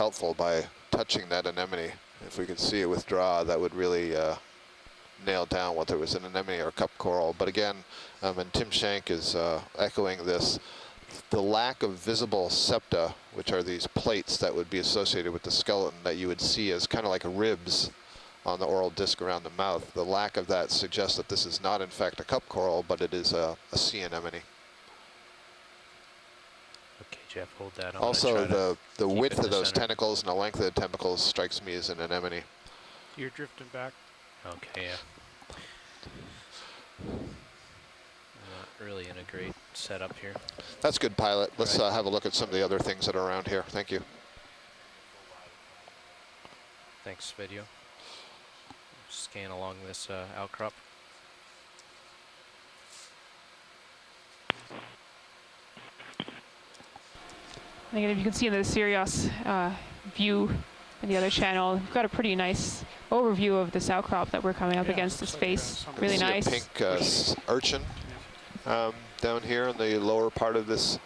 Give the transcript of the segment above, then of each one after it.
helpful by touching that anemone. If we could see it withdraw, that would really nail down whether it was an anemone or cup coral. But again, and Tim Shank is echoing this, the lack of visible septa, which are these plates that would be associated with the skeleton that you would see as kind of like ribs on the oral disc around the mouth, the lack of that suggests that this is not in fact a cup coral, but it is a sea anemone. Okay, Jeff, hold that on. Also, the width of those tentacles and the length of the tentacles strikes me as an anemone. You're drifting back. Okay, yeah. Not really in a great setup here. That's good, pilot. Let's have a look at some of the other things that are around here. Thank you. Thanks, video. Scan along this outcrop. Again, if you can see in the Sirius view in the other channel, we've got a pretty nice overview of this outcrop that we're coming up against this face. Really nice. A pink urchin down here in the lower part of this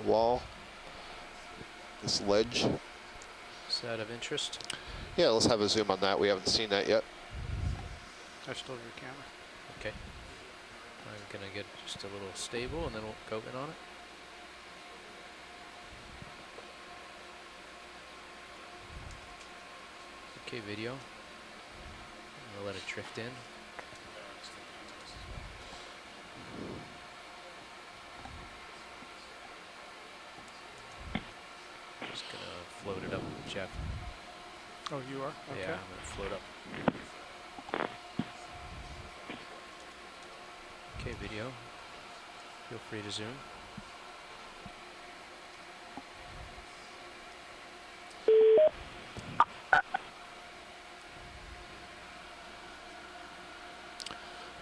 wall, this ledge. Is that of interest? Yeah, let's have a zoom on that. We haven't seen that yet. I stole your camera. Okay. I'm gonna get just a little stable and then we'll go in on it. Okay, video. I'll let it drift in. Just gonna float it up, Jeff. Oh, you are? Okay. Yeah, I'm gonna float up. Okay, video. Feel free to zoom.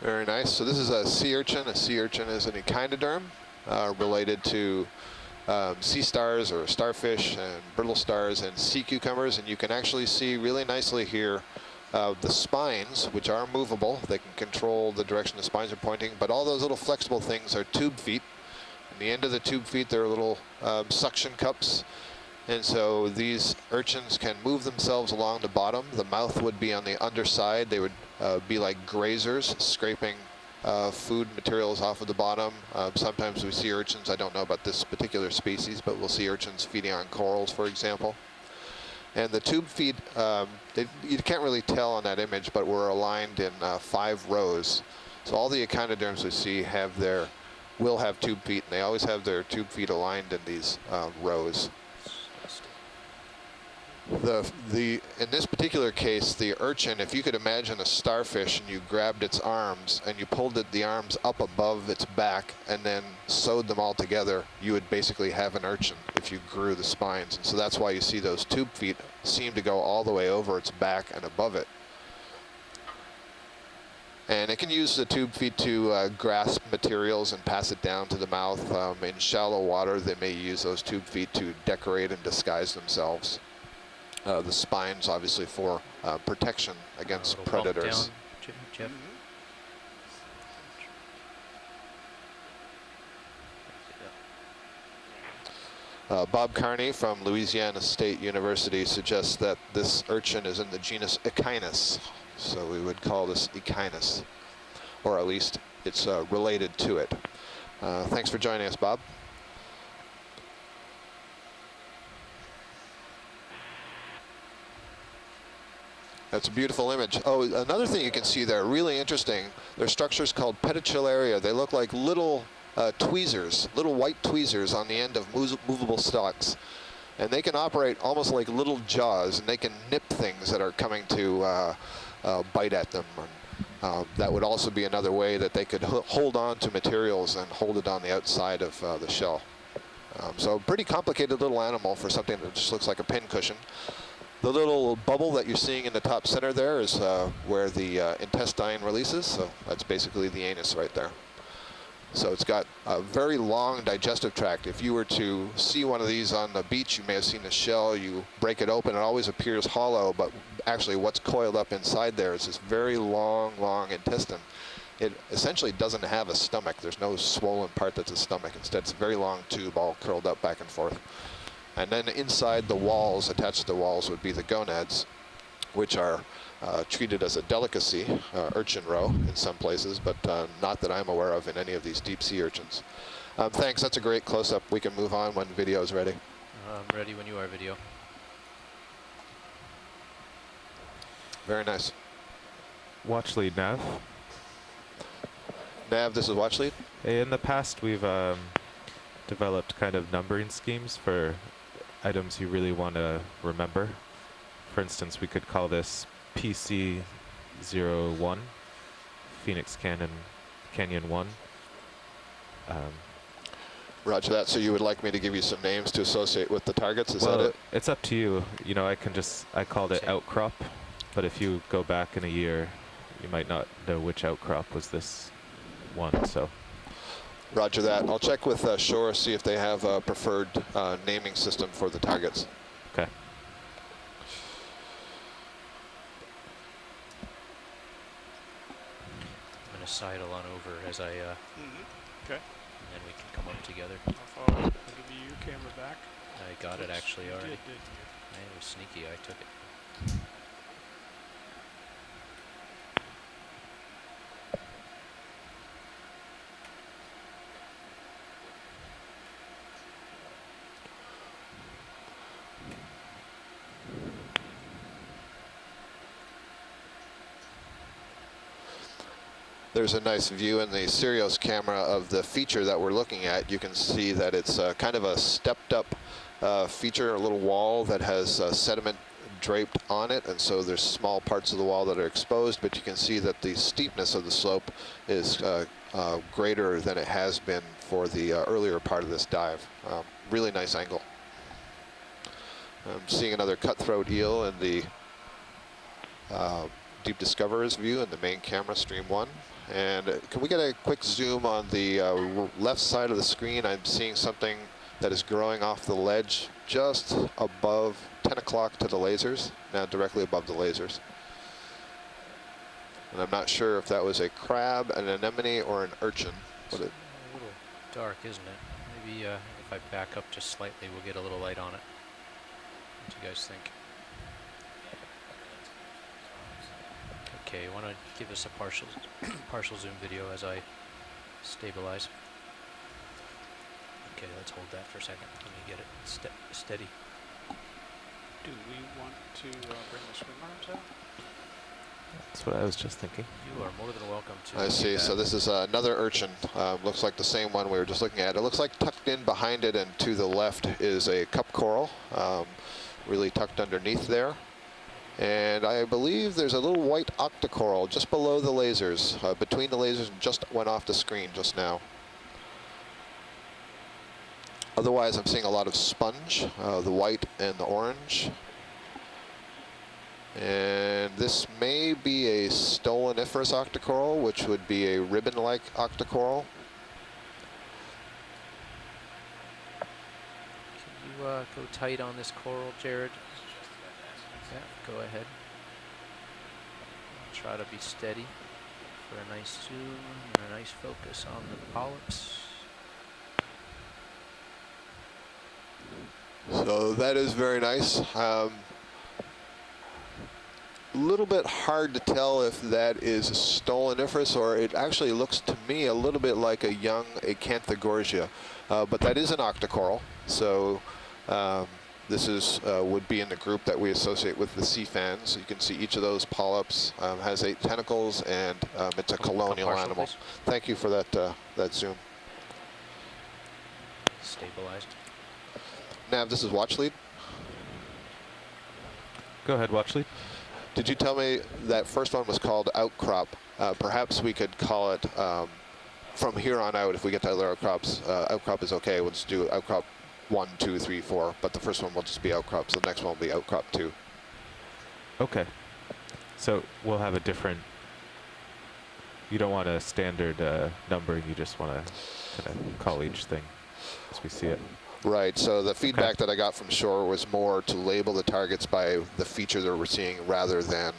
Very nice. So this is a sea urchin. A sea urchin is an echinoderm related to sea stars or starfish and brittle stars and sea cucumbers. And you can actually see really nicely here the spines, which are movable. They can control the direction the spines are pointing, but all those little flexible things are tube feet. At the end of the tube feet, there are little suction cups. And so these urchins can move themselves along the bottom. The mouth would be on the underside. They would be like grazers, scraping food materials off of the bottom. Sometimes we see urchins, I don't know about this particular species, but we'll see urchins feeding on corals, for example. And the tube feet, you can't really tell on that image, but we're aligned in 5 rows. So all the echinoderms we see will have tube feet, and they always have their tube feet aligned in these rows. In this particular case, the urchin, if you could imagine a starfish and you grabbed its arms and you pulled the arms up above its back and then sewed them all together, you would basically have an urchin if you grew the spines. And so that's why you see those tube feet seem to go all the way over its back and above it. And it can use the tube feet to grasp materials and pass it down to the mouth. In shallow water, they may use those tube feet to decorate and disguise themselves. The spines, obviously, for protection against predators. Down, Jeff. Bob Carney from Louisiana State University suggests that this urchin is in the genus Echinus. So we would call this Echinus, or at least it's related to it. Thanks for joining us, Bob. That's a beautiful image. Oh, another thing you can see there, really interesting, their structure's called Pedestal Area. They look like little tweezers, little white tweezers on the end of movable stalks. And they can operate almost like little jaws, and they can nip things that are coming to bite at them. That would also be another way that they could hold on to materials and hold it on the outside of the shell. So pretty complicated little animal for something that just looks like a pin cushion. The little bubble that you're seeing in the top center there is where the intestine releases, so that's basically the anus right there. So it's got a very long digestive tract. If you were to see one of these on the beach, you may have seen the shell. You break it open, it always appears hollow, but actually what's coiled up inside there is this very long intestine. It essentially doesn't have a stomach. There's no swollen part that's a stomach. Instead, it's a very long tube all curled up back and forth. And then inside the walls, attached to the walls, would be the gonads, which are treated as a delicacy, urchin roe in some places, but not that I'm aware of in any of these deep sea urchins. Thanks, that's a great close-up. We can move on when video is ready. I'm ready when you are, video. Very nice. Watch lead, Nav. Nav, this is watch lead. In the past, we've developed kind of numbering schemes for items you really want to remember. For instance, we could call this PC01, Phoenix Canyon 1. Roger that. So you would like me to give you some names to associate with the targets? Is that it? It's up to you. You know, I called it outcrop, but if you go back in a year, you might not know which outcrop was this one, so. Roger that. I'll check with Shore, see if they have a preferred naming system for the targets. Okay. I'm going to sidle on over as I, Okay. and then we can come up together. I'll follow. I'll give you your camera back. I got it actually You already. did, didn't you? Man, it was sneaky, I took it. There's a nice view in the Sirius camera of the feature that we're looking at. You can see that it's kind of a stepped up feature, a little wall that has sediment draped on it, and so there's small parts of the wall that are exposed, but you can see that the steepness of the slope is greater than it has been for the earlier part of this dive. Really nice angle. I'm seeing another cutthroat eel in the Deep Discoverers view in the main camera, stream 1. And can we get a quick zoom on the left side of the screen? I'm seeing something that is growing off the ledge just above 10 o'clock to the lasers, now directly above the lasers. And I'm not sure if that was a crab, an anemone, or an urchin. It's a little dark, isn't it? Maybe if I back up just slightly, we'll get a little light on it. What do you guys think? Okay, want to give us a partial zoom video as I stabilize. Okay, let's hold that for a second. Let me get it steady. Do we want to bring the swim arms out? That's what I was just thinking. You are more than welcome to. I see. So this is another urchin. Looks like the same one we were just looking at. It looks like tucked in behind it and to the left is a cup coral, really tucked underneath there. And I believe there's a little white Octa Coral just below the lasers, between the lasers, and just went off the screen just now. Otherwise, I'm seeing a lot of sponge, the white and the orange. And this may be a Stoliniferous Octa Coral, which would be a ribbon-like Octa Coral. Can you go tight on this coral, Jared? Yeah, go ahead. Try to be steady for a nice zoom and a nice focus on the polyps. So that is very nice. A little bit hard to tell if that is a Stoliniferous, or it actually looks to me a little bit like a young Acanthogorgia, but that is an Octa Coral. So this is would be in the group that we associate with the sea fans. You can see each of those polyps has 8 tentacles, and it's a colonial animal. Please. Thank you for that that zoom. Stabilized. Nav, this is watch lead. Go ahead, watch lead. Did you tell me that first one was called outcrop? Perhaps we could call it from here on out. If we get to other outcrops, outcrop is okay. We'll just do outcrop 1, 2, 3, 4. But the first one will just be outcrop. So the next one will be outcrop 2. Okay. So we'll have a different. You don't want a standard numbering. You just want to kind of call each thing as we see it. Right, so the feedback that I got from Shore was more to label the targets by the feature that we're seeing rather than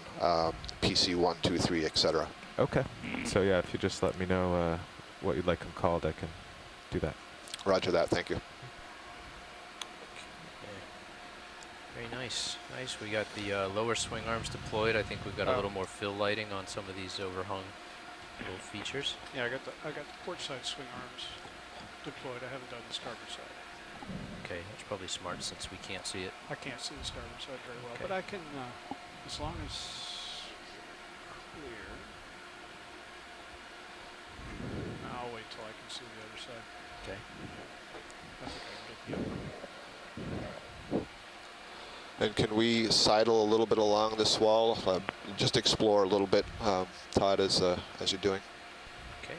PC 1, 2, 3, etc. Okay. So yeah, if you just let me know what you'd like them called, I can do that. Roger that, thank you. Very nice. Nice. We got the lower swing arms deployed. I think we've got a little more fill lighting on some of these overhung little features. Yeah, I got the port side swing arms deployed. I haven't done the starboard side. Okay, that's probably smart since we can't see it. I can't see the starboard side very well, Okay. but I can, as long as clear. I'll wait till I can see the other side. Okay. I think I can get the upper. And can we sidle a little bit along this wall? Just explore a little bit, Todd, as you're doing. Okay.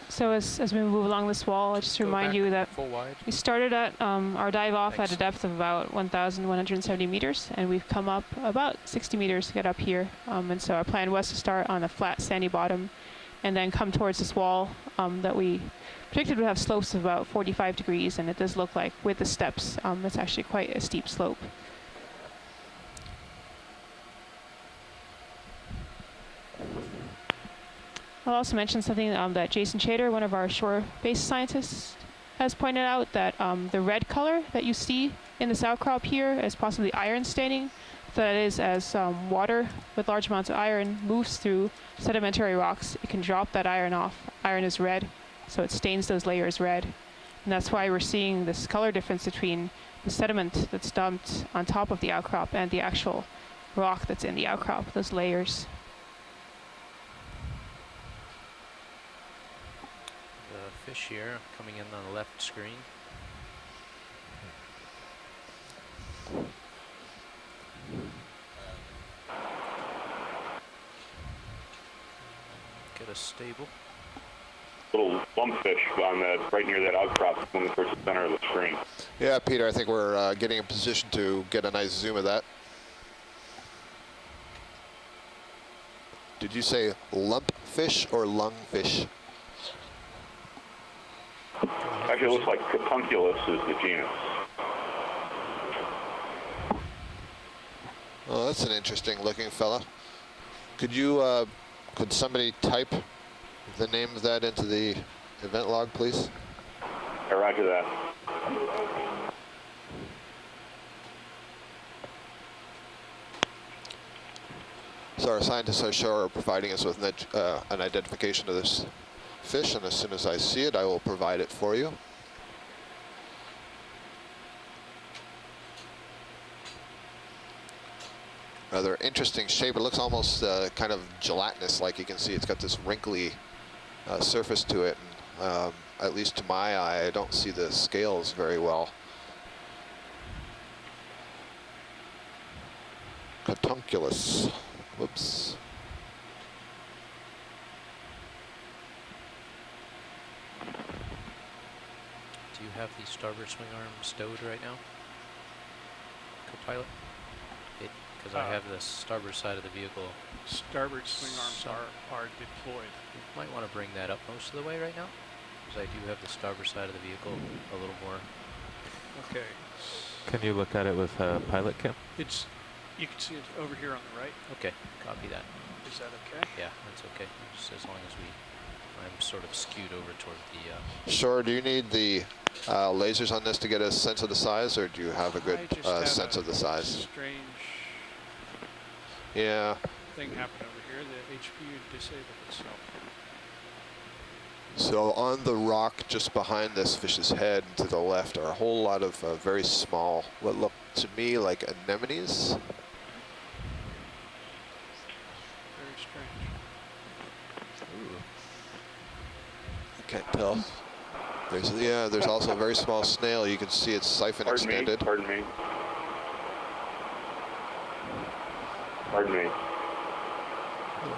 So as we move along this wall, I just Go remind back you that full wide. we started at our dive off Thanks. at a depth of about 1,170 meters, and we've come up about 60 meters to get up here. And so our plan was to start on a flat sandy bottom and then come towards this wall that we predicted would have slopes of about 45 degrees, and it does look like with the steps, it's actually quite a steep slope. I'll also mention something that Jason Chater, one of our shore-based scientists, has pointed out, that the red color that you see in this outcrop here is possibly iron staining. That is, as water with large amounts of iron moves through sedimentary rocks, it can drop that iron off. Iron is red, so it stains those layers red. And that's why we're seeing this color difference between the sediment that's dumped on top of the outcrop and the actual rock that's in the outcrop, those layers. The fish here coming in on the left screen. Get a stable. Little lumpfish on the right near that outcrop swimming towards the center of the screen. Yeah, Peter, I think we're getting in position to get a nice zoom of that. Did you say lumpfish or lungfish? Actually, it looks like Catunculus is the genus. Oh, that's an interesting looking fella. Could you, could somebody type the name of that into the event log, please? Yeah, roger that. So our scientists ashore are providing us with an identification of this fish, and as soon as I see it, I will provide it for you. Rather interesting shape. It looks almost kind of gelatinous, like you can see. It's got this wrinkly surface to it. And, at least to my eye, I don't see the scales very well. Catunculus. Whoops. Do you have the starboard swing arm stowed right now, co-pilot? Because I have the starboard side of the vehicle. Starboard swing arms are deployed. You might want to bring that up most of the way right now, because I do have the starboard side of the vehicle a little more. Okay. Can you look at it with pilot cam? It's, you can see it over here on the right. Okay, copy that. Is that okay? Yeah, that's okay. Just as long as I'm sort of skewed over toward the. Sure. Do you need the lasers on this to get a sense of the size, or do you have a good I just had sense of the size? Strange Yeah. thing happened over here. The HPU disabled itself. So on the rock just behind this fish's head to the left are a whole lot of very small, what look to me like anemones. Very strange. I can't tell. There's also a very small snail. You can see its siphon extended. Pardon me. Pardon me.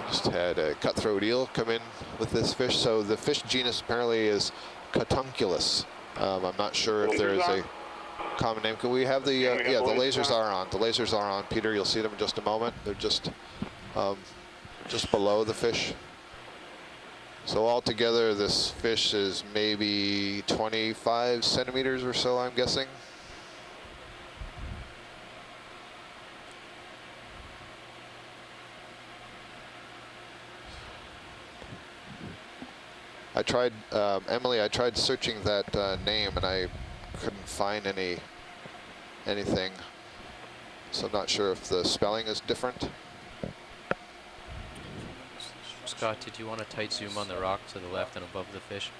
Just had a cutthroat eel come in with this fish. So the fish genus apparently is Catunculus. I'm not sure if there is a common name. Can we have the, Yeah, we have the the lasers lasers are on. The lasers are on, Peter. You'll see them in just a moment. They're just below the fish. So altogether, this fish is maybe 25 centimeters or so, I'm guessing. I tried, Emily, I tried searching that name and I couldn't find anything. So I'm not sure if the spelling is different. Scott, did you want a tight zoom on the rock to the left and above the fish?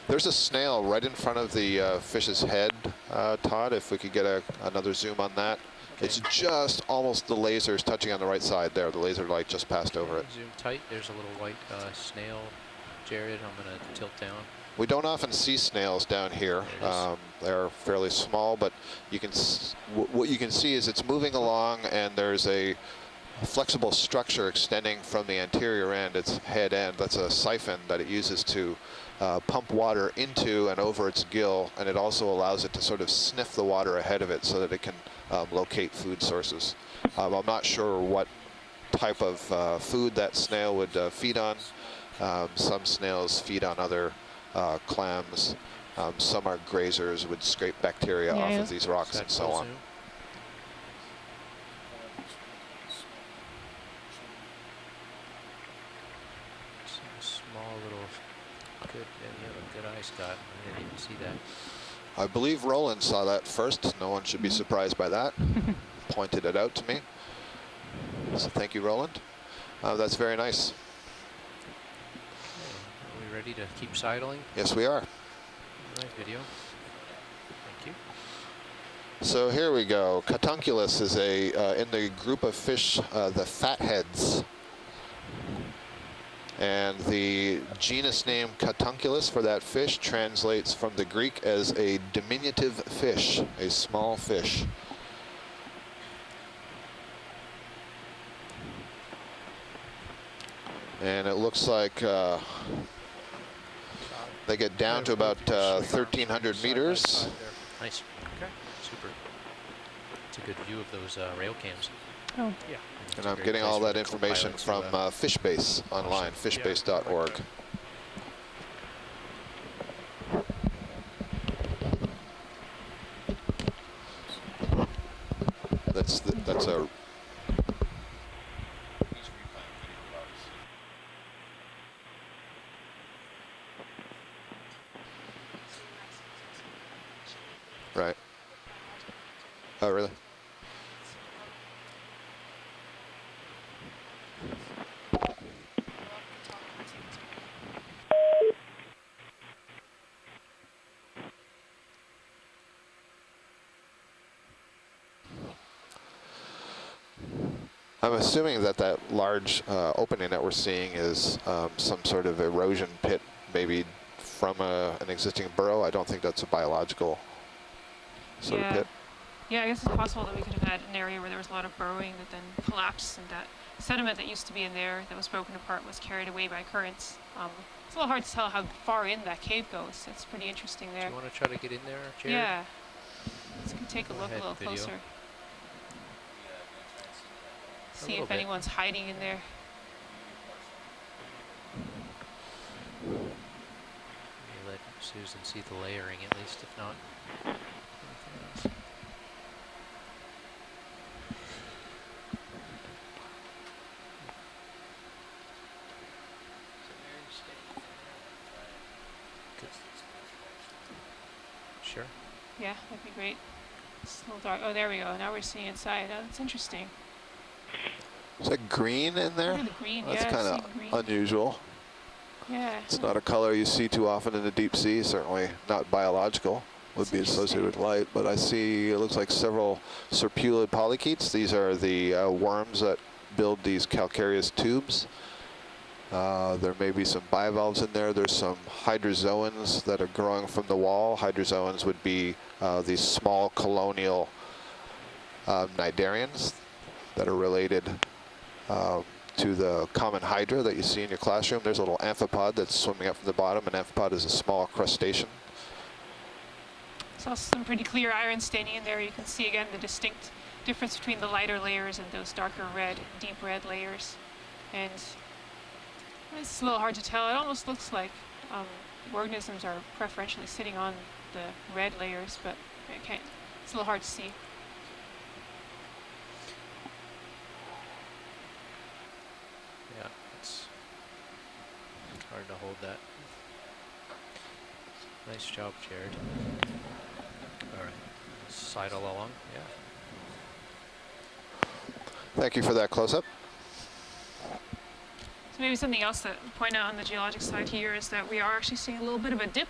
There's a snail right in front of the fish's head, Todd, if we could get another zoom on that. Okay. It's just almost the laser's touching on the right side there. The laser light just passed over it. Zoom tight. There's a little white snail. Jared, I'm going to tilt down. We don't often see snails down here. They're fairly small, but you can what you can see is it's moving along, and there's a flexible structure extending from the anterior end, its head end. That's a siphon that it uses to pump water into and over its gill, and it also allows it to sort of sniff the water ahead of it so that it can locate food sources. I'm not sure what type of food that snail would feed on. Some snails feed on other clams. Some are grazers, would scrape bacteria off of these rocks and so on. Small little, good, and you have a good eye, Scott. I didn't even see that. I believe Roland saw that first. No one should be surprised by that. Pointed it out to me. So thank you, Roland. That's very nice. Are we ready to keep sidling? Yes, we are. Nice video. Thank you. So here we go. Catunculus is in the group of fish, the fatheads. And the genus name Catunculus for that fish translates from the Greek as a diminutive fish, a small fish. And it looks like they get down to about 1,300 meters. Nice. Okay. Super. It's a good view of those rail cams. Oh. Yeah. And I'm getting all that information from Fishbase online, fishbase.org. That's a right. Oh, really? I'm assuming that that large opening that we're seeing is some sort of erosion pit, maybe from an existing burrow. I don't think that's a biological sort of pit. Yeah, I guess it's possible that we could have had an area where there was a lot of burrowing that then collapsed, and that sediment that used to be in there that was broken apart was carried away by currents. It's a little hard to tell how far in that cave goes. It's pretty interesting there. Do you want to try to get in there, Jared? Yeah. Let's take a look a little video. closer. See if anyone's hiding in there. Let Susan see the layering at least, if not anything else. Good. Sure. Yeah, that'd be great. It's a little dark. Oh, there we go. Now we're seeing inside. Oh, that's interesting. Is that green in there? Look at the green. That's yeah, kind of unusual. Yeah. It's not a color you see too often in the deep sea, certainly not biological, would be associated with light, but I see it looks like several serpulid polychaetes. These are the worms that build these calcareous tubes. There may be some bivalves in there. There's some hydrozoans that are growing from the wall. Hydrozoans would be these small colonial cnidarians that are related to the common hydra that you see in your classroom. There's a little amphipod that's swimming up from the bottom. An amphipod is a small crustacean. There's also some pretty clear iron staining in there. You can see again the distinct difference between the lighter layers and those darker red, deep red layers. And it's a little hard to tell. It almost looks like organisms are preferentially sitting on the red layers, but it's a little hard to see. Yeah, it's hard to hold that. Nice job, Jared. All right, sidle along. Yeah. Thank you for that close-up. So maybe something else to point out on the geologic side here is that we are actually seeing a little bit of a dip.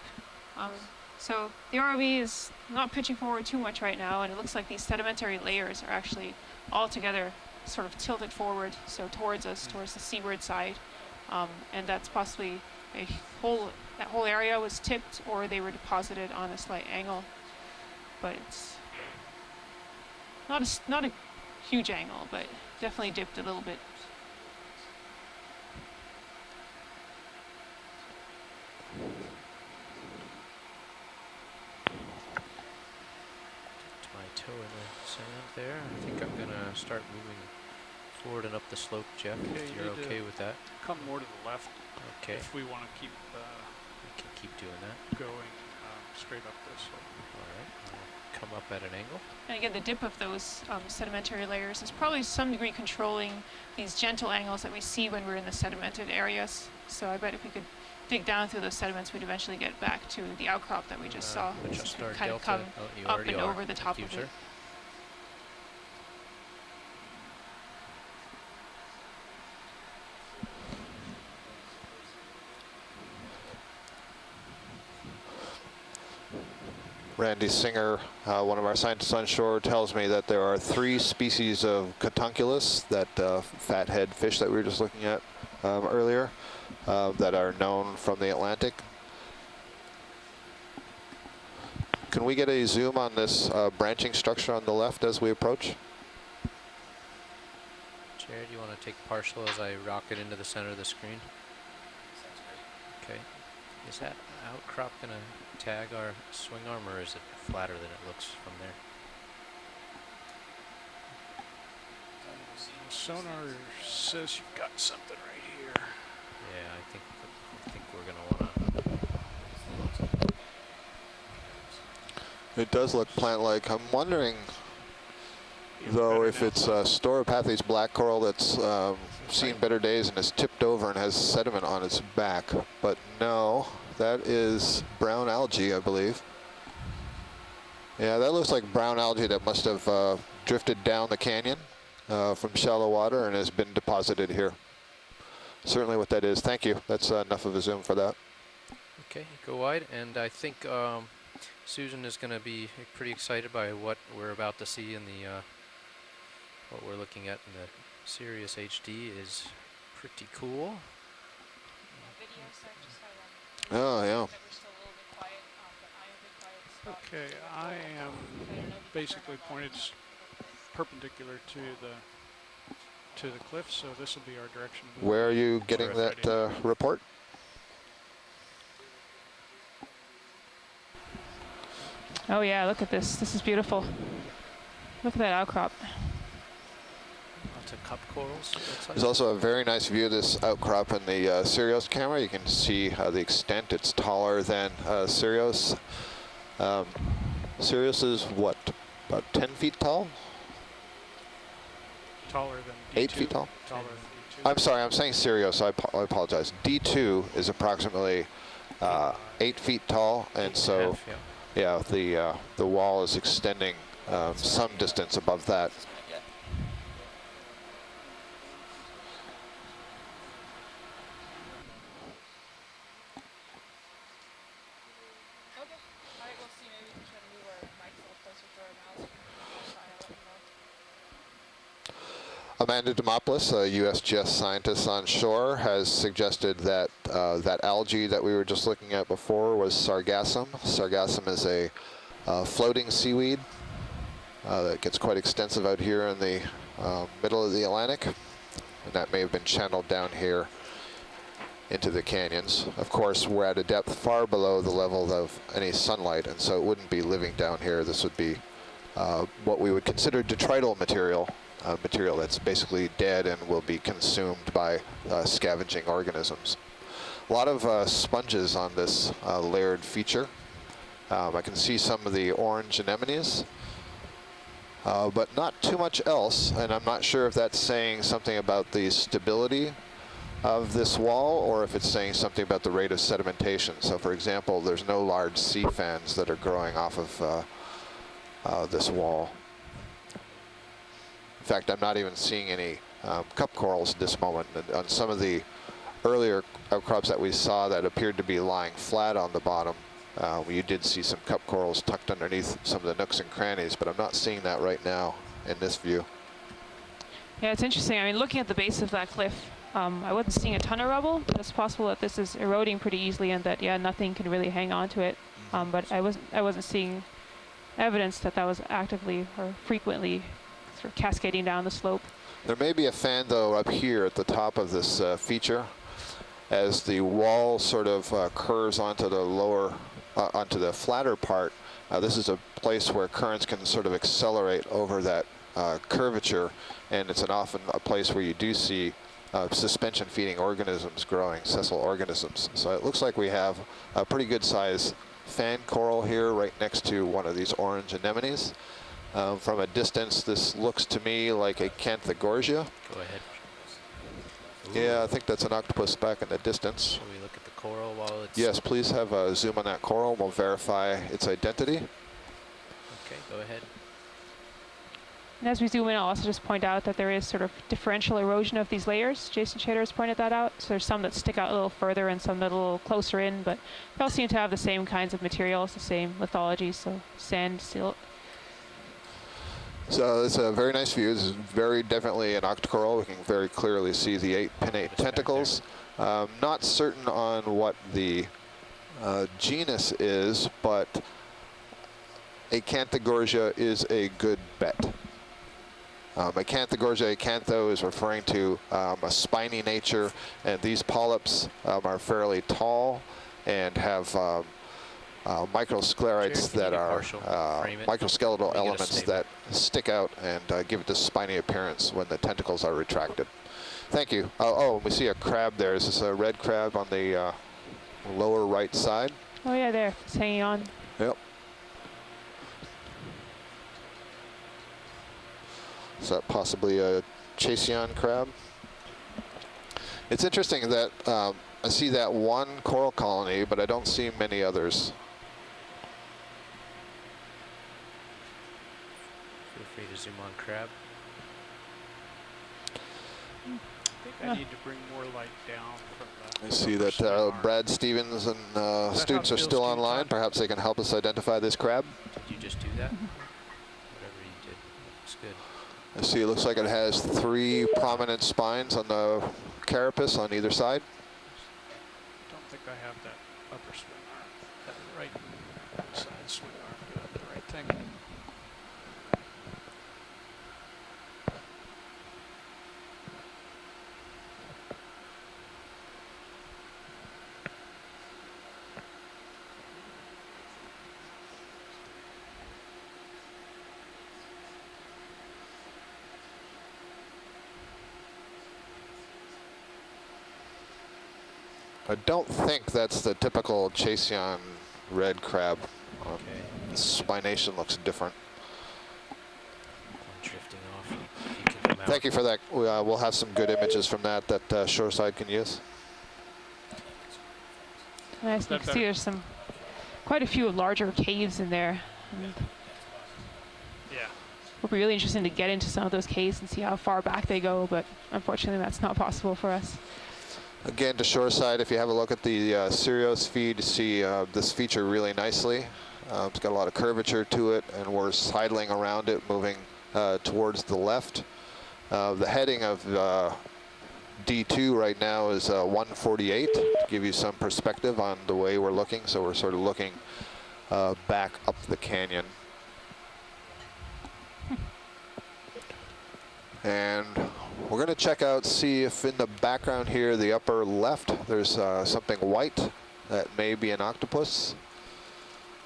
So the ROV is not pitching forward too much right now, and it looks like these sedimentary layers are actually all together sort of tilted forward, so towards us, towards the seaward side. And that's possibly that whole area was tipped, or they were deposited on a slight angle. But it's not a huge angle, but definitely dipped a little bit. My toe in the sand there. I think I'm gonna start moving forward and up the slope, Jeff. Okay, If you you're need okay to with that. Come more to the left Okay, if we want to keep we can keep doing that. going straight up this way. All right, I'll come up at an angle. And again, the dip of those sedimentary layers is probably to some degree controlling these gentle angles that we see when we're in the sedimented areas. So I bet if we could dig down through those sediments, we'd eventually get back to the outcrop that we just saw. Adjust our Kind of delta. come Oh, you up already and are. over the top Thank of you, it. sir. Randy Singer, one of our scientists on shore, tells me that there are 3 species of Catunculus, that fathead fish that we were just looking at earlier, that are known from the Atlantic. Can we get a zoom on this branching structure on the left as we approach? Jared, you want to take partial as I rock it into the center of the screen? Okay. Is that outcrop going to tag our swing arm, or is it flatter than it looks from there? Sonar says you've got something right here. Yeah, I think we're going to want to. It does look plant-like. I'm wondering, though, if it's Stoliniferous black coral that's seen better days and is tipped over and has sediment on its back. But no, that is brown algae, I believe. Yeah, that looks like brown algae that must have drifted down the canyon from shallow water and has been deposited here. Certainly what that is. Thank you. That's enough of a zoom for that. Okay, go wide, and I think Susan is going to be pretty excited by what we're about to see in the what we're looking at in the Sirius HD is pretty cool. Oh, yeah. Okay, I am basically pointed perpendicular to the cliff, so this will be our direction. Where are you getting that report? Oh yeah, look at this. This is beautiful. Look at that outcrop. Lots of cup corals. There's also a very nice view of this outcrop in the Sirius camera. You can see the extent. It's taller than Sirius. Sirius is what, about 10 feet tall? Taller than D2. 8 feet tall? Taller than D2. I'm sorry, I'm saying Sirius, I apologize. D2 is approximately 8 feet tall, and so yeah, the wall is extending some distance above that. Amanda Demopoulos, a USGS scientist on shore, has suggested that that algae that we were just looking at before was sargassum. Sargassum is a floating seaweed that gets quite extensive out here in the middle of the Atlantic, and that may have been channeled down here into the canyons. Of course, we're at a depth far below the level of any sunlight, and so it wouldn't be living down here. This would be what we would consider detrital material. Material that's basically dead and will be consumed by scavenging organisms. A lot of sponges on this layered feature. I can see some of the orange anemones, but not too much else, and I'm not sure if that's saying something about the stability of this wall, or if it's saying something about the rate of sedimentation. So for example, there's no large sea fans that are growing off of this wall. In fact, I'm not even seeing any cup corals at this moment. And on some of the earlier outcrops that we saw that appeared to be lying flat on the bottom, you did see some cup corals tucked underneath some of the nooks and crannies, but I'm not seeing that right now in this view. Yeah, it's interesting. I mean, looking at the base of that cliff, I wasn't seeing a ton of rubble, but it's possible that this is eroding pretty easily and that, yeah, nothing can really hang on to it. But I wasn't seeing evidence that that was actively or frequently sort of cascading down the slope. There may be a fan, though, up here at the top of this feature, as the wall sort of curves onto the lower, onto the flatter part. This is a place where currents can sort of accelerate over that curvature, and it's often a place where you do see suspension feeding organisms growing, sessile organisms. So it looks like we have a pretty good size fan coral here right next to one of these orange anemones. From a distance, this looks to me like a Canthogorgia. Go ahead. Yeah, I think that's an octopus back in the distance. Shall we look at the coral while it's... Yes, please have a zoom on that coral. We'll verify its identity. Okay, go ahead. And as we zoom in, I'll also just point out that there is sort of differential erosion of these layers. Jason Chater has pointed that out. So there's some that stick out a little further and some that are a little closer in, but they all seem to have the same kinds of materials, the same lithology, so sand, silt. So it's a very nice view. This is very definitely an Octa Coral. We can very clearly see the 8 pinnate tentacles. Not certain on what the genus is, but a Canthogorgia is a good bet. Acanthogorgia, acantho is referring to a spiny nature, and these polyps are fairly tall and have microsclerites that are microskeletal elements that stick out and give it this spiny appearance when the tentacles are retracted. Thank you. Oh, we see a crab there. Is this a red crab on the lower right side? Oh yeah, there, it's hanging on. Yep. Is that possibly a Chasion crab? It's interesting that I see that one coral colony, but I don't see many others. Feel free to zoom on crab. I think I need to bring more light down from the... I see that Brad Stevens and students are still online. Perhaps they can help us identify this crab. Did you just do that? Whatever you did. Looks good. I see it looks like it has 3 prominent spines on the carapace on either side. I don't think I have that upper swing arm, that right side swing arm doing the right thing. I don't think that's the typical Chasion red crab. Okay. The spination looks different. I'm drifting off. You can come out. Thank you for that. We'll have some good images from that Shoreside can use. And as you can see, there's quite a few larger caves in there. And Yeah. it'll be really interesting to get into some of those caves and see how far back they go, but unfortunately that's not possible for us. Again, to Shoreside, if you have a look at the Sirios feed, you see this feature really nicely. It's got a lot of curvature to it, and we're sidling around it, moving towards the left. The heading of D2 right now is 148, to give you some perspective on the way we're looking. So we're sort of looking back up the canyon. And we're going to check out, see if in the background here, the upper left, there's something white that may be an octopus.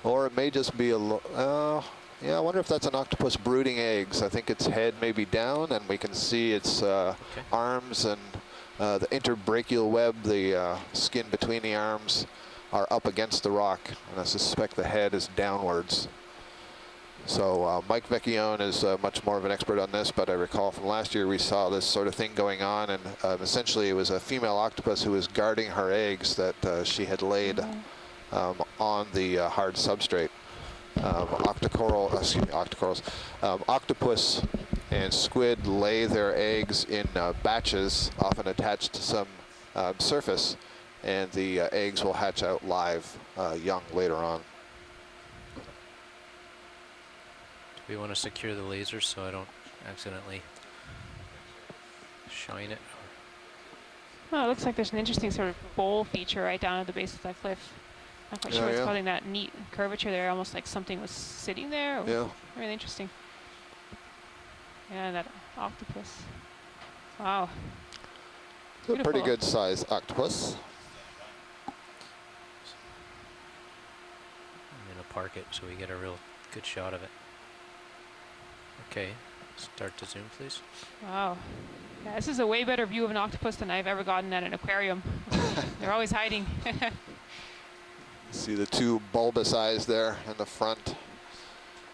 Or it may just be a, yeah, I wonder if that's an octopus brooding eggs. I think its head may be down, and we can see its arms and the interbrachial web, the skin between the arms, are up against the rock. And I suspect the head is downwards. So Mike Vecchione is much more of an expert on this, but I recall from last year we saw this sort of thing going on, and essentially it was a female octopus who was guarding her eggs that she had laid on the hard substrate. Octopus and squid lay their eggs in batches, often attached to some surface, and the eggs will hatch out live young later on. We want to secure the lasers so I don't accidentally shine it. Oh, it looks like there's an interesting sort of bowl feature right down at the base of that cliff. Not quite sure what's causing that neat curvature there, almost like something was sitting there. Yeah. Really interesting. Yeah, that octopus. Wow. It's a pretty good size octopus. I'm going to park it so we get a real good shot of it. Okay, start to zoom, please. Wow. Yeah, this is a way better view of an octopus than I've ever gotten at an aquarium. They're always hiding. See the two bulbous eyes there in the front.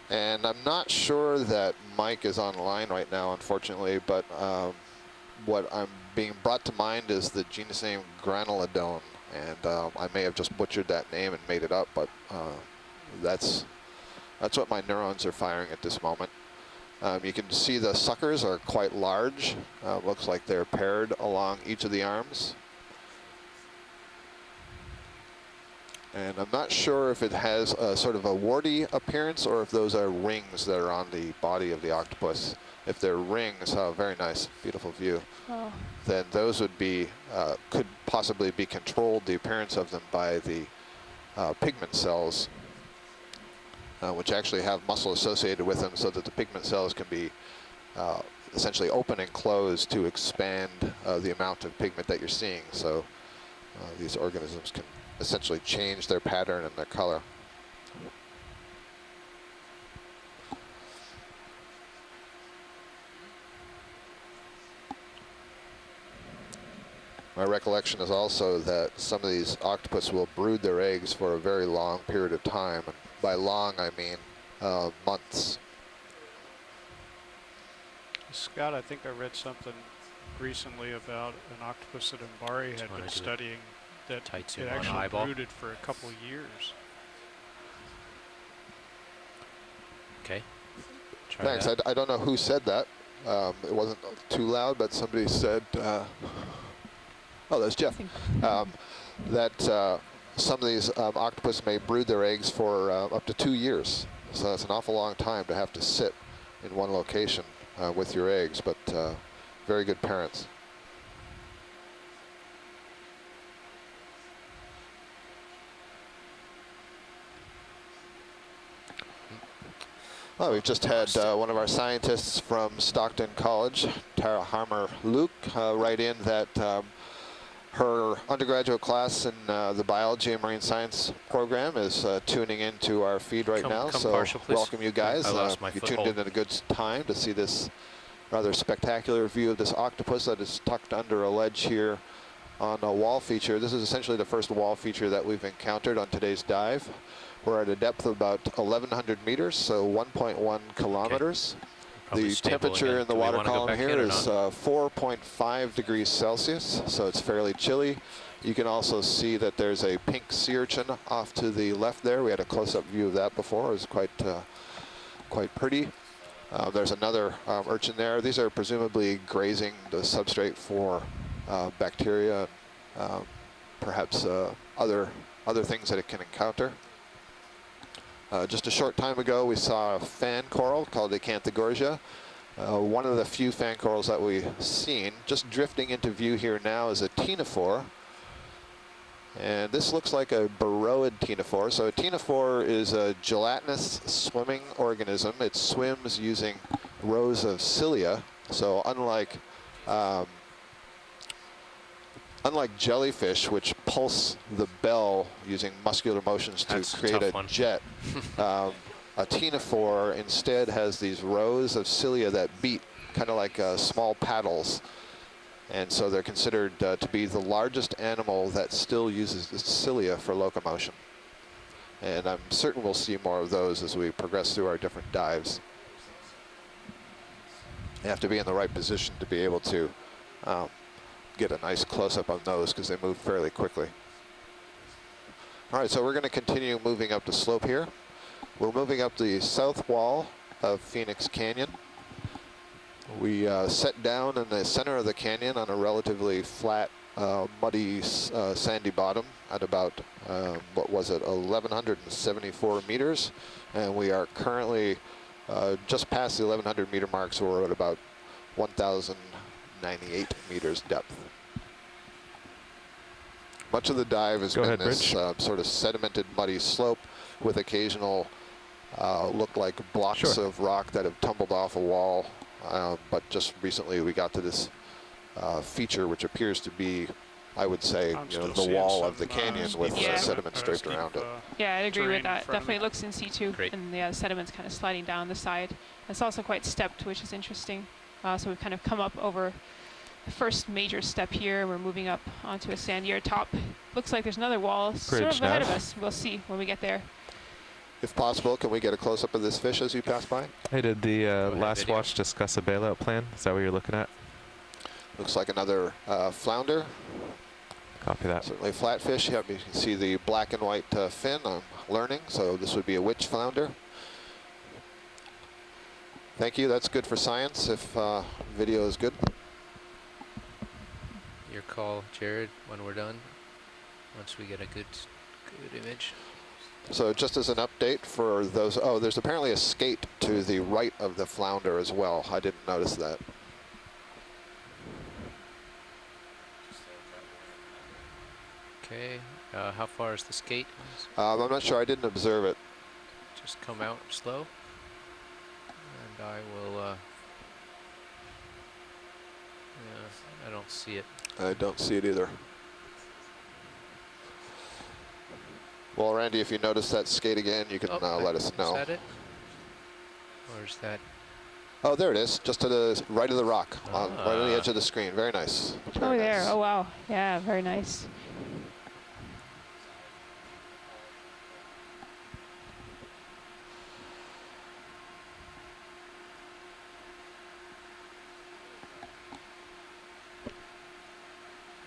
And I'm not sure that Mike is online right now, unfortunately, but what I'm being brought to mind is the genus name Granulodon. And I may have just butchered that name and made it up, but that's what my neurons are firing at this moment. You can see the suckers are quite large. Looks like they're paired along each of the arms. And I'm not sure if it has a sort of a warty appearance or if those are rings that are on the body of the octopus. If they're rings, very nice, beautiful view. Oh. Then those would be, could possibly be controlled, the appearance of them, by the pigment cells, which actually have muscle associated with them, so that the pigment cells can be essentially open and closed to expand the amount of pigment that you're seeing. So these organisms can essentially change their pattern and their color. My recollection is also that some of these octopus will brood their eggs for a very long period of time. And by long, I mean months. Scott, I think I read something recently about an octopus that Mbari had been studying that it actually brooded for a couple of years. Okay. Thanks. I don't know who said that. It wasn't too loud, but somebody said, oh, that's Jeff, that some of these octopus may brood their eggs for up to 2 years. So that's an awful long time to have to sit in one location with your eggs, but very good parents. Well, we've just had one of our scientists from Stockton College, Tara Harmer-Luke, write in that her undergraduate class in the biology and marine science program is tuning into our feed right now. So partial, welcome you guys. You tuned in at a good time to see this rather spectacular view of this octopus that is tucked under a ledge here on a wall feature. This is essentially the first wall feature that we've encountered on today's dive. We're at a depth of about 1,100 meters, so 1.1 kilometers. Okay. The temperature in the water column here is 4.5 degrees Celsius, so it's fairly chilly. You can also see that there's a pink sea urchin off to the left there. We had a close-up view of that before. It was quite pretty. There's another urchin there. These are presumably grazing the substrate for bacteria, perhaps other things that it can encounter. Just a short time ago, we saw a fan coral called Acanthogorgia. One of the few fan corals that we've seen. Just drifting into view here now is a ctenophore. And this looks like a burrowed ctenophore. So a ctenophore is a gelatinous swimming organism. It swims using rows of cilia. So unlike jellyfish, which pulse the bell using muscular motions to create a jet, a ctenophore instead has these rows of cilia that beat, kind of like small paddles. And so they're considered to be the largest animal that still uses the cilia for locomotion. And I'm certain we'll see more of those as we progress through our different dives. You have to be in the right position to be able to get a nice close-up on those because they move fairly quickly. All right, so we're going to continue moving up the slope here. We're moving up the south wall of Phoenix Canyon. We set down in the center of the canyon on a relatively flat, muddy, sandy bottom at about, what was it, 1,174 meters. And we are currently just past the 1,100 meter mark, so we're at about 1,098 meters depth. Much of the dive has been this sort of sedimented, muddy slope with occasional look like blocks of rock that have tumbled off a wall. But just recently we got to this feature, which appears to be, I would say, the wall of the canyon with sediment draped around it. Yeah, I agree with that. Definitely looks in situ, and the sediment's kind of sliding down the side. It's also quite stepped, which is interesting. So we've kind of come up over the first major step here. We're moving up onto a sandier top. Looks like there's another wall sort of ahead of us. We'll see when we get there. If possible, can we get a close-up of this fish as you pass by? Hey, did the last watch discuss a bailout plan? Is that what you're looking at? Looks like another flounder. Copy that. Certainly flatfish. Yep, you can see the black and white fin. I'm learning, so this would be a witch flounder. Thank you. That's good for science if video is good. Your call, Jared, when we're done, once we get a good image. So just as an update for those, there's apparently a skate to the right of the flounder as well. I didn't notice that. Okay, how far is the skate? I'm not sure, I didn't observe it. Just come out slow, and I will, yeah, I don't see it. I don't see it either. Well, Randy, if you notice that skate again, you can let us know. Is that it? Or is that? Oh, there it is, just to the right of the rock, right on the edge of the screen. Very nice. Over there. Oh, wow. Yeah, very nice.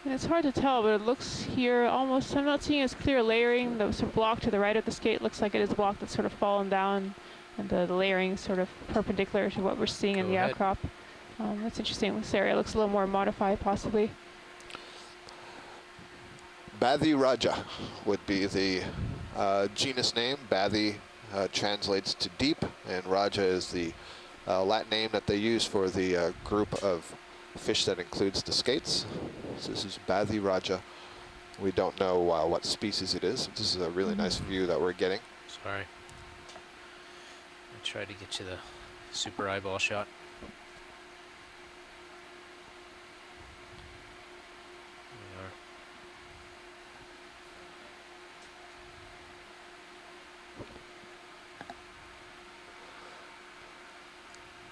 And it's hard to tell, but it looks here almost, I'm not seeing as clear layering. The sort of block to the right of the skate looks like it is a block that's sort of fallen down, and the layering sort of perpendicular to what we're seeing in the outcrop. That's interesting. This area looks a little more modified, possibly. Bathiraja would be the genus name. Bathi translates to deep, and Raja is the Latin name that they use for the group of fish that includes the skates. So this is Bathiraja. We don't know what species it is. This is a really nice view that we're getting. Sorry. I tried to get you the super eyeball shot. There we are.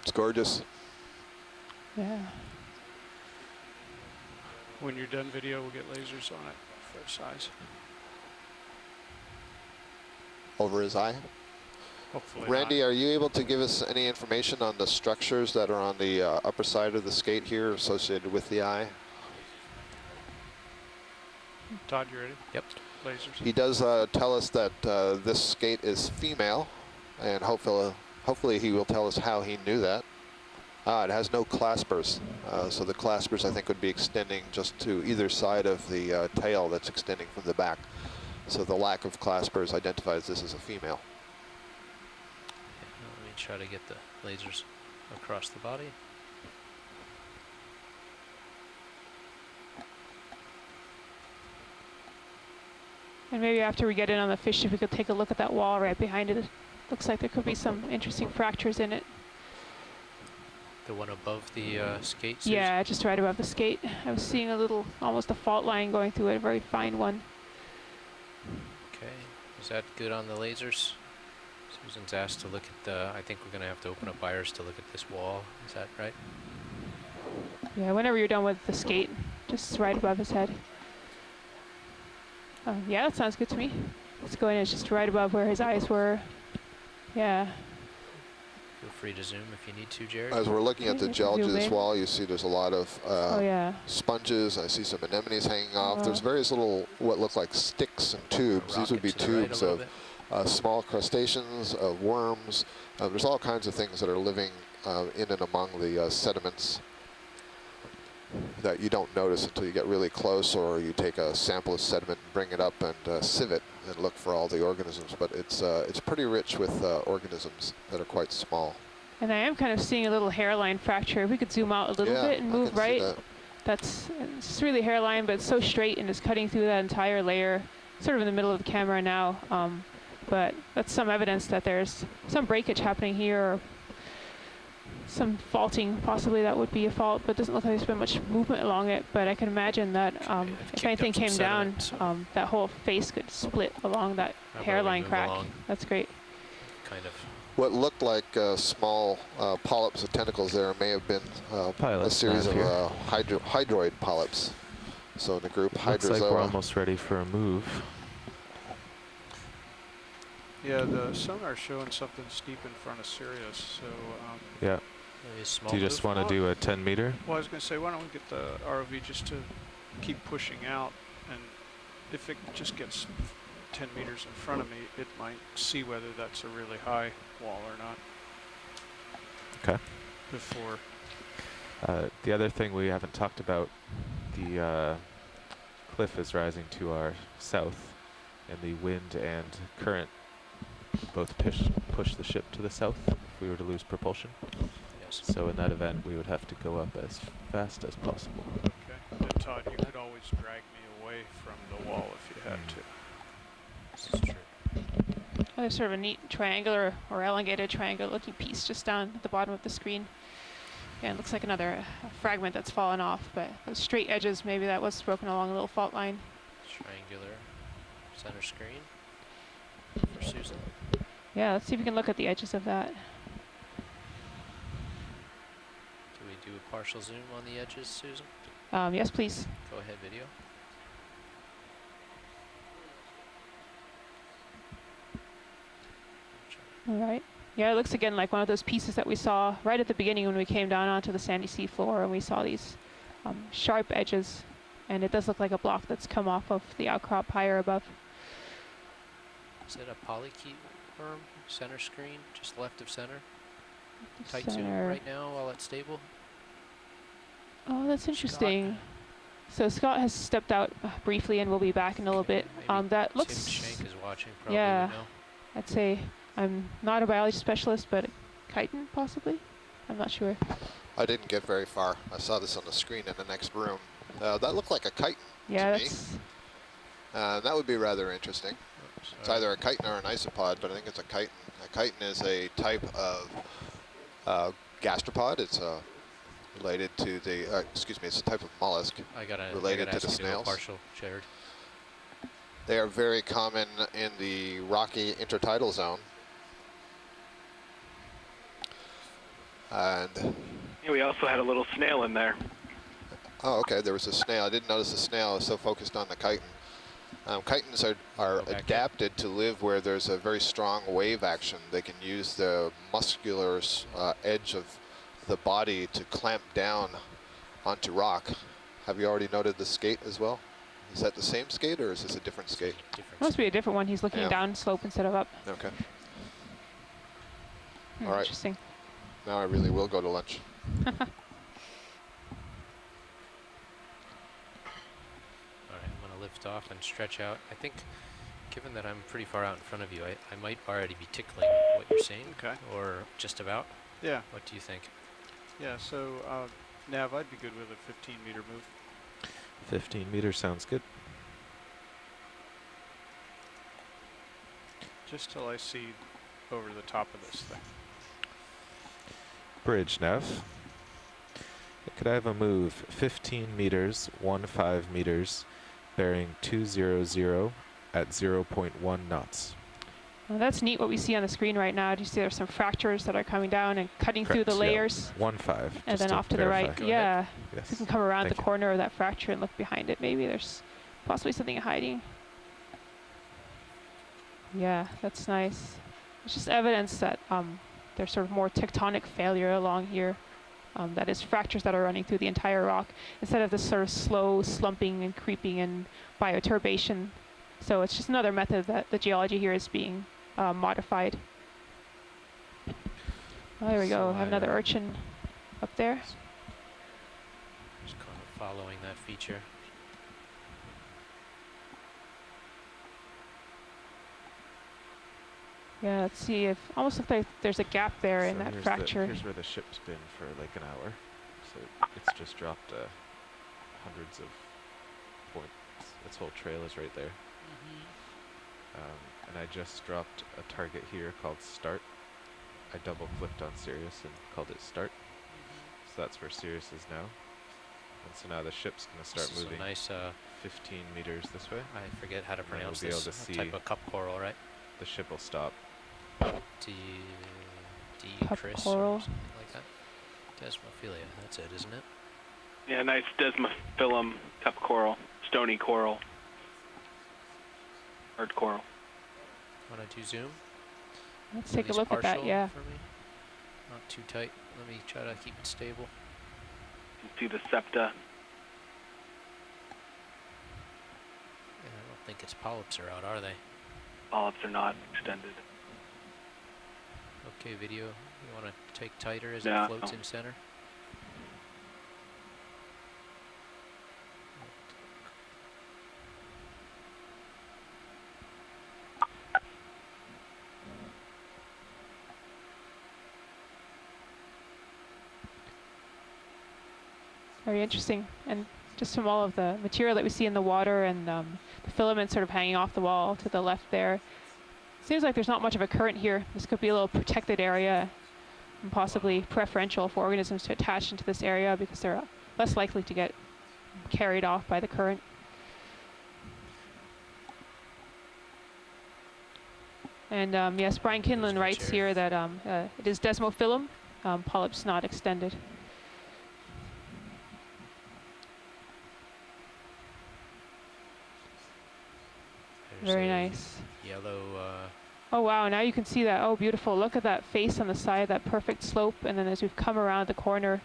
It's gorgeous. Yeah. When you're done video, we'll get lasers on it for size. Over his eye. Hopefully Randy, not. are you able to give us any information on the structures that are on the upper side of the skate here associated with the eye? Todd, you ready? Yep. Lasers. He does tell us that this skate is female, and hopefully he will tell us how he knew that. It has no claspers, so the claspers I think would be extending just to either side of the tail that's extending from the back. So the lack of claspers identifies this as a female. Let me try to get the lasers across the body. And maybe after we get in on the fish, if we could take a look at that wall right behind it. It looks like there could be some interesting fractures in it. The one above the skate? Susan? Yeah, just right above the skate. I was seeing a little, almost a fault line going through it, a very fine one. Okay, is that good on the lasers? Susan's asked to look at the, I think we're going to have to open up wires to look at this wall. Is that right? Yeah, whenever you're done with the skate, just right above his head. Yeah, that sounds good to me. Let's go in. It's just right above where his eyes were. Yeah. Feel free to zoom if you need to, Jared. As we're looking at the Gelges wall, you see there's a lot of sponges. I see some anemones hanging off. There's various little, what look like sticks and tubes. These would be tubes of small crustaceans, of worms. There's all kinds of things that are living in and among the sediments that you don't notice until you get really close, or you take a sample of sediment and bring it up and sieve it and look for all the organisms. But it's pretty rich with organisms that are quite small. And I am kind of seeing a little hairline fracture. If we could zoom out a little bit and move right. It's really hairline, but it's so straight and it's cutting through that entire layer, sort of in the middle of the camera now. But that's some evidence that there's some breakage happening here, or some faulting, possibly that would be a fault, but it doesn't look like there's been much movement along it. But I can imagine that if anything came down, that whole face could split along that hairline crack. That's great. Kind of. What looked like small polyps with tentacles there may have been a series of hydroid polyps. So in the group Hydrozoa. Looks like we're almost ready for a move. Yeah, the sonar's showing something steep in front of Sirius, so... yeah. Do you just want to do a 10 meter? Well, I was going to say, why don't we get the ROV just to keep pushing out, and if it just gets 10 meters in front of me, it might see whether that's a really high wall or not. Okay. Before. The other thing we haven't talked about, the cliff is rising to our south, and the wind and current both push the ship to the south if we were to lose propulsion. Yes. So in that event, we would have to go up as fast as possible. Okay. And Todd, you could always drag me away from the wall if you had to. This is true. There's sort of a neat triangular or elongated triangle looking piece just down at the bottom of the screen. Yeah, it looks like another fragment that's fallen off, but those straight edges, maybe that was broken along a little fault line. Triangular center screen for Susan. Yeah, let's see if we can look at the edges of that. Do we do a partial zoom on the edges, Susan? Yes, please. Go ahead, video. All right. Yeah, it looks again like one of those pieces that we saw right at the beginning when we came down onto the sandy sea floor, and we saw these sharp edges, and it does look like a block that's come off of the outcrop higher above. Is it a polychaete worm? Center screen, just left of center. Tight zoom right now while it's stable. Oh, that's interesting. So Scott has stepped out briefly and will be back in a little bit. That looks. Tim Shank is watching. Probably yeah, I'd say I'm not a biology specialist, but a chitin possibly. I'm not sure. I didn't get very far. I saw this on the screen in the next room. That looked like a chitin to me. That would be rather interesting. It's either a chitin or an isopod, but I think it's a chitin. A chitin is a type of gastropod. It's related to the, excuse me, it's a type of mollusk related to the snails. Partial, Jared. They are very common in the rocky intertidal zone. And yeah, we also had a little snail in there. Oh, okay, there was a snail. I didn't notice the snail. I was so focused on the chitin. Chitins are adapted to live where there's a very strong wave action. They can use the muscular edge of the body to clamp down onto rock. Have you already noted the skate as well? Is that the same skate, or is this a different skate? Must be a different one. He's looking down slope instead of up. Okay. All right. Interesting. Now I really will go to lunch. Lift off and stretch out. I think, given that I'm pretty far out in front of you, I might already be tickling what you're saying. Okay. Or just about. Yeah. What do you think? Yeah, so Nav, I'd be good with a 15-meter move. 15 meters sounds good. Just till I see over the top of this thing. Bridge, Nav. Could I have a move 15 meters, 15 meters, bearing 200 at 0.1 knots. Well, that's neat what we see on the screen right now. Do you see there's some fractures that are coming down and cutting through the layers? 15. And then off to the right. Yeah. Yes. We can come around the corner of that fracture and look behind it. Maybe there's possibly something hiding. Yeah, that's nice. It's just evidence that there's sort of more tectonic failure along here. That is fractures that are running through the entire rock instead of this sort of slow slumping and creeping and bioturbation. So it's just another method that the geology here is being modified. Oh, there we go. Have another urchin up there. Just kind of following that feature. Yeah, let's see if almost looks like there's a gap there in So that here's fracture. here's where the ship's been for like an hour. So it's just dropped hundreds of points. Its whole trail is right there. And I just dropped a target here called Start. I double clicked on Sirius and called it Start. So that's where Sirius is now. And so now the ship's going to start This is moving a nice, 15 meters this way. I forget how to And then pronounce we'll be able this to type see of cup coral, right? the ship will stop. Cup Chris coral. or something like that. Desmophilia, that's it, isn't it? Yeah, nice Desmophilum, cup coral, stony coral, hard coral. Want to do zoom? Let's At take a least look at that, partial yeah. For me. Not too tight. Let me try to keep it stable. You can see the septa. Yeah, I don't think its polyps are out, are they? Polyps are not extended. Okay, video. You want to take tighter as No. it floats in center? Very interesting. And just from all of the material that we see in the water and the filaments sort of hanging off the wall to the left there, seems like there's not much of a current here. This could be a little protected area and possibly preferential for organisms to attach into this area because they're less likely to get carried off by the current. And yes, Brian Kinlan writes here that it is Desmophilum, polyps not extended. There's Very a nice. Yellow. Oh wow, now you can see that. Oh, beautiful. Look at that face on the side, that perfect slope. And then as we've come around the corner,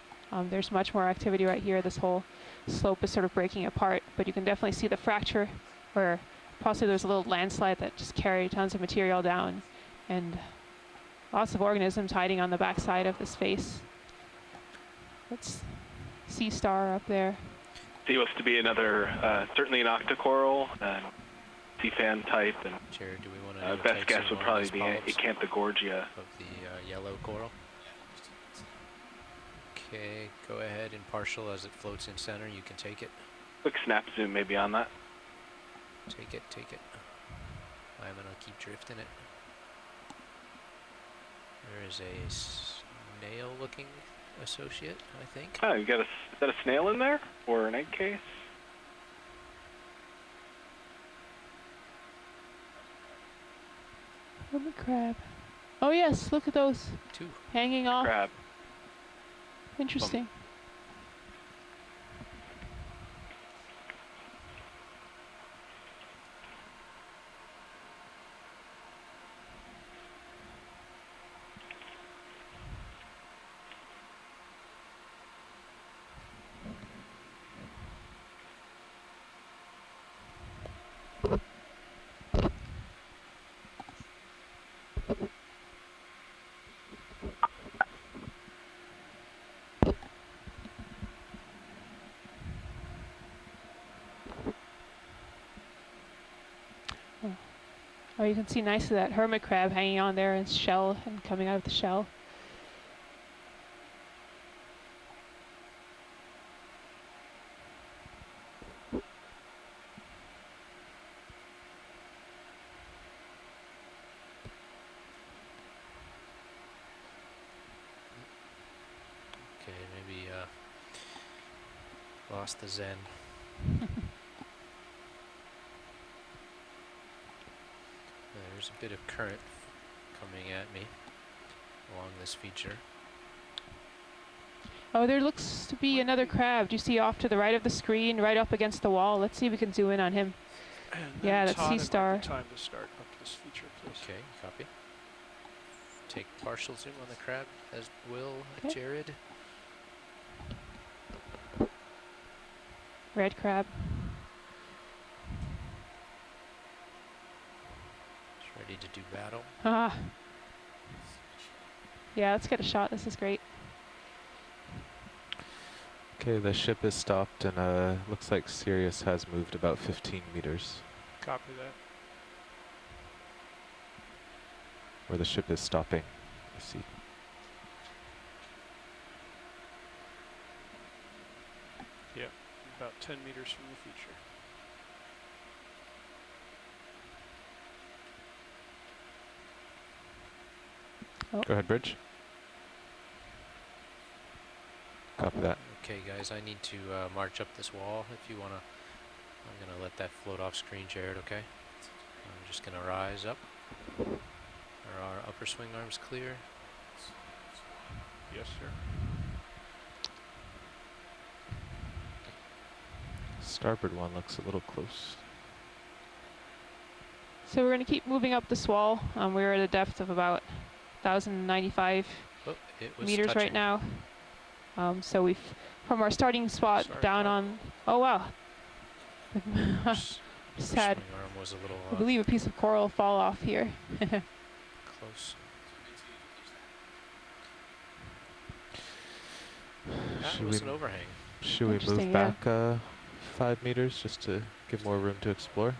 there's much more activity right here. This whole slope is sort of breaking apart, but you can definitely see the fracture where possibly there's a little landslide that just carried tons of material down and lots of organisms hiding on the backside of this face. That's sea star up there. See what's to be another, certainly an Octa Coral, C-fan type, and Jared, do we want to best guess would probably be Acanthogorgia. of the yellow coral? Okay, go ahead and partial as it floats in center. You can take it. Quick snap zoom maybe on that. Take it, take it. I'm gonna keep drifting it. There is a snail-looking associate, I think. Oh, you got is that a snail in there? Or an egg case? Hermit crab. Oh yes, look at those Two. hanging off. Crab. Interesting. Oh, you can see nicely that hermit crab hanging on there, its shell and coming out of the shell. Okay, maybe lost the zen. There's a bit of current coming at me along this feature. Oh, there looks to be another crab. Do you see off to the right of the screen, right up against the wall? Let's see if we can zoom in on him. And Yeah, then that's Todd, Sea it might Star. be time to start up this feature, please. Okay, copy. Take partial zoom on the crab as will Okay. Jared. Red crab. It's ready to do battle. Ah. Yeah, let's get a shot. This is great. Okay, the ship is stopped and looks like Sirius has moved about 15 meters. Copy that. Where the ship is stopping. I see. Yeah, about 10 meters from the feature. Go ahead, Bridge. Copy that. Okay, guys, I need to march up this wall if you want to. I'm going to let that float off screen, Jared, okay? I'm just going to rise up. Are our upper swing arms clear? Yes, sir. Starboard one looks a little close. So we're going to keep moving up this wall. We're at a depth of about 1,095 Oh, it was meters touching. right now. So we've, from our starting spot Sorry, down Todd. on, oh wow. Just had, Swing arm was a little I believe, a piece of coral fall off here. close. That Should was we, an overhang. should we Interesting, move yeah. back 5 meters just to give more room to explore?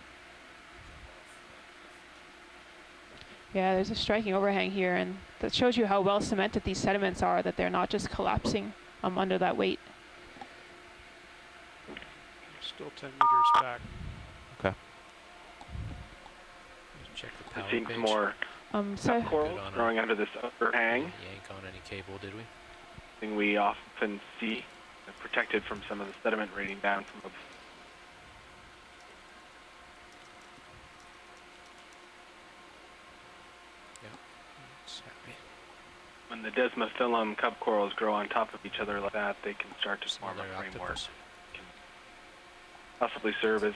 Yeah, there's a striking overhang here, and that shows you how well cemented these sediments are, that they're not just collapsing under that weight. Still 10 meters back. Check the We've power seen page. some more So cup corals Good on growing under this overhang. Yank on any cable, did we? Thing we often see protected from some of the sediment raining down from above. It's happy. When the Desmophilum cup corals grow on top of each other like that, they can start to It's form another a framework. octopus. Can possibly serve as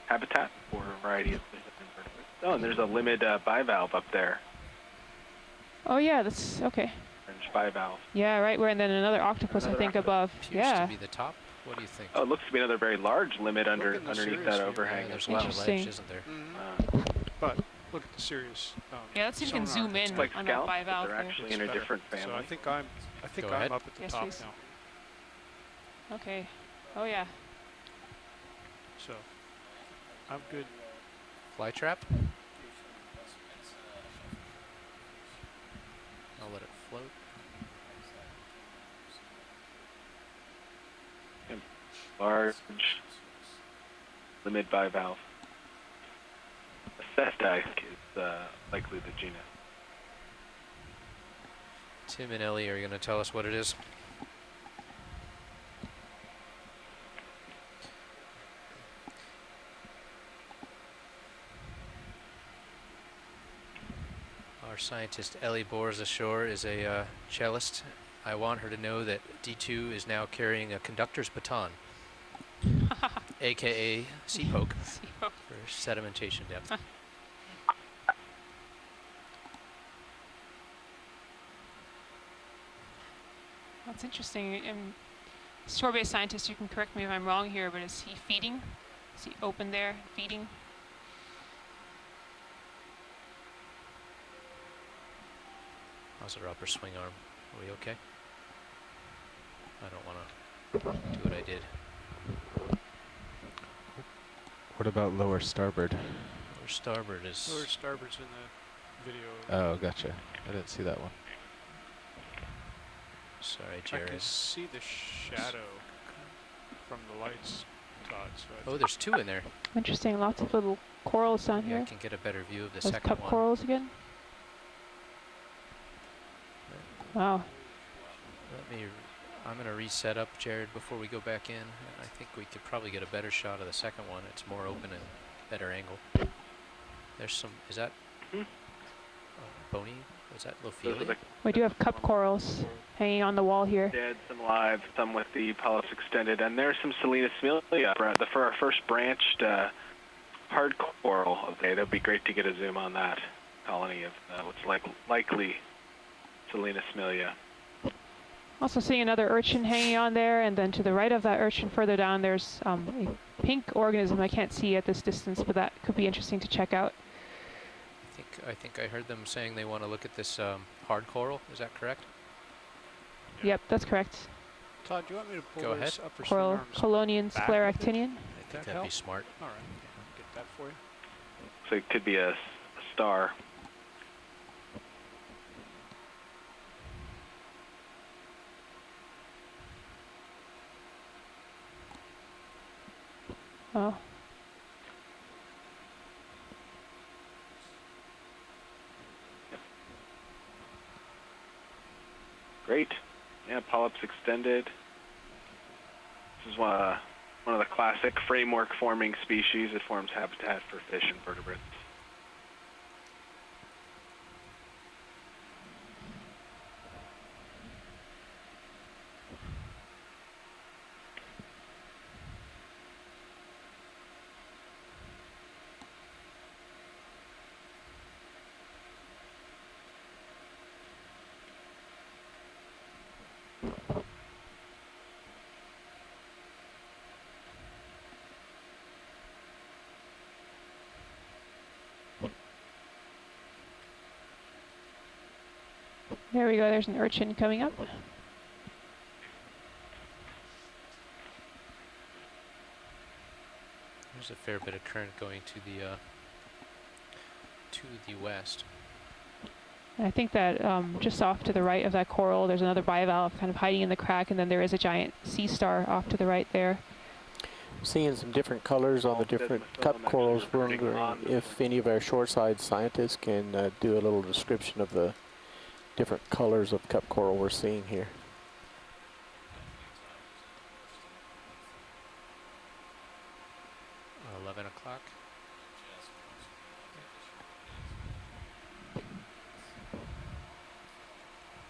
habitat for a variety of invertebrates. Oh, and there's a limid bivalve up there. oh yeah, that's okay. Orange bivalve. Yeah, right. We're and then another octopus, Another I think, octopus. above. Appears Yeah. to be the top. What do you think? Oh, it looks to be another very large limid in the underneath serious that view. overhang there's as a well. ledge, Interesting. isn't there? But look at the serious. Yeah, let's see if we can sonar zoom in attack. Like on that scalp, but bivalve they're there. actually in a Better. different So family. I think Go I'm ahead. up at the Yes, top please. now. Okay. Oh yeah. So I'm good. Fly trap? I'll let it float. Large limid bivalve. A cesti is likely the genus. Tim and Ellie are going to tell us what it is. Our scientist Ellie Boers ashore is a cellist. I want her to know that D2 is now carrying a conductor's baton, aka sea poke, for sedimentation depth. That's interesting. Shore-based scientist, you can correct me if I'm wrong here, but is he feeding? Is he open there, feeding? How's our upper swing arm? Are we okay? I don't want to do what I did. What about lower starboard? Our starboard is... Lower starboard's in the video. Oh, gotcha. I didn't see that one. Sorry, I Jared. can see the shadow from the lights, Todd. So I Oh, there's two in there. Interesting. Lots of little corals down Maybe I here. can get a better view of the Those second cup one. corals again. Wow. I'm going to reset up, Jared, before we go back in. I think we could probably get a better shot of the second one. It's more open and better angle. There's some, is that bony? Was that Those are Ophioroidia? the We do have cup corals hanging on the wall here. dead, some alive, some with the polyps extended, and there's some Stoliniferous for our first branched hard coral. Okay, that'd be great to get a zoom on that colony of what's likely Stoliniferous. Also seeing another urchin hanging on there, and then to the right of that urchin further down there's a pink organism I can't see at this distance, but that could be interesting to check out. I think I heard them saying they want to look at this hard coral. Is that correct? Yep, that's correct. Todd, do you want me to pull Go those ahead. upper swing Coral arms Colonian back scleractinian. I think that that'd help? be smart. All right, I'll get that for you. So it could be a star. Oh. Great. Yeah, polyps extended. This is one of the classic framework-forming species. It forms habitat for fish and vertebrates. There we go, there's an urchin coming up. There's a fair bit of current going to the west. And I think that just off to the right of that coral there's another bivalve kind of hiding in the crack, and then there is a giant sea star off to the right there. Seeing some different colors on the different cup corals. We're wondering if any of our shoreside scientists can do a little description of the different colors of cup coral we're seeing here. Oh, 11 o'clock.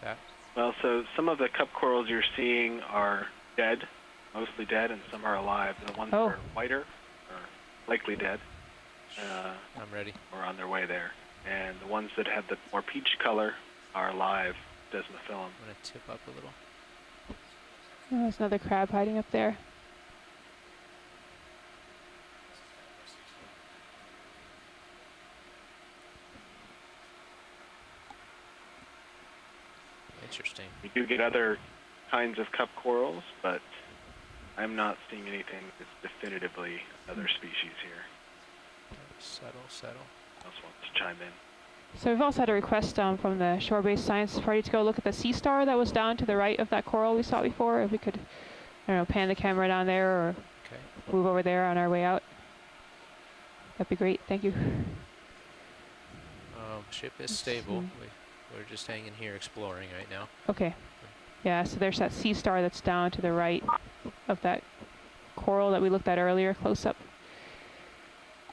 That. Well, so some of the cup corals you're seeing are dead, mostly dead, and some are alive. The ones that are whiter are likely dead. I'm ready. Or on their way there. And the ones that have the more peach color are alive, Desmophilum. I'm going to tip up a little. Oh, there's another crab hiding up there. Interesting. We do get other kinds of cup corals, but I'm not seeing anything that's definitively other species here. Settle, settle. Else wants to chime in. So we've also had a request from the shore-based science party to go look at the sea star that was down to the right of that coral we saw before. If we could, I don't know, pan the camera down there or move over there on our way out. That'd be great. Thank you. Ship is stable. We're just hanging here exploring right now. Okay. Yeah, so there's that sea star that's down to the right of that coral that we looked at earlier, close up.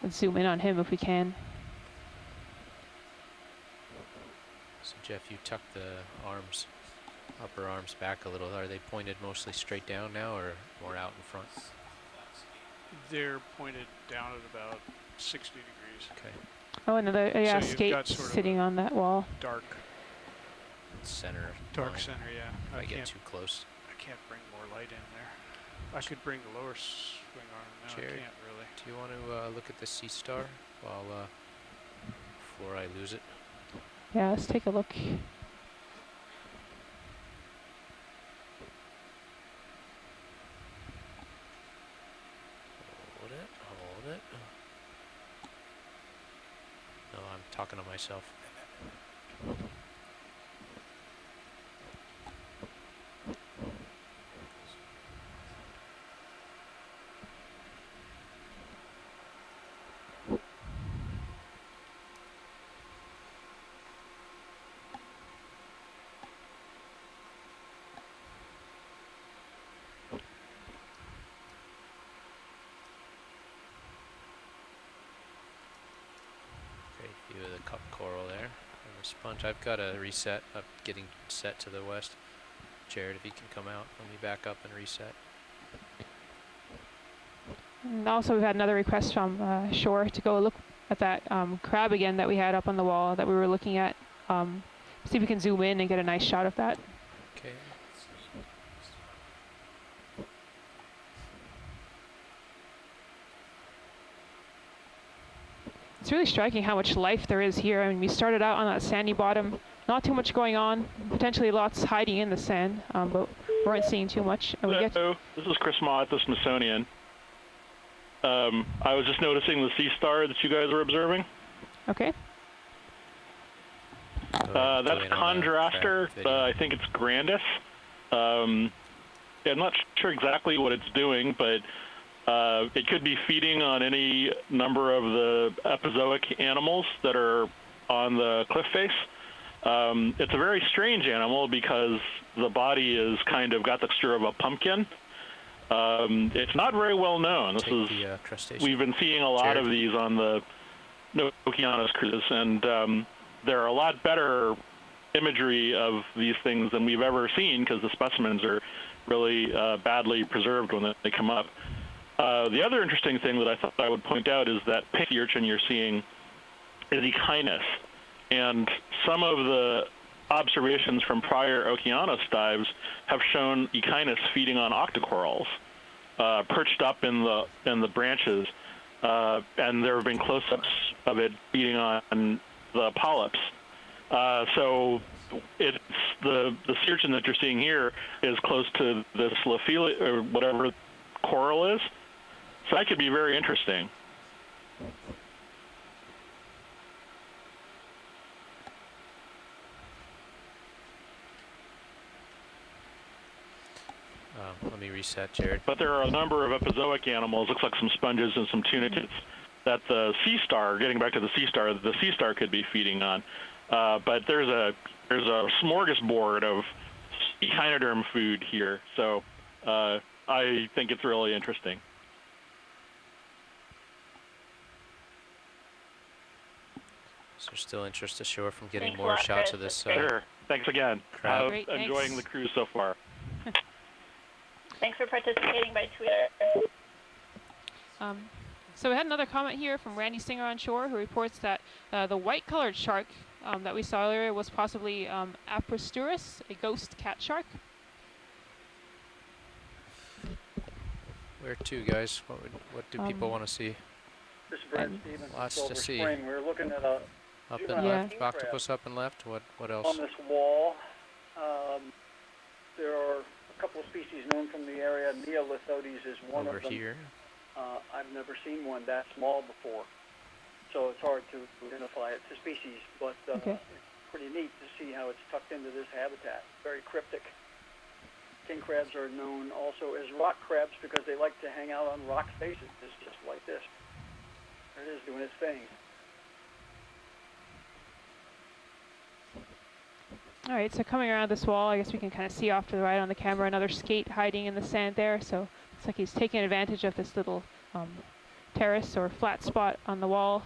Let's zoom in on him if we can. So Jeff, you tuck the arms, upper arms back a little. Are they pointed mostly straight down now or more out in front? They're pointed down at about 60 degrees. Okay. Oh, another yeah, So you've skate got sort of sitting on that wall. Dark Center. center, yeah. I get too close. I can't bring more light in there. I could bring the lower swing arm. No, Jerry, I can't really. do you want to look at the sea star while before I lose it? Yeah, let's take a look. Hold it. No, I'm talking to myself. View of the cup coral there and the sponge. I've got a reset up, getting set to the west. Jared, if you can come out, let me back up and reset. And also, we've had another request from shore to go look at that crab again that we had up on the wall that we were looking at. See if we can zoom in and get a nice shot of that. Okay. It's really striking how much life there is here. I mean, we started out on that sandy bottom, not too much going on, potentially lots hiding in the sand, but we weren't seeing too much. And we Hello, this is Chris Ma at the Smithsonian. I was just noticing the sea star that you guys were observing. Okay. That's Chondroster. I think it's Grandis. I'm not sure exactly what it's doing, but it could be feeding on any number of the epizoic animals that are on the cliff face. It's a very strange animal because the body is kind of got the texture of a pumpkin. It's not very well known. We've been seeing a lot of these on the Okeanos cruises, and there are a lot better imagery of these things than we've ever seen because the specimens are really badly preserved when they come up. The other interesting thing that I thought I would point out is that pink sea urchin you're seeing is Echinus, and some of the observations from prior Okeanos dives have shown Echinus feeding on Octa Corals, perched up in the branches, and there have been close-ups of it feeding on the polyps. So it's the sea urchin that you're seeing here is close to this Lophilia or whatever coral is. So that could be very interesting. Let me reset, Jared. But there are a number of epizoic animals, looks like some sponges and some tunicates, that the sea star, getting back to the sea star could be feeding on. But there's a smorgasbord of echinoderm food here, so I think it's really interesting. Is there still interest ashore from getting more shots of this? Sure. Thanks again. Crab. Great, Enjoying thanks. the cruise so far. Thanks for participating by Twitter. So we had another comment here from Randy Singer on shore who reports that the white-colored shark that we saw earlier was possibly Aprosturus, a ghost cat shark. Where to, guys? What do people want to see? This is Brad Stevens. Lots Silver to see. Spring. We're looking at a Up and juvenile left, king crab octopus up and left. What else? on this wall. There are a couple of species known from the area. Neolithodes is one Over of them. here. I've never seen one that small before, so it's hard to identify it to species, but it's pretty neat to see how it's tucked into this habitat. Very cryptic. King crabs are known also as rock crabs because they like to hang out on rock faces, just like this. There it is doing its thing. All right, so coming around this wall, I guess we can kind of see off to the right on the camera another skate hiding in the sand there. So it's like he's taking advantage of this little terrace or flat spot on the wall.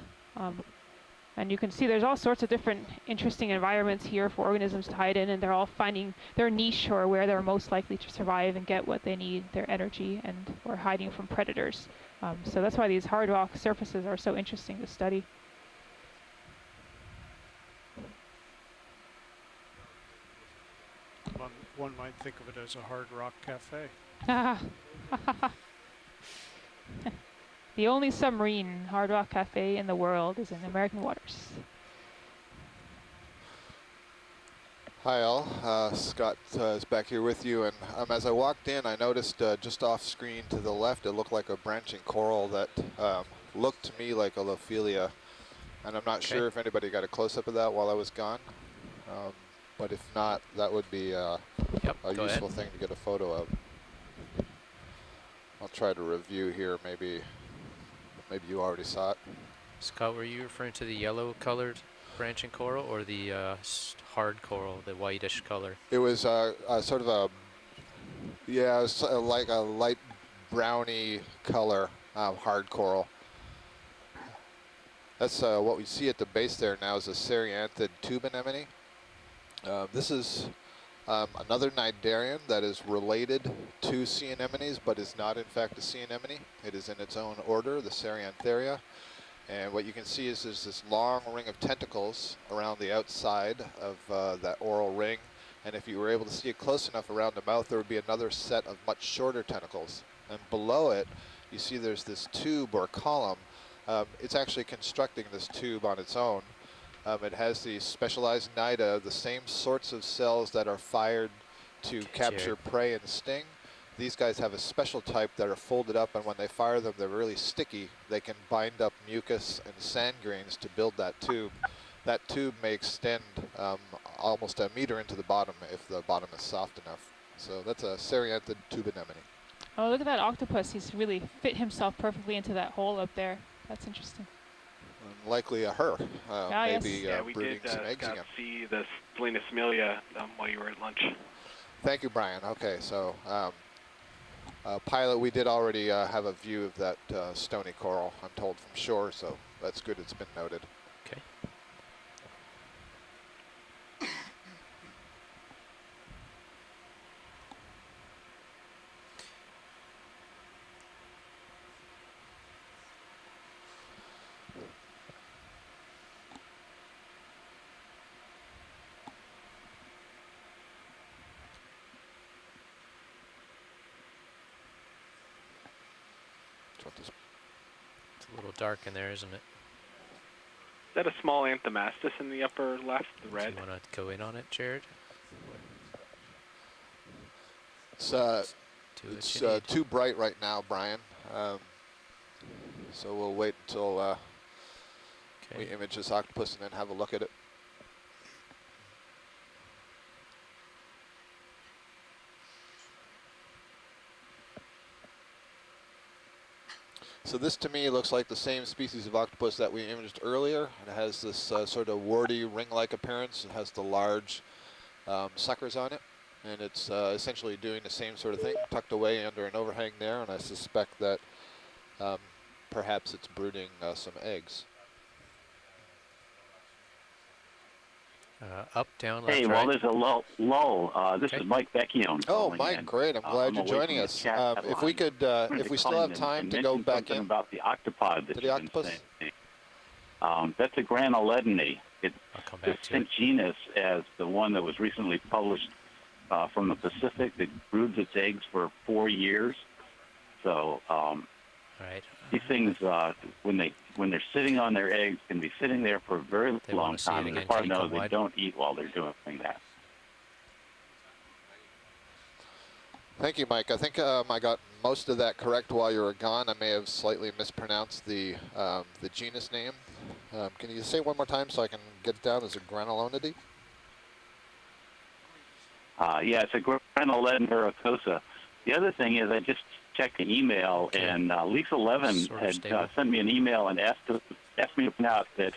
And you can see there's all sorts of different interesting environments here for organisms to hide in, and they're all finding their niche or where they're most likely to survive and get what they need, their energy, and or hiding from predators. So that's why these hard rock surfaces are so interesting to study. One might think of it as a hard rock cafe. The only submarine hard rock cafe in the world is in American waters. Hi all, Scott is back here with you, and as I walked in I noticed just off screen to the left it looked like a branching coral that looked to me like a Lophilia, and I'm not sure if anybody got a close-up of that while I was gone, but if not, that would be a useful thing to get a photo of. I'll try to review here, maybe you already saw it. Scott, were you referring to the yellow-colored branching coral or the hard coral, the whitish color? It was sort of like a light browny color, hard coral. That's what we see at the base there now is a Serianthid tube anemone. This is another cnidarian that is related to sea anemones, but is not in fact a sea anemone. It is in its own order, the Cerantheria. And what you can see is there's this long ring of tentacles around the outside of that oral ring. And if you were able to see it close enough around the mouth, there would be another set of much shorter tentacles. And below it, you see there's this tube or column. It's actually constructing this tube on its own. It has these specialized nida, the same sorts of cells that are fired to capture prey and sting. These guys have a special type that are folded up, and when they fire them, they're really sticky. They can bind up mucus and sand grains to build that tube. That tube may extend almost a meter into the bottom if the bottom is soft enough. So that's a ceranthid tube anemone. Oh, look at that octopus. He's really fit himself perfectly into that hole up there. That's interesting. Likely a her. Maybe we brooding did some eggs again. see the Stoliniferous while you were at lunch. Thank you, Brian. Okay, so pilot, we did already have a view of that stony coral, I'm told, from shore, so that's good. It's been noted. Okay. It's a little dark in there, isn't it? Is that a small Anthomastus in the upper left, the red? Do you want to go in on it, Jared? It's too bright right now, Brian. So we'll wait until we image this octopus and then have a look at it. So this to me looks like the same species of octopus that we imaged earlier. It has this sort of warty ring-like appearance. It has the large suckers on it. And it's essentially doing the same sort of thing, tucked away under an overhang there. And I suspect that perhaps it's brooding some eggs. Up, down, left, hey, right. well, there's a low. This is Mike Vecchione. Oh, Mike, great. I'm glad you're joining us. If we could, if we still have time to go back in. About the octopod that to the octopus? That's a Granoledone. It's I'll come back to it. distinct genus as the one that was recently published from the Pacific that broods its eggs for 4 years. So right. these things, when they're sitting on their eggs, can be sitting there for a very long time. And as far as I know, they don't eat while they're doing that. Thank you, Mike. I think I got most of that correct while you were gone. I may have slightly mispronounced the genus name. Can you say it one more time so I can get it down as a Granulonidae? Yeah, it's a Granoledone verrucosa. The other thing is I just checked the email, and Lisa Levin had sent me an email and asked me to point out that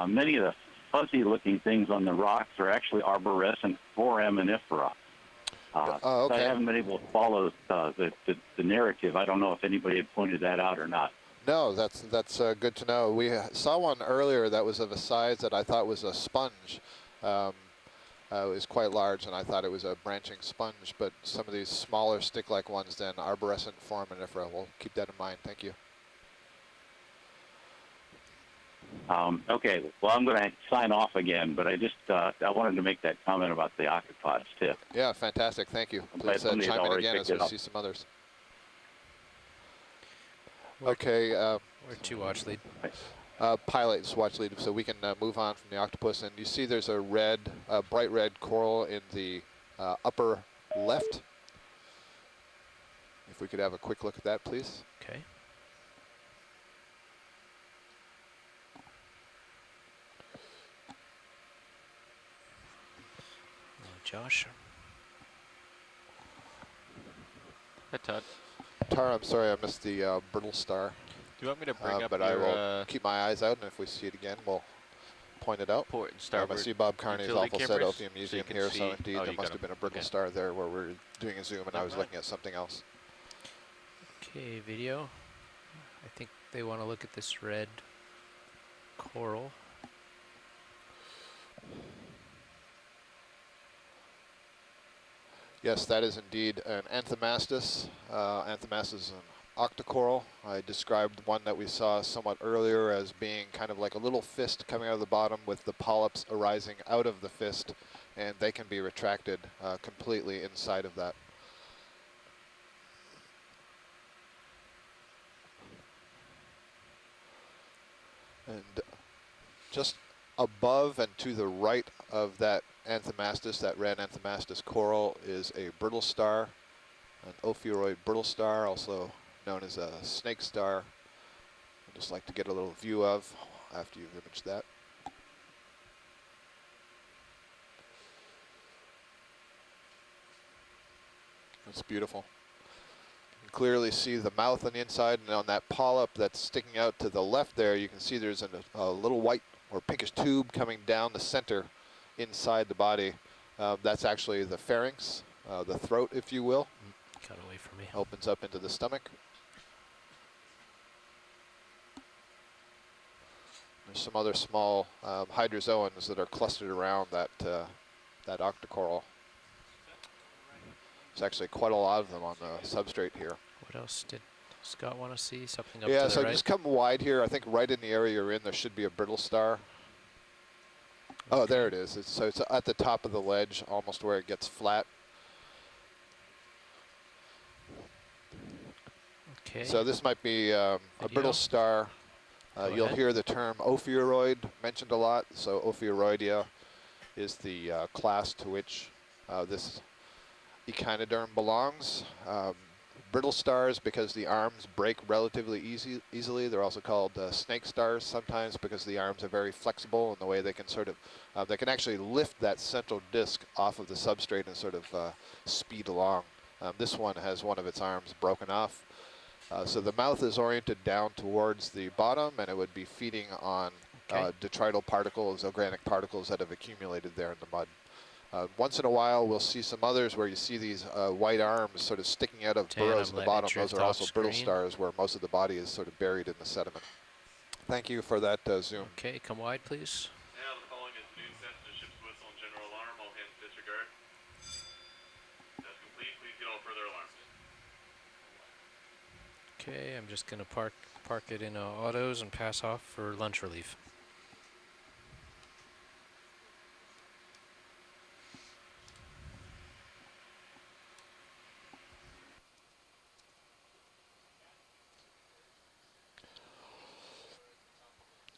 many of the fuzzy-looking things on the rocks are actually arborescent foraminifera. Okay. So I haven't been able to follow the narrative. I don't know if anybody had pointed that out or not. No, that's good to know. We saw one earlier that was of a size that I thought was a sponge. It was quite large, and I thought it was a branching sponge, but some of these smaller stick-like ones, then arborescent foraminifera. We'll keep that in mind. Thank you. Okay, well, I'm going to sign off again, but I just I wanted to make that comment about the octopods, too. Yeah, fantastic. Thank you. Please chime in again as we see some others. Okay. We're to watch lead. Pilot is watch lead, so we can move on from the octopus. And you see there's a red, bright red coral in the upper left. If we could have a quick look at that, please. Okay. Josh. Hi, Todd. Tara, I'm sorry I missed the Brittle Star. Do you want me to bring up but I will keep my eyes out, and if we see it again, we'll point it out. Port and starboard I see Bob Carney's awful set Opium Museum here, so see. indeed there must have been a Brittle Star there where we're doing a zoom, and I was looking at something else. Okay, video. I think they want to look at this red coral. Yes, that is indeed an Anthomastus. Anthomastus is an Octa Coral. I described one that we saw somewhat earlier as being kind of like a little fist coming out of the bottom with the polyps arising out of the fist, and they can be retracted completely inside of that. And just above and to the right of that Anthomastus, that red Anthomastus coral, is a Brittle Star, an Ophioid Brittle Star, also known as a snake star. I'd just like to get a little view of after you've imaged that. It's beautiful. You can clearly see the mouth on the inside, and on that polyp that's sticking out to the left there, you can see there's a little white or pinkish tube coming down the center inside the body. That's actually the pharynx, the throat, if you will. Got away from me. Opens up into the stomach. There's some other small hydrozoans that are clustered around that Octa Coral. There's actually quite a lot of them on the substrate here. What else did Scott want to see? Something up yeah, to the so right? just come wide here. I think right in the area you're in, there should be a Brittle Star. Okay. Oh, there it is. So it's at the top of the ledge, almost where it gets flat. Okay. So this might be a Brittle Star. You'll hear the term Ophioroid mentioned a lot. So Ophioroidia is the class to which this echinoderm belongs. Brittle stars because the arms break relatively easily. They're also called snake stars sometimes because the arms are very flexible in the way they can sort of, they can actually lift that central disc off of the substrate and sort of speed along. This one has one of its arms broken off. So the mouth is oriented down towards the bottom, and it would be feeding on detrital particles, organic particles that have accumulated there in the mud. Once in a while, we'll see some others where you see these white arms sort of sticking out of burrows in the bottom. Those are also Brittle Stars where most of the body is sort of buried in the sediment. Thank you for that zoom. Okay, come wide, please. Now the following is noon test and ship's whistle and general alarm. All hands disregard. That's complete. Please get all further alarms. Okay, I'm just going to park it in autos and pass off for lunch relief.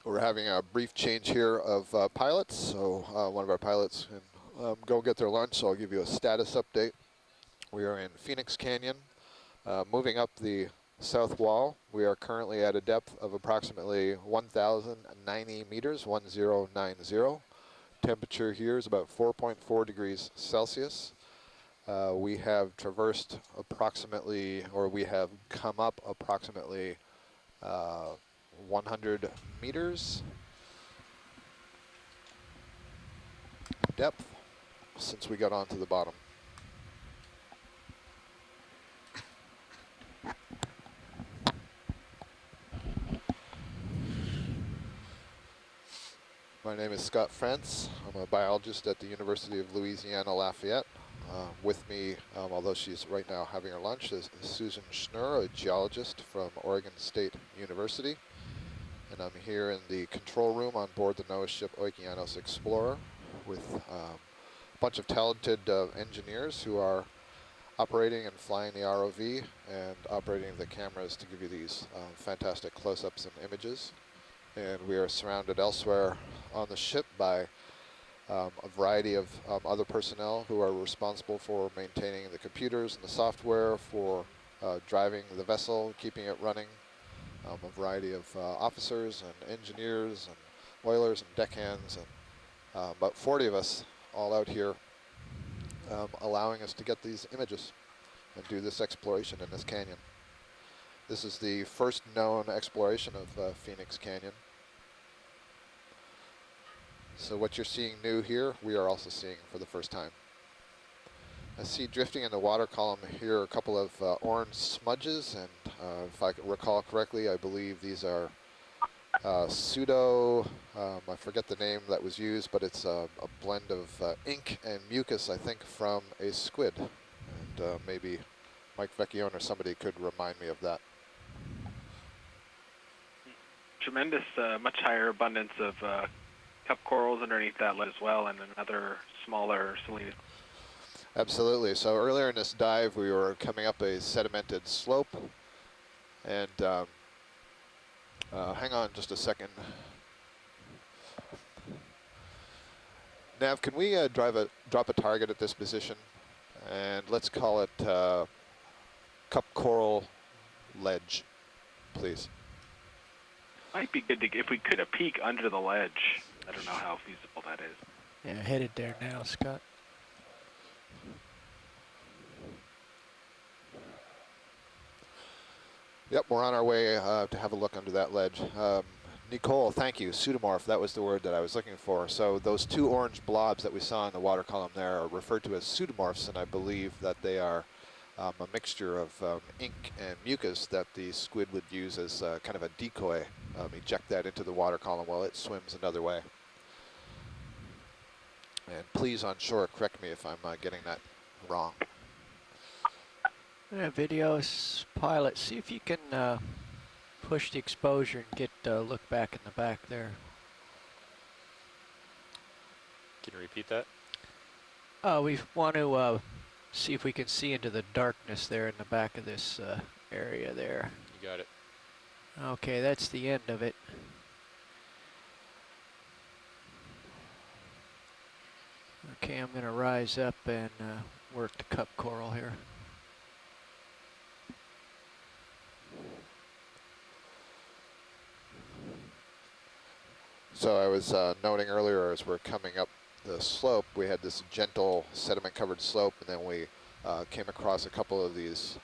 We're having a brief change here of pilots, so one of our pilots can go get their lunch, so I'll give you a status update. We are in Phoenix Canyon, moving up the south wall. We are currently at a depth of approximately 1,090 meters, 1090. Temperature here is about 4.4 degrees Celsius. We have traversed approximately, or we have come up approximately 100 meters depth since we got onto the bottom. My name is Scott Frantz. I'm a biologist at the University of Louisiana Lafayette. With me, although she's right now having her lunch, is Susan Schnurr, a geologist from Oregon State University. And I'm here in the control room on board the NOAA ship Okeanos Explorer with a bunch of talented engineers who are operating and flying the ROV and operating the cameras to give you these fantastic close-ups and images. And we are surrounded elsewhere on the ship by a variety of other personnel who are responsible for maintaining the computers and the software, for driving the vessel, keeping it running. A variety of officers and engineers and oilers and deckhands, and about 40 of us all out here allowing us to get these images and do this exploration in this canyon. This is the first known exploration of Phoenix Canyon. So what you're seeing new here, we are also seeing for the first time. I see drifting in the water column here a couple of orange smudges, and if I recall correctly, I believe these are pseudo, I forget the name that was used, but it's a blend of ink and mucus, I think, from a squid. maybe Mike Vecchione or somebody could remind me of that. Tremendous, much higher abundance of cup corals underneath that ledge as well, and another smaller Salinas. Absolutely. So earlier in this dive, we were coming up a sedimented slope, and hang on just a second. Nav, can we drop a target at this position, and let's call it cup coral ledge, please. Might be good to, if we could, a peek under the ledge. I don't know how feasible that is. Yeah, headed there now, Scott. Yep, we're on our way to have a look under that ledge. Nicole, thank you. Pseudomorph, that was the word that I was looking for. So those two orange blobs that we saw in the water column there are referred to as pseudomorphs, and I believe that they are a mixture of ink and mucus that the squid would use as kind of a decoy. Eject that into the water column while it swims another way. And please, on shore, correct me if I'm getting that wrong. Yeah, videos, pilot, see if you can push the exposure and get a look back in the back there. Can you repeat that? We want to see if we can see into the darkness there in the back of this area there. You got it. Okay, that's the end of it. Okay, I'm going to rise up and work the cup coral here. So I was noting earlier as we're coming up the slope, we had this gentle sediment-covered slope, and then we came across a couple of these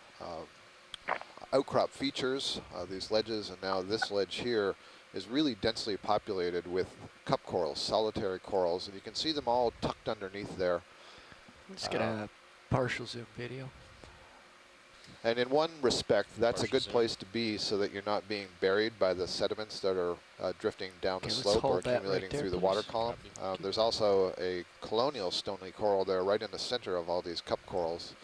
outcrop features, these ledges, and now this ledge here is really densely populated with cup corals, solitary corals, and you can see them all tucked underneath there. Let's get a partial zoom video. And in one respect, that's a good place to be so that you're not being buried by the sediments that are drifting down the slope or accumulating through the water column. There's also a colonial stony coral there right in the center of all these cup corals.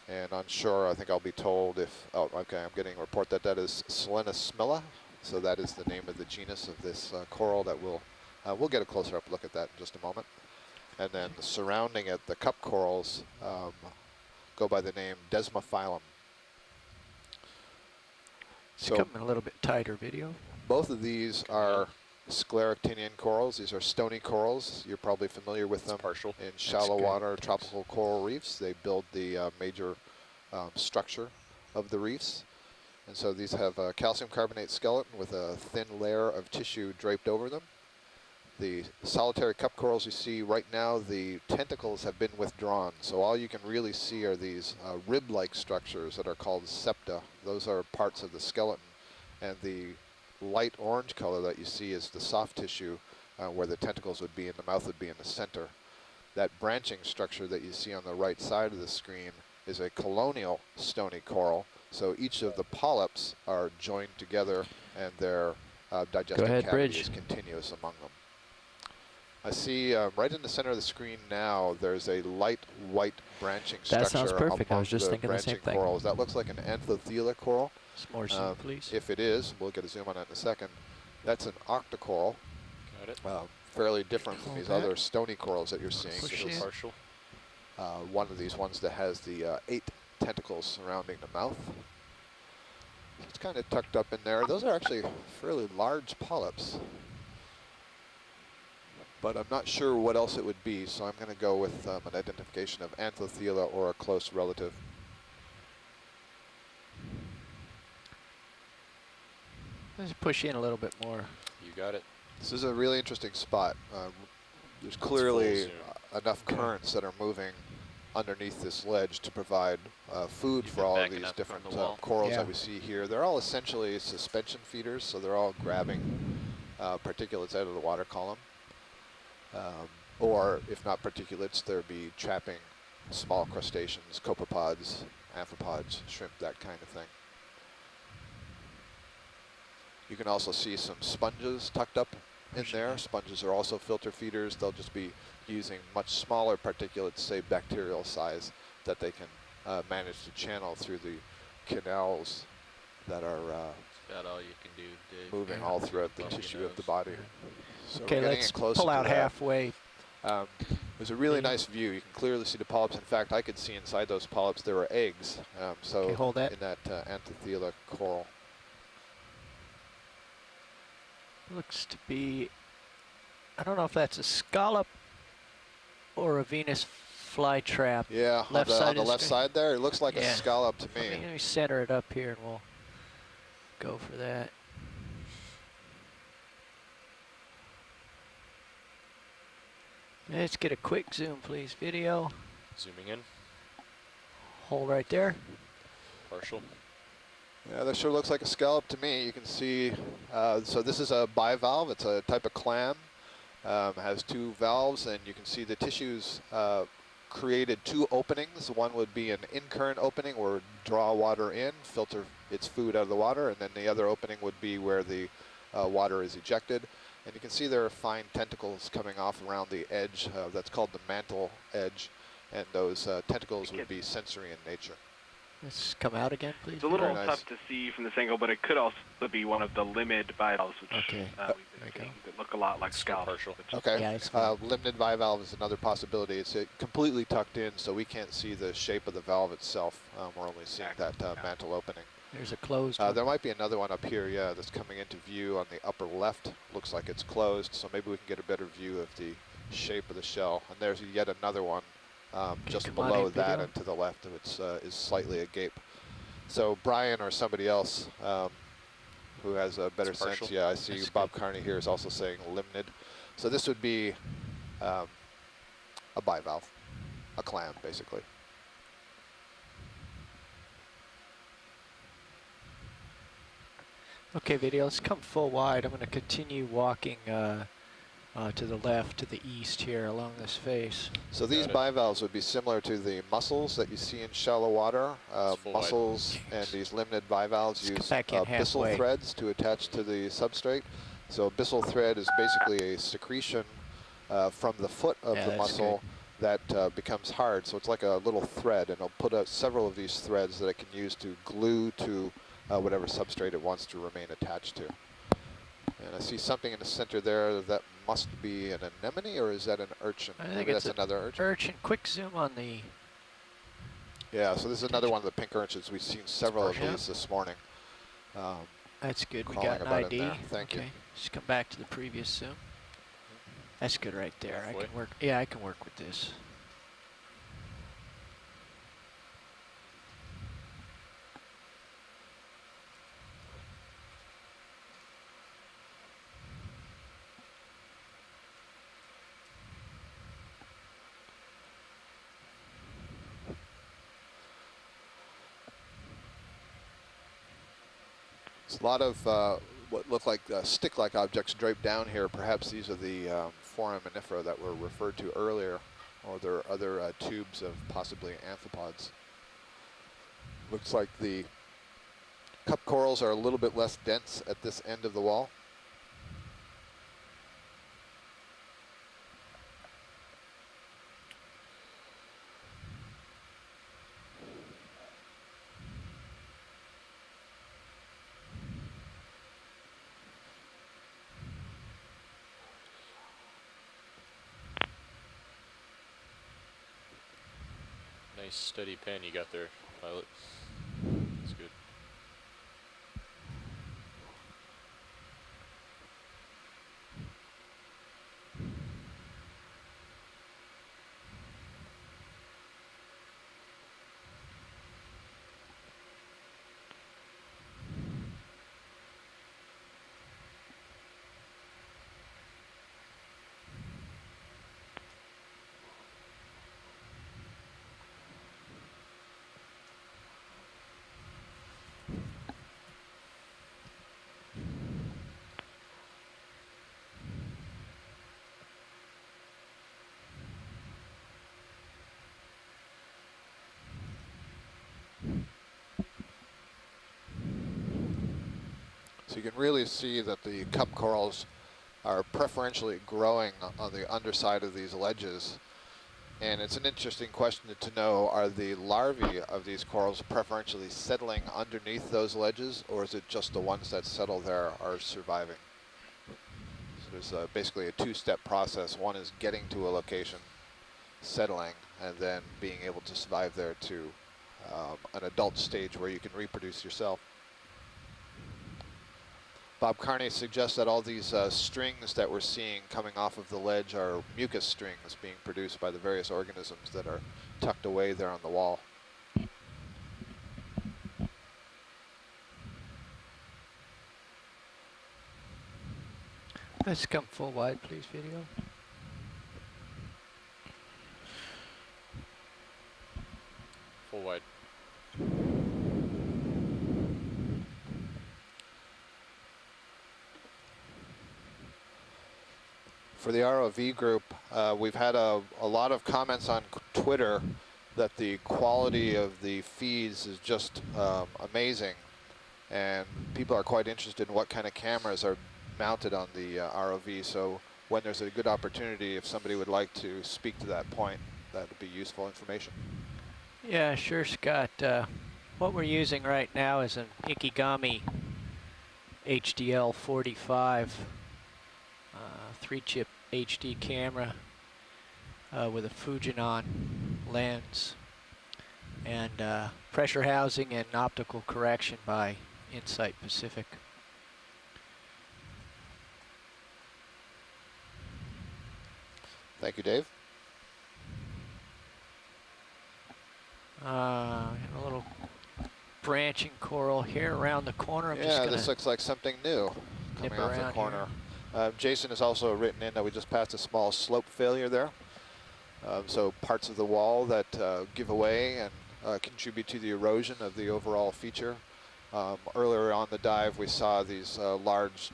And on shore, I think I'll be told if, oh, okay, I'm getting a report that that is Stoliniferous. So that is the name of the genus of this coral that we'll get a closer up look at that in just a moment. And then surrounding it, the cup corals go by the name Desmophilum. It's coming a little bit tighter video. Both of these are scleractinian corals. These are stony corals. You're probably familiar with them in shallow water tropical coral reefs. They build the major structure of the reefs. And so these have a calcium carbonate skeleton with a thin layer of tissue draped over them. The solitary cup corals you see right now, the tentacles have been withdrawn. So all you can really see are these rib-like structures that are called septa. Those are parts of the skeleton. And the light orange color that you see is the soft tissue where the tentacles would be and the mouth would be in the center. That branching structure that you see on the right side of the screen is a colonial stony coral. So each of the polyps are joined together and their digestive cavity is continuous among them. I see right in the center of the screen now, there's a light white branching structure. That sounds perfect. I was just thinking the same thing. Corals. That looks like an Anthopods coral. Some more zoom, please. If it is, we'll get a zoom on that in a second. That's an Octa Coral. Got it. Fairly different from these other stony corals that you're seeing. Partial. One of these ones that has the 8 tentacles surrounding the mouth. It's kind of tucked up in there. Those are actually fairly large polyps. But I'm not sure what else it would be, so I'm going to go with an identification of Anthopods or a close relative. Let's push in a little bit more. You got it. This is a really interesting spot. There's clearly enough currents that are moving underneath this ledge to provide food for all of these different corals that we see here. They're all essentially suspension feeders, so they're all grabbing particulates out of the water column. Or if not particulates, there'd be trapping small crustaceans, copepods, amphipods, shrimp, that kind of thing. You can also see some sponges tucked up in there. Sponges are also filter feeders. They'll just be using much smaller particulates, say bacterial size, that they can manage to channel through the canals that are That's about all you can do, Dave. moving all throughout the tissue of the body. So Okay, we're getting let's in closer pull to out that. halfway. There's a really nice view. You can clearly see the polyps. In fact, I could see inside those polyps there were eggs. So Okay, hold that. in that Anthopods coral. Looks to be, I don't know if that's a scallop or a Venus flytrap. Yeah, left on side the of left side there, it looks like a Yeah. scallop to me. Let me center it up here and we'll go for that. Let's get a quick zoom, please. Video. Zooming in. Hold right there. Partial. Yeah, that sure looks like a scallop to me. You can see, so this is a bivalve. It's a type of clam. Has two valves, and you can see the tissues created two openings. One would be an in-current opening where draw water in, filter its food out of the water, and then the other opening would be where the water is ejected. And you can see there are fine tentacles coming off around the edge. That's called the Mantle Edge, and those tentacles would be sensory in nature. Let's come out again, please. It's a little Very tough to see from this angle, but it could also be one of the limid bivalves, which Okay. we've been seeing that look a lot like scallops. Okay, Yeah, it's limited bivalve is another possibility. It's completely tucked in, so we can't see the shape of the valve itself. We're only seeing that mantle opening. There's a closed one. There might be another one up here, yeah, that's coming into view on the upper left. Looks like it's closed, so maybe we can get a better view of the shape of the shell. And there's yet another one just come on below in, that video. and to the left of it is slightly agape. So Brian or somebody else who has a better It's sense, partial. yeah, I see That's Bob Carney here is also saying limnid. So this would be a bivalve, a clam, basically. Okay, video, let's come full wide. I'm going to continue walking to the left, to the east here along this face. So these bivalves would be similar to the mussels that you see in shallow water. Mussels and these limnid bivalves use back in abyssal halfway. threads to attach to the substrate. So abyssal thread is basically a secretion from the foot of Yeah, the that's mussel that becomes hard. So it's like a little thread, and it'll put out several of these threads that it can use to glue to whatever substrate it wants to remain attached to. And I see something in the center there that must be an anemone, or is that an urchin? I think Maybe it's that's another urchin. Urchin. Quick zoom on the... Yeah, so this is another one of the pink urchins. We've seen several of partial. these this morning. That's good. We Crawling got an about in ID. there. Thank you. Okay. Just come back to the previous zoom. That's good right there. I Halfway. can work. Yeah, I can work with this. There's a lot of what look like stick-like objects draped down here. Perhaps these are the foraminifera that were referred to earlier, or there are other tubes of possibly amphipods. Looks like the cup corals are a little bit less dense at this end of the wall. Nice steady pen you got there, pilot. That's good. So you can really see that the cup corals are preferentially growing on the underside of these ledges. And it's an interesting question to know, are the larvae of these corals preferentially settling underneath those ledges, or is it just the ones that settle there are surviving? So there's basically a two-step process. One is getting to a location, settling, and then being able to survive there to an adult stage where you can reproduce yourself. Bob Carney suggests that all these strings that we're seeing coming off of the ledge are mucus strings being produced by the various organisms that are tucked away there on the wall. Let's come full wide, please, video. Full wide. For the ROV group, we've had a lot of comments on Twitter that the quality of the feeds is just amazing, and people are quite interested in what kind of cameras are mounted on the ROV. So when there's a good opportunity, if somebody would like to speak to that point, that would be useful information. Yeah, sure, Scott. What we're using right now is an Ikegami HDL 45 3-chip HD camera with a Fujinon lens and pressure housing and optical correction by Insight Pacific. Thank you, Dave. A little branching coral here around the corner. I'm just Yeah, gonna this looks like something new coming off the corner. Jason has also written in that we just passed a small slope failure there. So parts of the wall that give away and contribute to the erosion of the overall feature. Earlier on the dive, we saw these large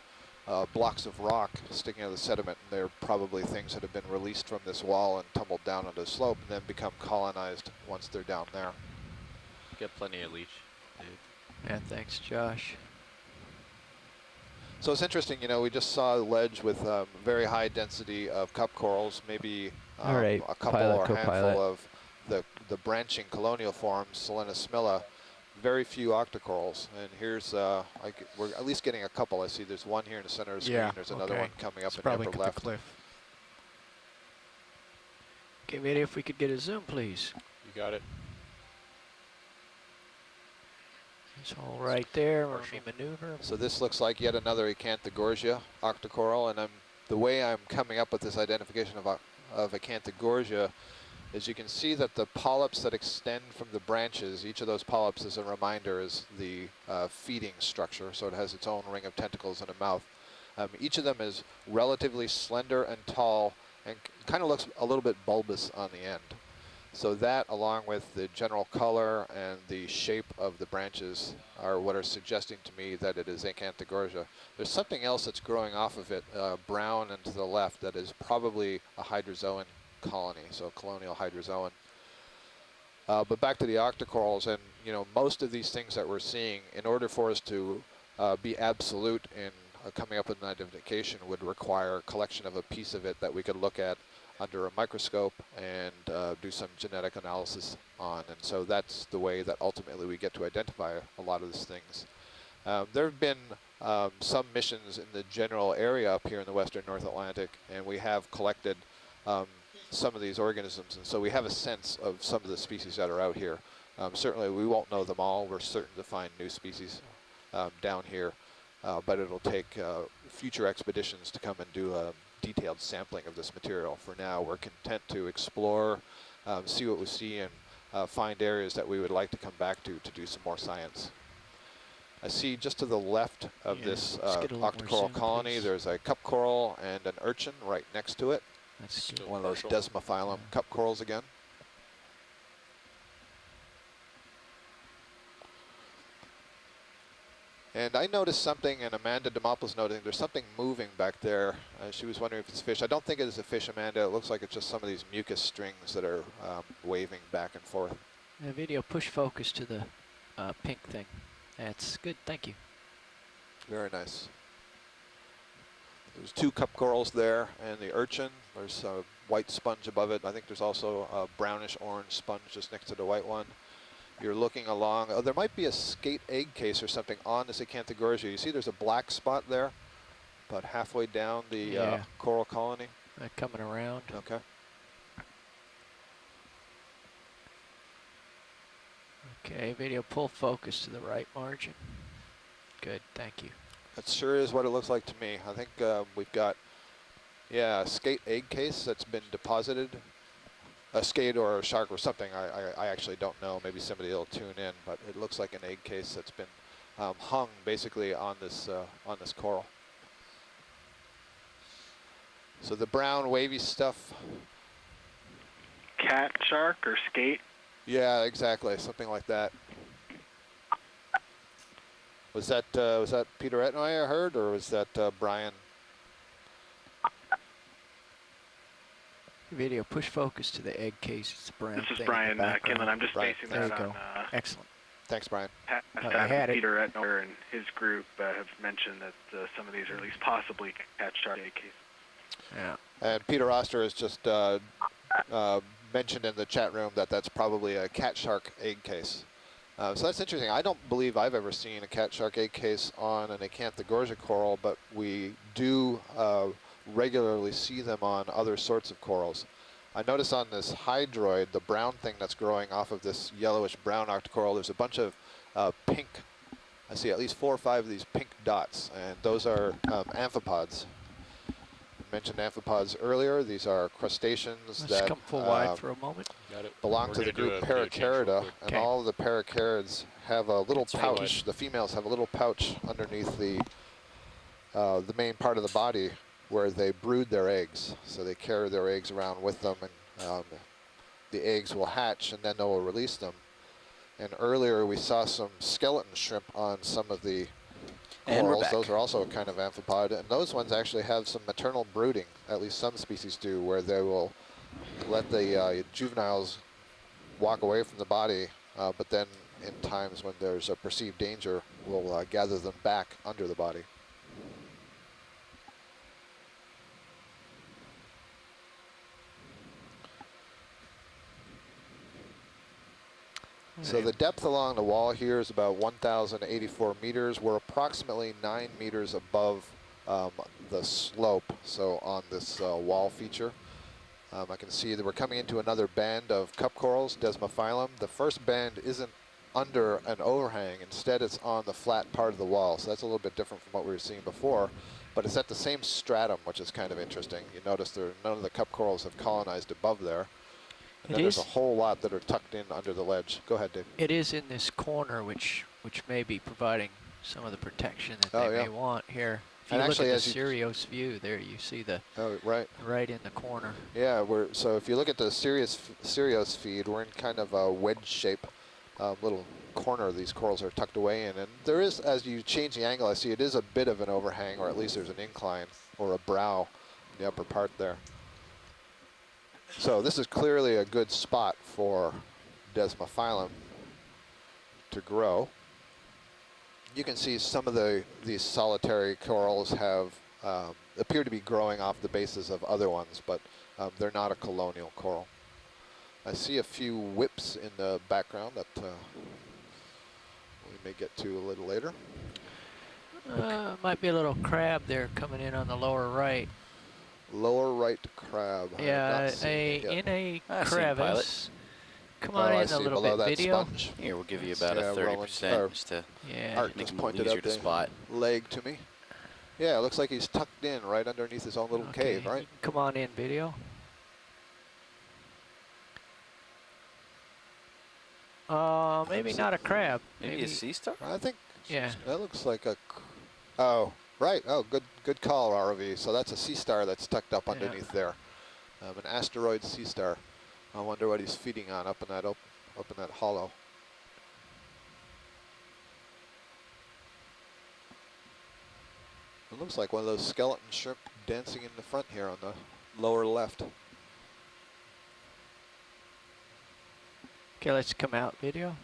blocks of rock sticking out of the sediment, and they're probably things that have been released from this wall and tumbled down onto the slope and then become colonized once they're down there. Get plenty of leech, Dave. Yeah, thanks, Josh. So it's interesting, you know, we just saw a ledge with very high density of cup corals, maybe All right, a couple pilot, or co-pilot. handful of the branching colonial forms, Selenosmilla, very few octocorals. And here's, we're at least getting a couple. I see there's one here in the center of the screen. Yeah, There's another one coming up it's in the probably upper the left. cliff. Okay, Vinny, if we could get a zoom, please. You got it. It's all right there. We're maneuver. So this looks like yet another Acanthogorgia octocoral, and the way I'm coming up with this identification of Acanthogorgia is you can see that the polyps that extend from the branches, each of those polyps, as a reminder, is the feeding structure, so it has its own ring of tentacles and a mouth. Each of them is relatively slender and tall and kind of looks a little bit bulbous on the end. So that, along with the general color and the shape of the branches, are what are suggesting to me that it is Acanthogorgia. There's something else that's growing off of it, brown and to the left, that is probably a hydrozoan colony, so a colonial hydrozoan. But back to the octocorals, and you know, most of these things that we're seeing, in order for us to be absolute in coming up with an identification, would require a collection of a piece of it that we could look at under a microscope and do some genetic analysis on. And so that's the way that ultimately we get to identify a lot of these things. There have been some missions in the general area up here in the western North Atlantic, and we have collected some of these organisms, and so we have a sense of some of the species that are out here. Certainly we won't know them all. We're certain to find new species down here, but it'll take future expeditions to come and do a detailed sampling of this material. For now, we're content to explore, see what we see, and find areas that we would like to come back to do some more science. I see just to the left of this octocoral colony, there's a cup coral and an urchin right next to it. That's one of those Desmophilum cup corals again. And I noticed something, and Amanda Demopoulos noting there's something moving back there. She was wondering if it's fish. I don't think it is a fish, Amanda. It looks like it's just some of these mucus strings that are waving back and forth. The video push focus to the pink thing. That's good, thank you. Very nice. There's 2 cup corals there, and the urchin. There's a white sponge above it. I think there's also a brownish-orange sponge just next to the white one. You're looking along. Oh, there might be a skate egg case or something on this Acanthogorgia. You see there's a black spot there, about halfway down the coral colony. Coming around. Okay. Okay, video pull focus to the right margin. Good, thank you. That sure is what it looks like to me. I think we've got, a skate egg case that's been deposited. A skate or a shark or something, I actually don't know. Maybe somebody will tune in, but it looks like an egg case that's been hung basically on this coral. So the brown wavy stuff. Cat shark or skate? Yeah, exactly, something like that. Was that Peter Etnoy I heard, or was that Brian? Video push focus to the egg case. It's the brown. This is Brian Kinlan. I'm just basing that on. Excellent. Thanks, Brian. I had it. Peter Etnoy and his group have mentioned that some of these are at least possibly cat shark egg cases. Yeah. And Peter Oster has just mentioned in the chat room that that's probably a cat shark egg case. So that's interesting. I don't believe I've ever seen a cat shark egg case on an Acanthogorgia coral, but we do regularly see them on other sorts of corals. I notice on this hydroid, the brown thing that's growing off of this yellowish brown octocoral, there's a bunch of pink, I see at least 4 or 5 of these pink dots, and those are amphipods. I mentioned amphipods earlier. These are crustaceans that come full wide for a moment. belong to the group Paracarida, and all of the paracarids have a little pouch. The females have a little pouch underneath the main part of the body where they brood their eggs. So they carry their eggs around with them, and the eggs will hatch, and then they will release them. And earlier we saw some skeleton shrimp on some of the corals. Those are also a kind of amphipod, and those ones actually have some maternal brooding, at least some species do, where they will let the juveniles walk away from the body, but then in times when there's a perceived danger, will gather them back under the body. So the depth along the wall here is about 1,084 meters. We're approximately 9 meters above the slope, so on this wall feature. I can see that we're coming into another band of cup corals, Desmophilum. The first band isn't under an overhang. Instead, it's on the flat part of the wall. So that's a little bit different from what we were seeing before. But it's at the same stratum, which is kind of interesting. You notice none of the cup corals have colonized above there. And then there's a whole lot that are tucked in under the ledge. Go ahead, Dave. It is in this corner, which may be providing some of the protection that they may want here. If you look at the Sirius view there, you see the right in the corner. Yeah, so if you look at the Sirius feed, we're in kind of a wedge shape, little corner these corals are tucked away in. And there is, as you change the angle, I see it is a bit of an overhang, or at least there's an incline or a brow in the upper part there. So this is clearly a good spot for Desmophilum to grow. You can see some of these solitary corals have appear to be growing off the bases of other ones, but they're not a colonial coral. I see a few whips in the background that we may get to a little later. Might be a little crab there coming in on the lower right. Lower right crab. Yeah, in a crevice. Come on in a little bit, video. Sponge. Here, we'll give you about a 30% just to make it pointed easier out to spot. Leg to me. Yeah, it looks like he's tucked in right underneath his own little cave, right? Come on in, video. Maybe not a crab. Maybe a sea star? I think. Yeah. That looks like a. Oh, right. Oh, good call, ROV. So that's a sea star that's tucked up underneath there. An asteroid sea star. I wonder what he's feeding on up in that hollow. It looks like one of those skeleton shrimp dancing in the front here on the lower left. Okay, let's come out, video.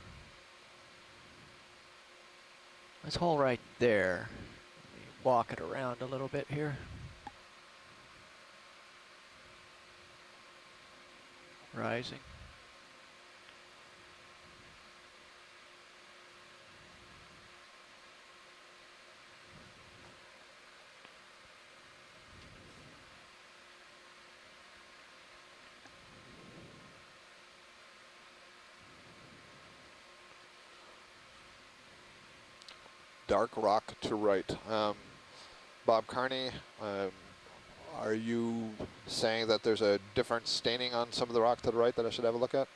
Let's hold right there. Walk it around a little bit here. rising. Dark rock to right. Bob Carney, are you saying that there's a different staining on some of the rock to the right that I should have a look at?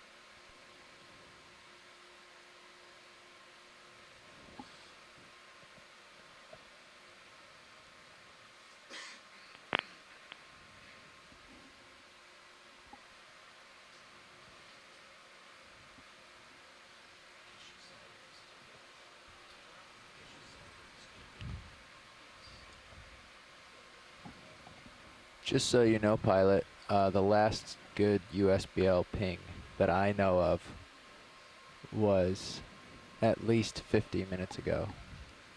Just so you know, pilot, the last good USBL ping that I know of was at least 50 minutes ago.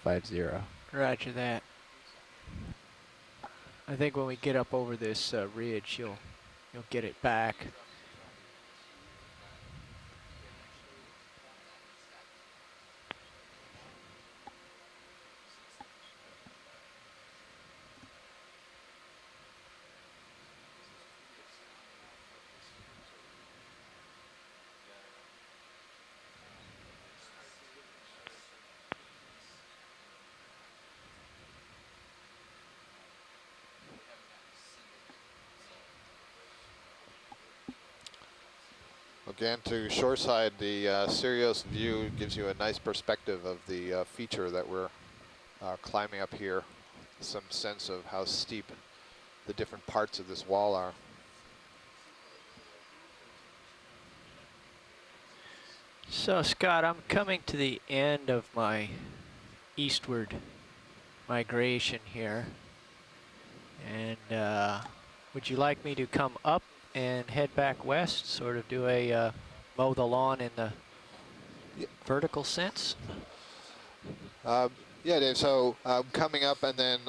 5-0. Roger that. I think when we get up over this ridge, you'll get it back. Again, to shoreside, the Sirius view gives you a nice perspective of the feature that we're climbing up here. Some sense of how steep the different parts of this wall are. So, Scott, I'm coming to the end of my eastward migration here. And would you like me to come up and head back west, sort of do a mow the lawn in the vertical sense? Yeah, Dave, so coming up and then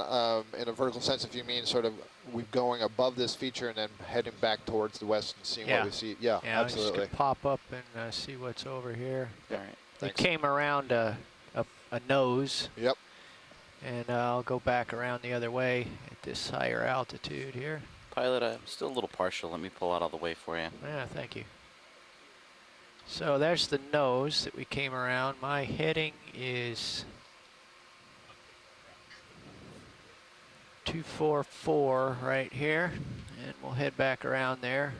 in a vertical sense, if you mean sort of we're going above this feature and then heading back towards the west and seeing what we see. Yeah, absolutely. I'm just gonna pop up and see what's over here. Yeah. All right. We came around a nose. Yep. And I'll go back around the other way at this higher altitude here. Pilot, I'm still a little partial. Let me pull out all the way for you. Yeah, thank you. So there's the nose that we came around. My heading is 244 right here, and we'll head back around there.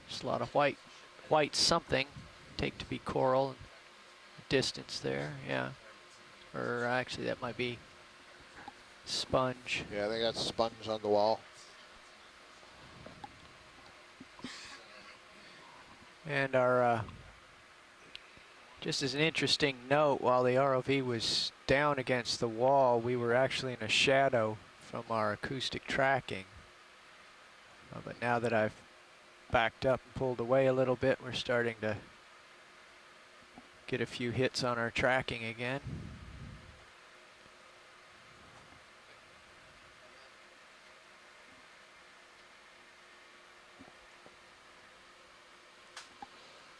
Just a lot of white something, take to be coral. Distance there, yeah. Or actually, that might be sponge. Yeah, I think that's sponge on the wall. And our, just as an interesting note, while the ROV was down against the wall, we were actually in a shadow from our acoustic tracking. But now that I've backed up and pulled away a little bit, we're starting to get a few hits on our tracking again.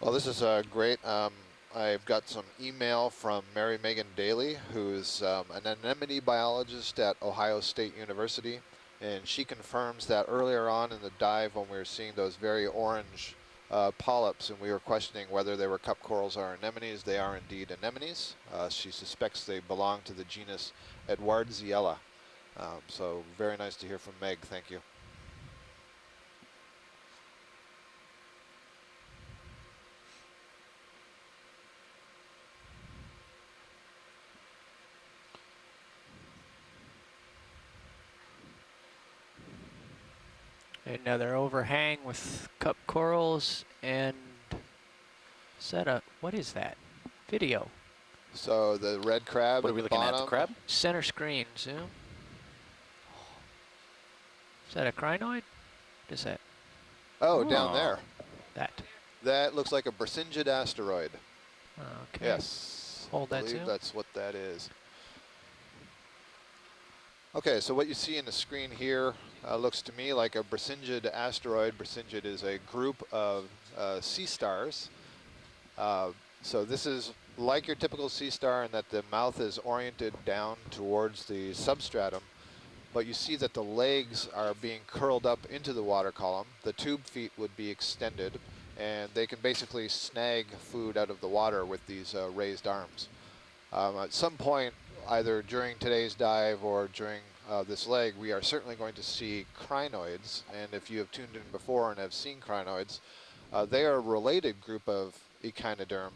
Well, this is great. I've got some email from Mary Megan Daly, who's an anemone biologist at Ohio State University, and she confirms that earlier on in the dive when we were seeing those very orange polyps and we were questioning whether they were cup corals or anemones, they are indeed anemones. She suspects they belong to the genus Edwardsiella. So very nice to hear from Meg, thank you. Another overhang with cup corals, and is that what is that? Video. So the red crab. What are we looking at, the crab? Center screen, zoom. Is that a crinoid? What is that? Oh, down there. That. That looks like a Brisingid asteroid. Okay. Yes. Hold that I believe zoom. that's what that is. Okay, so what you see in the screen here, looks to me like a Brisingid asteroid. Brisingid is a group of sea stars. So this is like your typical sea star in that the mouth is oriented down towards the substratum, but you see that the legs are being curled up into the water column. The tube feet would be extended, and they can basically snag food out of the water with these raised arms. At some point, either during today's dive or during this leg, we are certainly going to see crinoids, and if you have tuned in before and have seen crinoids, they are a related group of echinoderm,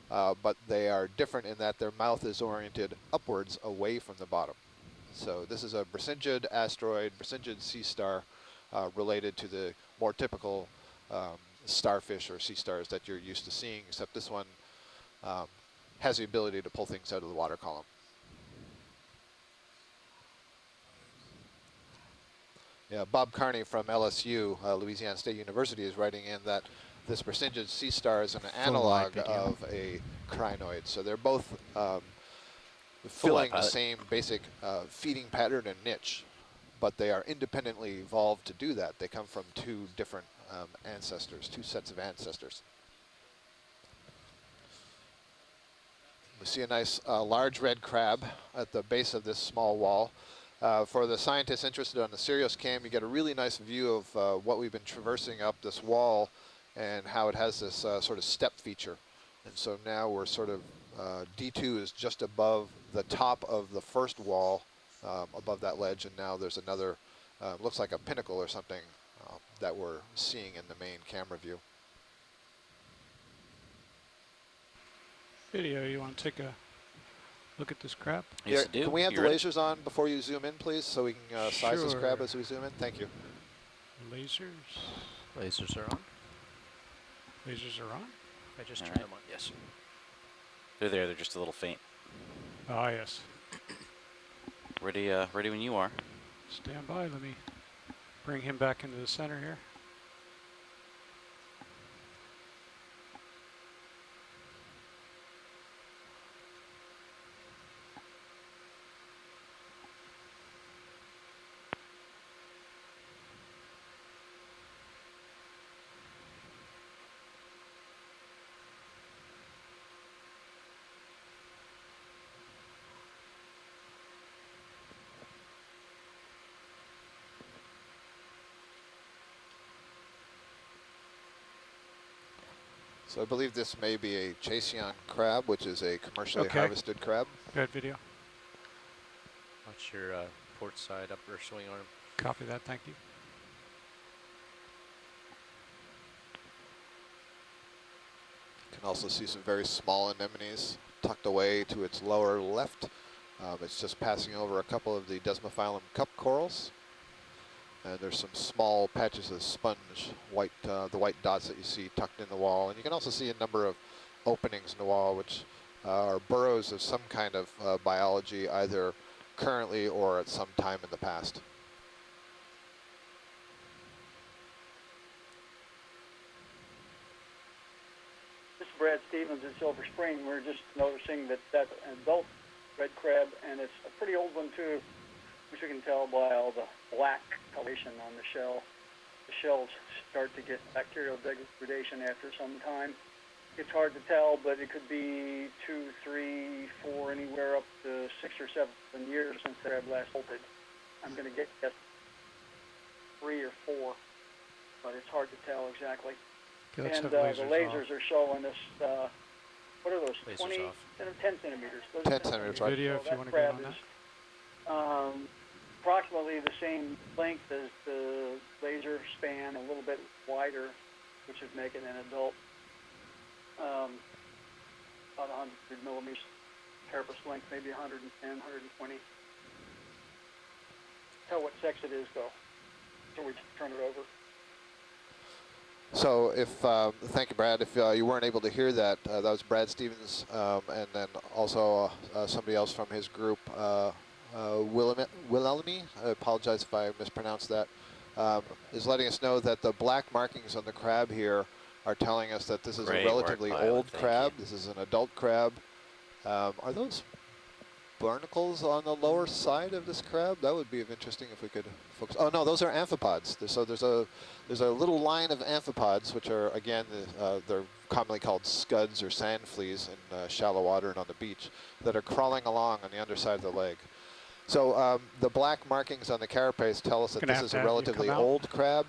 but they are different in that their mouth is oriented upwards away from the bottom. So this is a Brisingid asteroid, Brisingid sea star, related to the more typical starfish or sea stars that you're used to seeing, except this one has the ability to pull things out of the water column. Yeah, Bob Carney from LSU, Louisiana State University, is writing in that this Brisingid sea star is an analog of a crinoid. So they're both filling the same basic feeding pattern and niche, but they are independently evolved to do that. They come from two different ancestors, two sets of ancestors. We see a nice large red crab at the base of this small wall. For the scientists interested on the Sirius cam, you get a really nice view of what we've been traversing up this wall and how it has this sort of step feature. And so now we're sort of, D2 is just above the top of the first wall, above that ledge, and now there's another, looks like a pinnacle or something that we're seeing in the main camera view. Video, you want to take a look at this crab? Yes, I do. Can we have You the ready? lasers on before you zoom in, please, so we can size this crab as we zoom in? Thank you. Lasers. Lasers are on. Lasers are on. I just All turned right. them on, yes. They're there. They're just a little faint. Ah, yes. Ready, ready when you are. Stand by. Let me bring him back into the center here. So I believe this may be a Chasion crab, which is a commercially harvested crab. Good video. Watch your port side upper swing arm. Copy that, thank you. You can also see some very small anemones tucked away to its lower left. It's just passing over a couple of the Desmophilum cup corals. And there's some small patches of sponge, white, the white dots that you see tucked in the wall. And you can also see a number of openings in the wall, which are burrows of some kind of biology, either currently or at some time in the past. This is Brad Stevens in Silver Spring. We're just noticing that that's an adult red crab, and it's a pretty old one too, which you can tell by all the black coloration on the shell. The shells start to get bacterial degradation after some time. It's hard to tell, but it could be 2, 3, 4, anywhere up to 6 or 7 years since the crab last bolted. I'm going to guess 3 or 4, but it's hard to tell exactly. Okay, and the lasers are showing us, what are those, Lasers 20, off. 10 centimeters. Those 10 centimeters, right. Video, So if you want to crab get on that. is approximately the same length as the laser span, a little bit wider, which would make it an adult. About 100 millimeters carapace length, maybe 110, 120. Tell what sex it is, though, so we turn it over. So if, thank you, Brad. If you weren't able to hear that, that was Brad Stevens, and then also somebody else from his group, Wilhelmi, I apologize if I mispronounced that, is letting us know that the black markings on the crab here are telling us that this is Great a relatively work, old Violet. crab. Thank you. This is an adult crab. Are those barnacles on the lower side of this crab. That would be interesting if we could focus. Oh no, those are amphipods. So there's a little line of amphipods, which are again they're commonly called scuds or sand fleas in shallow water and on the beach, that are crawling along on the underside of the leg. So the black markings on the carapace tell us that this is a relatively old crab.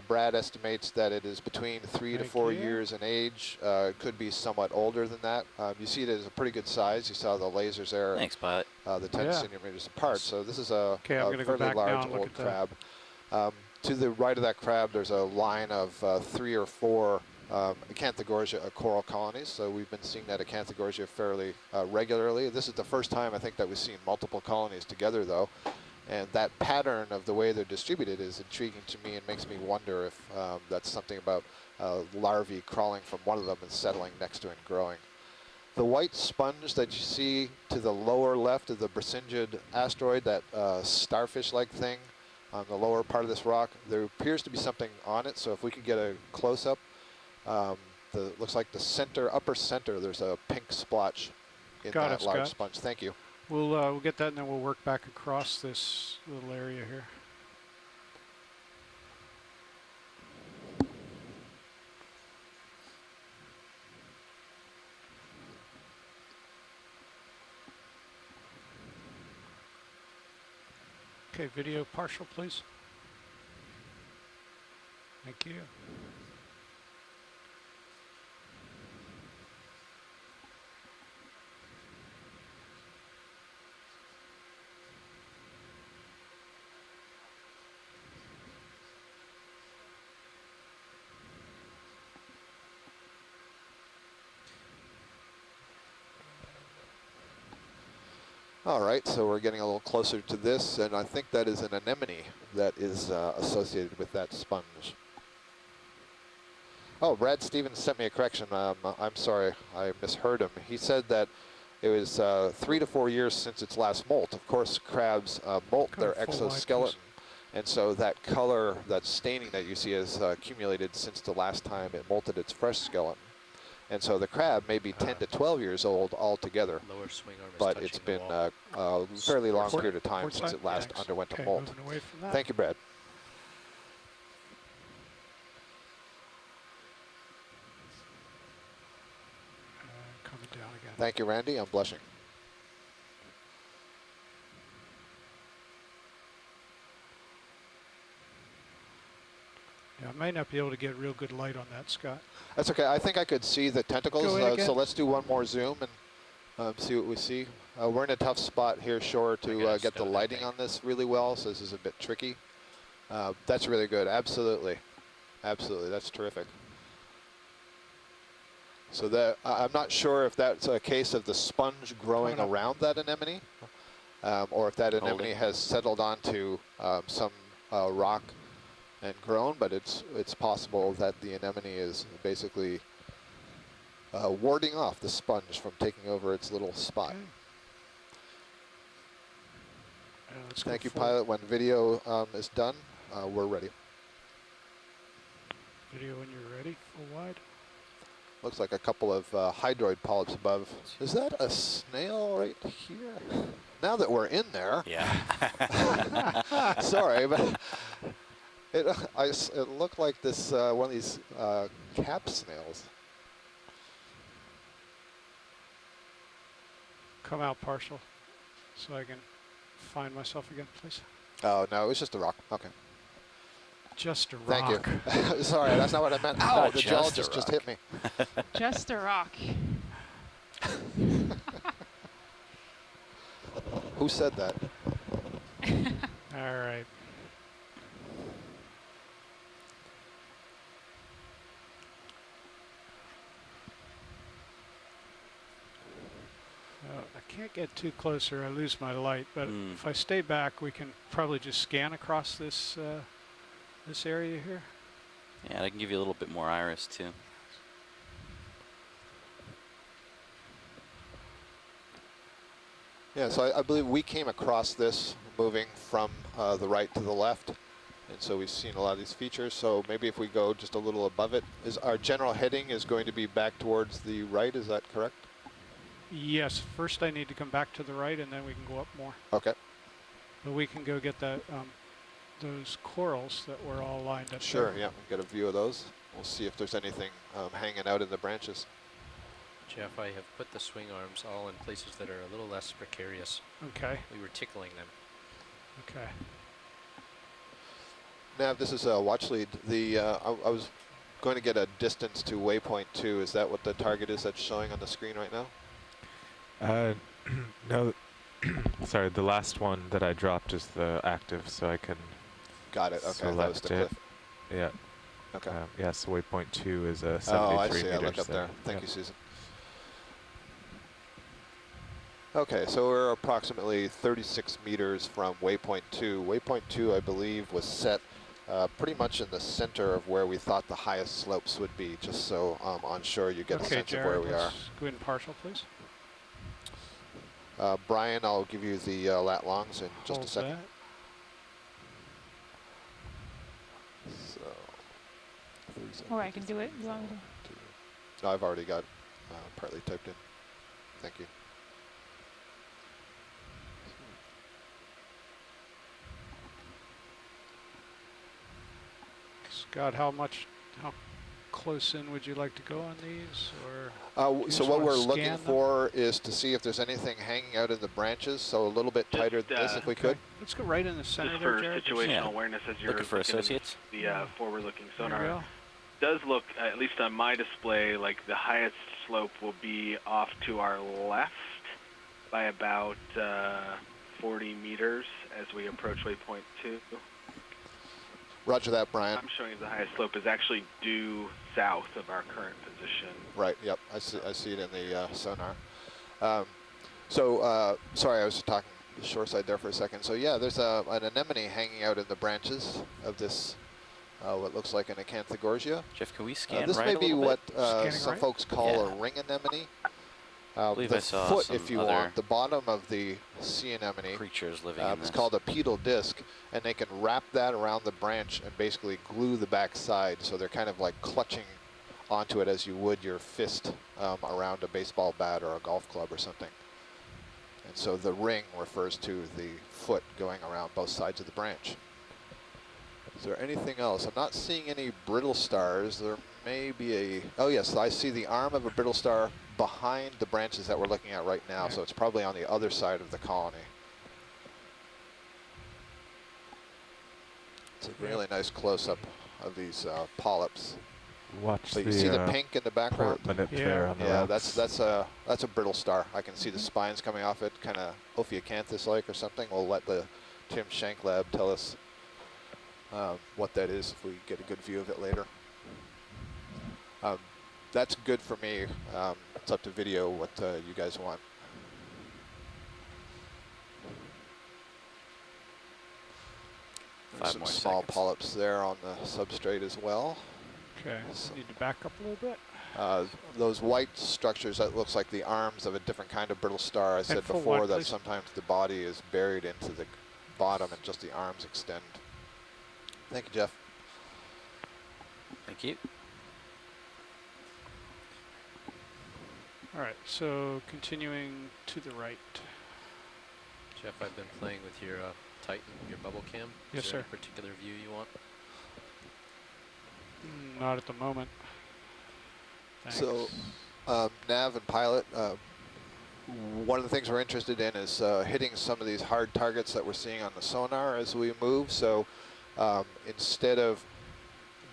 Brad estimates that it is between 3 to 4 years in age. Could be somewhat older than that. You see it as a pretty good size. You saw the lasers there. Thanks, pilot. The 10 centimeters apart. So this is a fairly large old crab. To the right of that crab, there's a line of 3 or 4 Acanthogorgia coral colonies. So we've been seeing that Acanthogorgia fairly regularly. This is the first time I think that we've seen multiple colonies together, though. And that pattern of the way they're distributed is intriguing to me and makes me wonder if that's something about larvae crawling from one of them and settling next to it and growing. The white sponge that you see to the lower left of the Brisingid asteroid, that starfish-like thing on the lower part of this rock, there appears to be something on it. So if we could get a close-up, looks like the center, upper center, there's a pink splotch in that large sponge. Thank you. We'll get that, and then we'll work back across this little area here. Okay, video partial, please. Thank you. All right, so we're getting a little closer to this, and I think that is an anemone that is associated with that sponge. Oh, Brad Stevens sent me a correction. I'm sorry, I misheard him. He said that it was 3 to 4 years since its last molt. Of course, crabs molt their exoskeleton, and so that color, that staining that you see has accumulated since the last time it molted its fresh skeleton. And so the crab may be 10 to 12 years old altogether, but it's been a fairly long period of time since it last underwent a molt. Thank you, Brad. Coming down again. Thank you, Randy. I'm blushing. Yeah, I may not be able to get real good light on that, Scott. That's okay. I think I could see the tentacles. So let's do one more zoom and see what we see. We're in a tough spot here shore to get the lighting on this really well, so this is a bit tricky. That's really good. Absolutely. Absolutely. That's terrific. So that I'm not sure if that's a case of the sponge growing around that anemone, or if that anemone has settled onto some rock and grown, but it's possible that the anemone is basically warding off the sponge from taking over its little spot. Okay. Thank you, pilot. When video is done, we're ready. Video when you're ready, full wide. Looks like a couple of hydroid polyps above. Is that a snail right here? Now that we're in there. Yeah. Sorry, but it looked like this one of these cap snails. Come out partial so I can find myself again, please. Oh, no, it was just a rock. Okay. Just a rock. Thank you. Sorry, that's not what I meant. Ow, the geologist just hit me. Just a rock. Who said that? All right. I can't get too close or I lose my light, but if I stay back, we can probably just scan across this this area here. Yeah, I can give you a little bit more iris too. Yeah, so I believe we came across this moving from the right to the left, and so we've seen a lot of these features. So maybe if we go just a little above it, our general heading is going to be back towards the right. Is that correct? Yes, first I need to come back to the right and then we can go up more. Okay. But we can go get that those corals that were all lined up Sure, there. yeah, we'll get a view of those. We'll see if there's anything hanging out in the branches. Jeff, I have put the swing arms all in places that are a little less precarious. Okay. We were tickling them. Okay. Nav, this is a watch lead. I was going to get a distance to waypoint 2. Is that what the target is that's showing on the screen right now? No, sorry, the last one that I dropped is the active, so I can Got it, okay, that was the cliff. Yeah. Okay. Yeah, so waypoint 2 is 73 Oh, I see, meters I looked up there. Thank Yep. you, Susan. Okay, so we're approximately 36 meters from waypoint 2. Waypoint 2, I believe, was set pretty much in the center of where we thought the highest slopes would be, just so on shore you get a sense Jared, of where we are. go ahead and partial, please. Brian, I'll give you the lat longs in just a second. So, Or I can do it. You want me to? No, I've already got partly typed in. Thank you. Scott, how close in would you like to go on these, or? So what we're looking for is to see if there's anything hanging out in the branches, so a little bit tighter than this if we could. Let's go right in the center Just there, for Jared. situational awareness as you're Looking for associates? The forward-looking There we sonar. go. Does look, at least on my display, like the highest slope will be off to our left by about 40 meters as we approach waypoint 2. Roger that, Brian. I'm showing you the highest slope is actually due south of our current position. Right, yep, I see it in the sonar. Sorry, I was talking the shore side there for a second. So yeah, there's an anemone hanging out in the branches of this, what looks like an Acanthogorgia. Jeff, can we scan this right may a be little what bit? some folks call a ring anemone. believe The I saw foot, some if you other want, the bottom of the sea anemone creatures living in it's this. called a pedal disc, and they can wrap that around the branch and basically glue the back side, so they're kind of like clutching onto it as you would your fist around a baseball bat or a golf club or something. And so the ring refers to the foot going around both sides of the branch. Is there anything else? I'm not seeing any brittle stars. There may be a, oh yes, I see the arm of a brittle star behind the branches that we're looking at right now, so it's probably on the other side of the colony. It's a really nice close-up of these polyps. Watch so you see the pink in the background? There on the yeah, rocks. that's a brittle star. I can see the spines coming off it, kind of Ophiocanthus-like or something. We'll let the Tim Shank lab tell us what that is if we get a good view of it later. That's good for me. It's up to video what you guys want. There's some small polyps there on the substrate as well. Okay, so need to back up a little bit. Those white structures, that looks like the arms of a different kind of brittle star. I said before that sometimes the body is buried into the bottom and just the arms extend. Thank you, Jeff. Thank you. All right, so continuing to the right. Jeff, I've been playing with your Titan, your bubble cam. Yes, Is there sir. any particular view you want? Not at the moment. Thanks. So, Nav and Pilot, one of the things we're interested in is hitting some of these hard targets that we're seeing on the sonar as we move. So instead of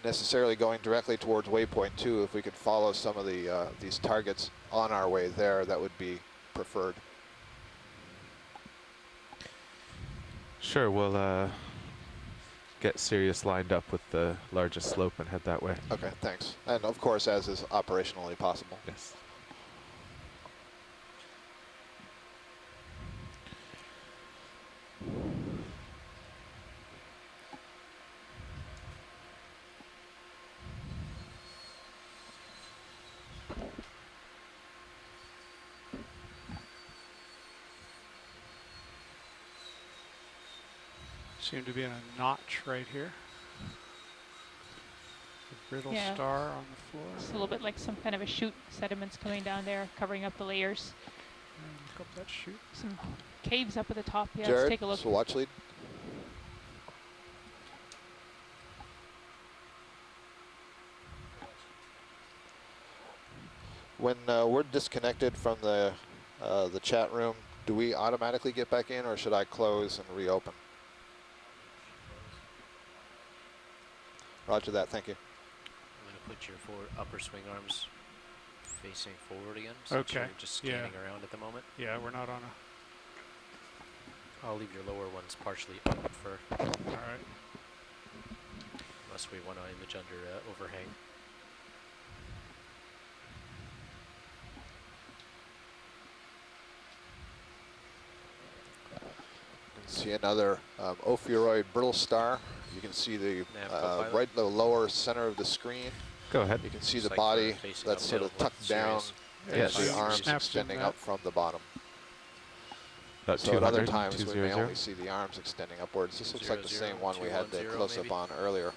necessarily going directly towards waypoint 2, if we could follow some of the these targets on our way there, that would be preferred. Sure, we'll get Sirius lined up with the largest slope and head that way. Okay, thanks. And of course, as is operationally possible. Yes. Seem to be in a notch right here. The brittle star on the floor. It's a little bit like some kind of a chute, sediments coming down there, covering up the layers. Walk up that chute. Some caves up at the top. Yeah, Jared, let's take a look. so watch lead. When we're disconnected from the chat room, do we automatically get back in, or should I close and reopen? Roger that, thank you. I'm going to put your upper swing arms facing forward again, since Okay. you're just scanning around at the moment. Yeah, we're not on a... I'll leave your lower ones partially up for... Alright. Unless we want to image under overhang. You can see another Ophioroid Brittle Star. You can see the right in the lower center of the screen. Go ahead. You can see the body that's sort of tucked down, and the arms Snaps extending up from the bottom. About So at other 200, times we may 200. only see the arms extending upwards. This looks like the same one we had the close-up on earlier.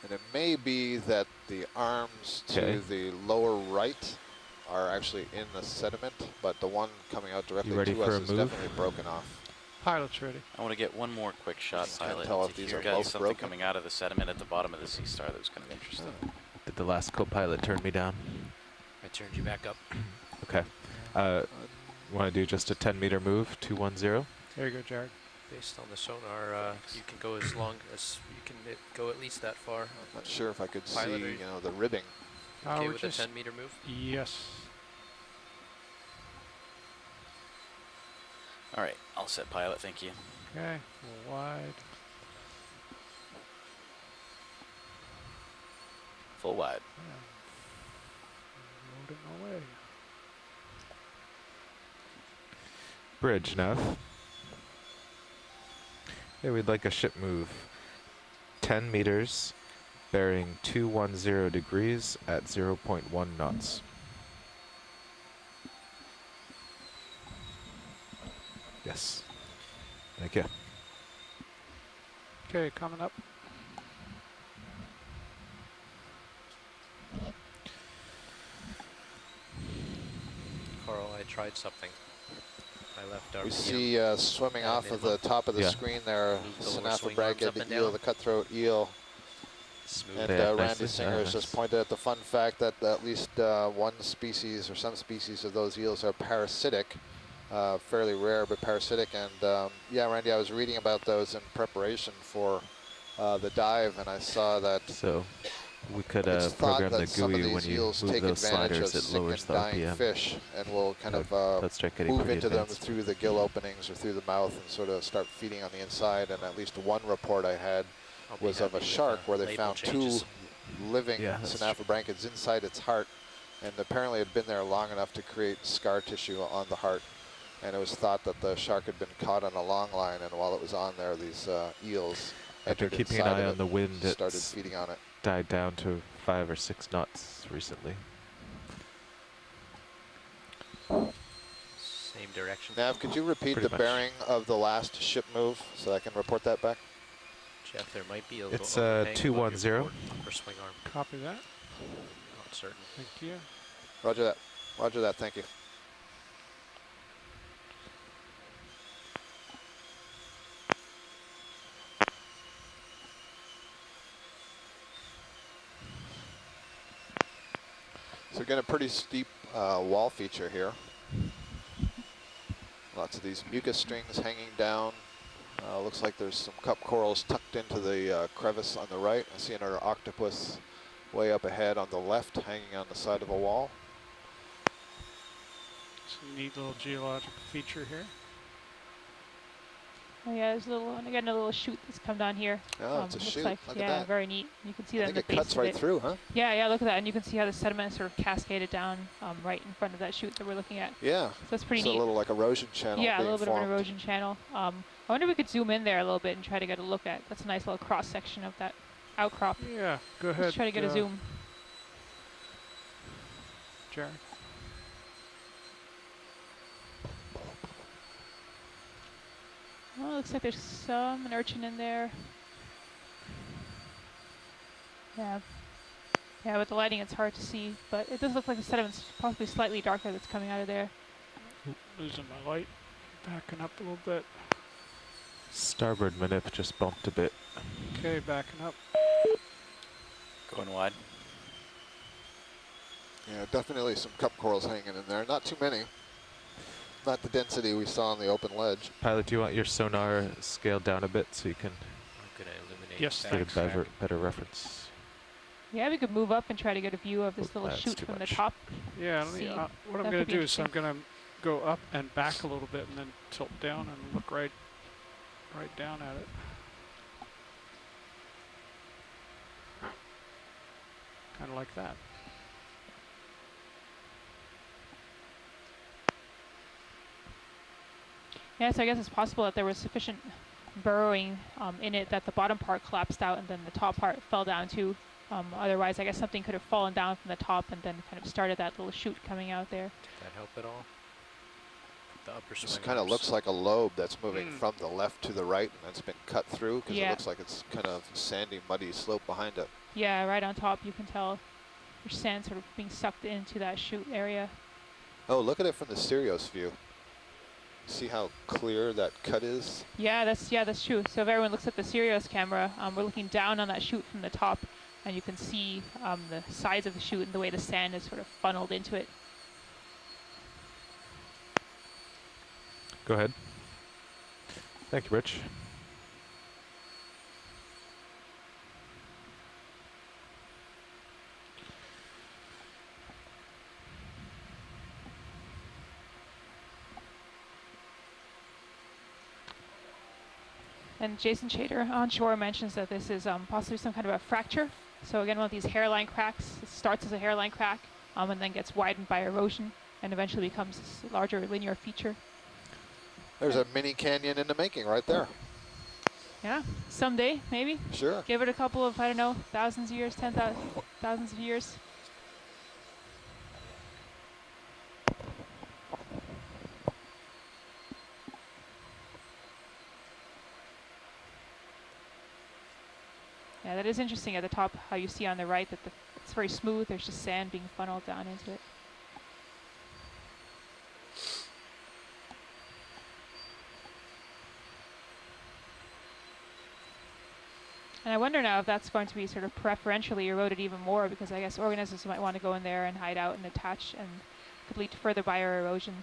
And it may be that the arms to the lower right are actually in the sediment, but the one coming out directly to us is definitely broken off. Pilot's ready. I want to get one more quick shot, pilot. tell if to these hear are got both something broken. coming out of the sediment at the bottom of the sea star that was kind of interesting. Did the last co-pilot turn me down? I turned you back up. Okay. Want to do just a 10-meter move, 210? There you go, Jared. Based on the sonar, you can go as long as you can go at least that far. I'm not sure if I could Pilot, see, the ribbing. Okay we're with a just 10-meter move? Yes. All right, all set, pilot. Thank you. Okay, we're wide. Full wide. Loading away. Bridge, Nav. Yeah, we'd like a ship move. 10 meters, bearing 210 degrees at 0.1 knots. Yes. Thank you. Okay, coming up. Carl, I tried something. I left our We see swimming off of the top of the screen there, Synaphobranchid, the eel, the cutthroat eel. And Randy Singer has just pointed out the fun fact that at least one species or some species of those eels are parasitic, fairly rare but parasitic. And yeah, Randy, I was reading about those in preparation for the dive, and I saw that. So we could program the GUI when you move take those advantage sliders, of it lowers sick the and dying RPM. fish, and will kind of move into them through the gill openings or through the mouth and sort of start feeding on the inside. And at least one report I had was of a shark where they found two living Synaphobranchids inside its heart, and apparently had been there long enough to create scar tissue on the heart. And it was thought that the shark had been caught on a long line, and while it was on there, these eels After keeping an eye on the wind, it started feeding on it. Died down to 5 or 6 knots recently. Same direction. Nav, could you repeat Pretty the much. bearing of the last ship move so I can report that back? Jeff, there might be a little It's overhang above your 210. port upper swing arm. Copy that. Not certain. Thank you. Roger that. Roger that. Thank you. So again, a pretty steep wall feature here. Lots of these mucus strings hanging down. Looks like there's some cup corals tucked into the crevice on the right. I see another octopus way up ahead on the left, hanging on the side of a wall. It's a neat little geological feature here. Oh yeah, there's a little, and again, a little chute that's come down here. Oh, it's a looks chute. like, Look at yeah, that. very neat. You can see I that think the it base cuts of right through, huh? Yeah, yeah, look at that, and you can see how the sediment sort of cascaded down right in front of that chute that we're looking at. Yeah. So that's pretty So neat. a little like erosion channel. Yeah, a being little bit of formed. an erosion channel. I wonder if we could zoom in there a little bit and try to get a look at. That's a nice little cross section of that outcrop. Yeah, go ahead. Let's try to get a zoom. Jared. Well, it looks like there's an urchin in there. Yeah. Yeah, with the lighting it's hard to see, but it does look like the sediment's possibly slightly darker that's coming out of there. Losing my light, backing up a little bit. Starboard manip just bumped a bit. Okay, backing up. Going wide. Yeah, definitely some cup corals hanging in there. Not too many. Not the density we saw on the open ledge. Pilot, do you want your sonar scaled down a bit so you can get a better reference? Yeah, we could move up and try to get a view of this little chute from the top. Yeah, what I'm going to do is I'm going to go up and back a little bit and then tilt down and look right down at it. Kind of like that. Yeah, so I guess it's possible that there was sufficient burrowing in it that the bottom part collapsed out and then the top part fell down too. Otherwise, I guess something could have fallen down from the top and then kind of started that little chute coming out there. Did that help at all? The upper This kind of looks like a lobe that's moving from the left to the right, and that's been cut through because it looks like it's kind of sandy, muddy slope behind it. Yeah, right on top you can tell there's sand sort of being sucked into that chute area. Oh, look at it from the Sirius view. See how clear that cut is? Yeah, that's true. So if everyone looks at the Sirius camera, we're looking down on that chute from the top, and you can see the sides of the chute and the way the sand is sort of funneled into it. Go ahead. Thank you, Rich. And Jason Chater on shore mentions that this is possibly some kind of a fracture. So again, one of these hairline cracks. It starts as a hairline crack and then gets widened by erosion and eventually becomes this larger linear feature. There's a mini canyon in the making right there. Yeah, someday, maybe. Sure. Give it a couple of, I don't know, thousands of years, thousands of years. Yeah, that is interesting at the top, how you see on the right that it's very smooth. There's just sand being funneled down into it. And I wonder now if that's going to be sort of preferentially eroded even more, because I guess organisms might want to go in there and hide out and attach, and could lead to further bioerosion.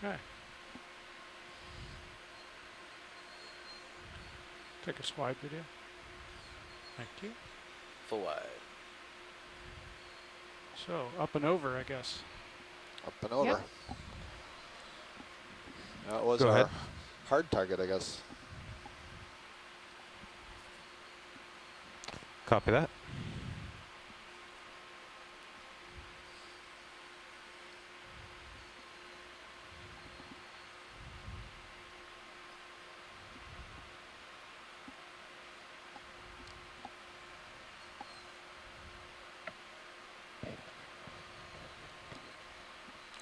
Okay. Take a slide video. Thank you. Full wide. So, up and over, I guess. Up and over. Yep. That was Go our ahead. hard target, I guess. Copy that.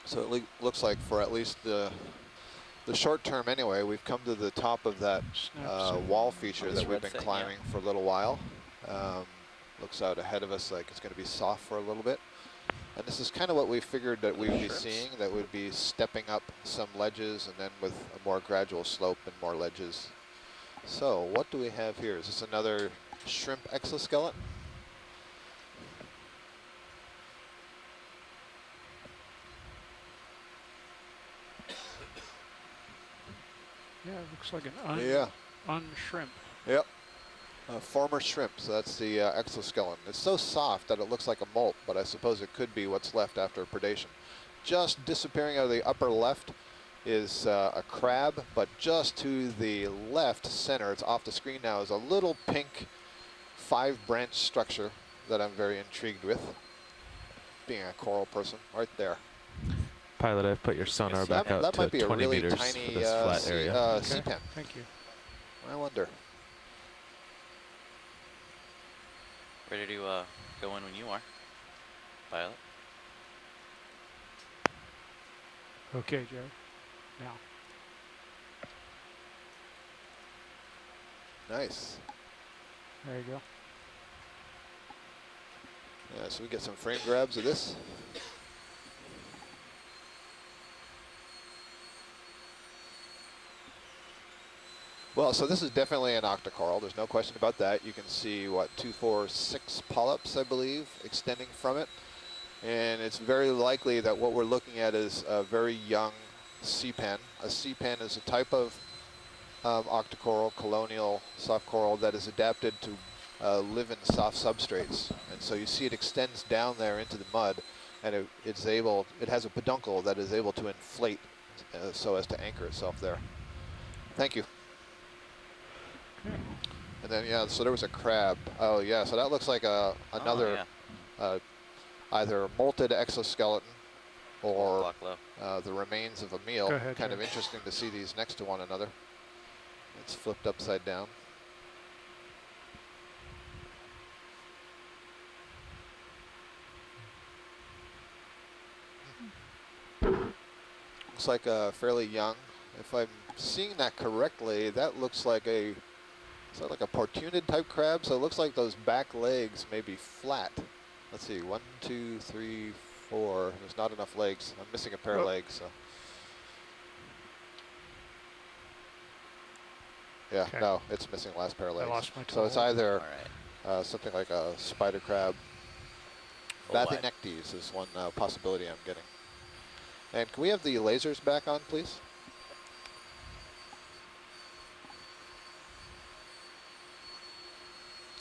So it looks like for at least the short term anyway, we've come to the top of that wall feature that we've been climbing for a little while. Looks out ahead of us like it's going to be soft for a little bit. And this is kind of what we figured that we would be seeing, that would be stepping up some ledges and then with a more gradual slope and more ledges. So what do we have here? Is this another shrimp exoskeleton? Yeah, it looks like an unshrimp. Yep. Former shrimp, so that's the exoskeleton. It's so soft that it looks like a molt, but I suppose it could be what's left after predation. Just disappearing out of the upper left is a crab, but just to the left center, it's off the screen now, is a little pink 5-branch structure that I'm very intrigued with, being a coral person, right there. Pilot, I've put your sonar back out that to might be 20 a really meters tiny for this flat area. sea-pen. Thank you. I wonder. Ready to go in when you are, Pilot. Okay, Jared. Now. Nice. There you go. Yeah, so we get some frame grabs of this. Well, so this is definitely an Octa Coral. There's no question about that. You can see, what, 2, 4, 6 polyps, I believe, extending from it. And it's very likely that what we're looking at is a very young sea pen. A sea pen is a type of Octa Coral, colonial soft coral, that is adapted to live in soft substrates. And so you see it extends down there into the mud, and it has a peduncle that is able to inflate so as to anchor itself there. Thank you. And then, yeah, so there was a crab. Oh, yeah, so that looks like another either molted exoskeleton or the remains of a meal. Go ahead, kind of Jerry. interesting to see these next to one another. It's flipped upside down. Looks like fairly young. If I'm seeing that correctly, that looks like is that like a portunid type crab? So it looks like those back legs may be flat. Let's see, 1, 2, 3, 4. There's not enough legs. I'm missing a pair of legs. So. Yeah, Okay. no, it's missing the last pair of legs. lost my So it's tool. either something like a spider crab. Bathinectes is one possibility I'm getting. And can we have the lasers back on, please?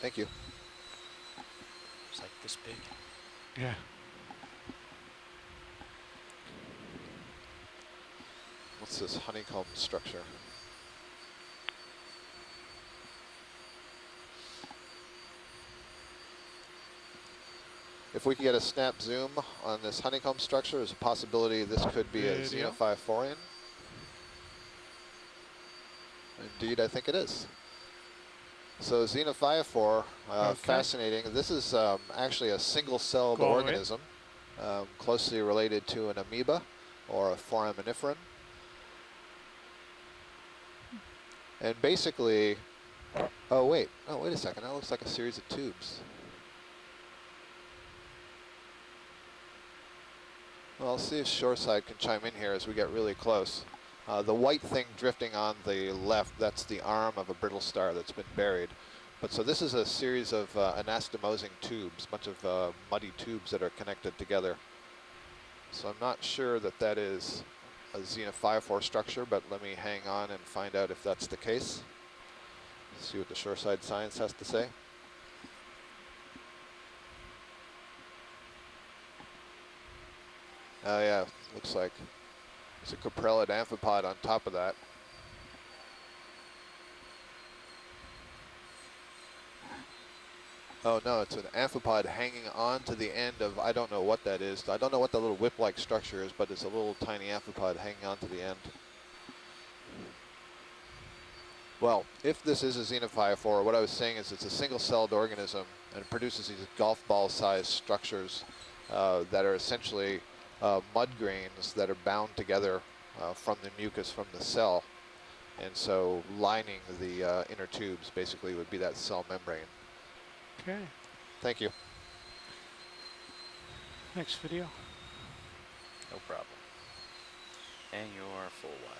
Thank you. It's like this big. Yeah. What's this honeycomb structure? If we could get a snap zoom on this honeycomb structure, there's a possibility this could be a Xenophyphorian. Indeed, I think it is. So Xenophyphore, fascinating. This is actually a single-celled organism, closely related to an amoeba or a foraminiferan. And basically, oh wait a second, that looks like a series of tubes. Well, I'll see if Shoreside can chime in here as we get really close. The white thing drifting on the left, that's the arm of a brittle star that's been buried. But so this is a series of anastomosing tubes, a bunch of muddy tubes that are connected together. So I'm not sure that that is a Xenophyphore structure, but let me hang on and find out if that's the case. See what the Shoreside Science has to say. Oh yeah, looks like there's a coprellid amphipod on top of that. Oh no, it's an amphipod hanging on to the end of, I don't know what that is. I don't know what the little whip-like structure is, but it's a little tiny amphipod hanging on to the end. Well, if this is a Xenophyphore, what I was saying is it's a single-celled organism and it produces these golf ball-sized structures that are essentially mud grains that are bound together from the mucus from the cell. And so lining the inner tubes basically would be that cell membrane. Okay. Thank you. Next video. No problem. And you're full wide.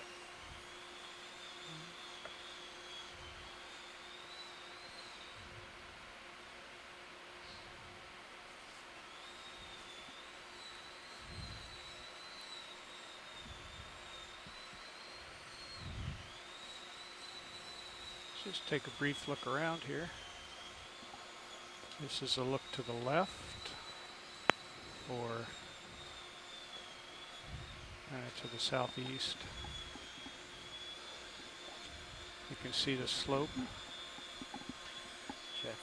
Just take a brief look around here. This is a look to the left, or to the southeast. You can see the slope. Jeff,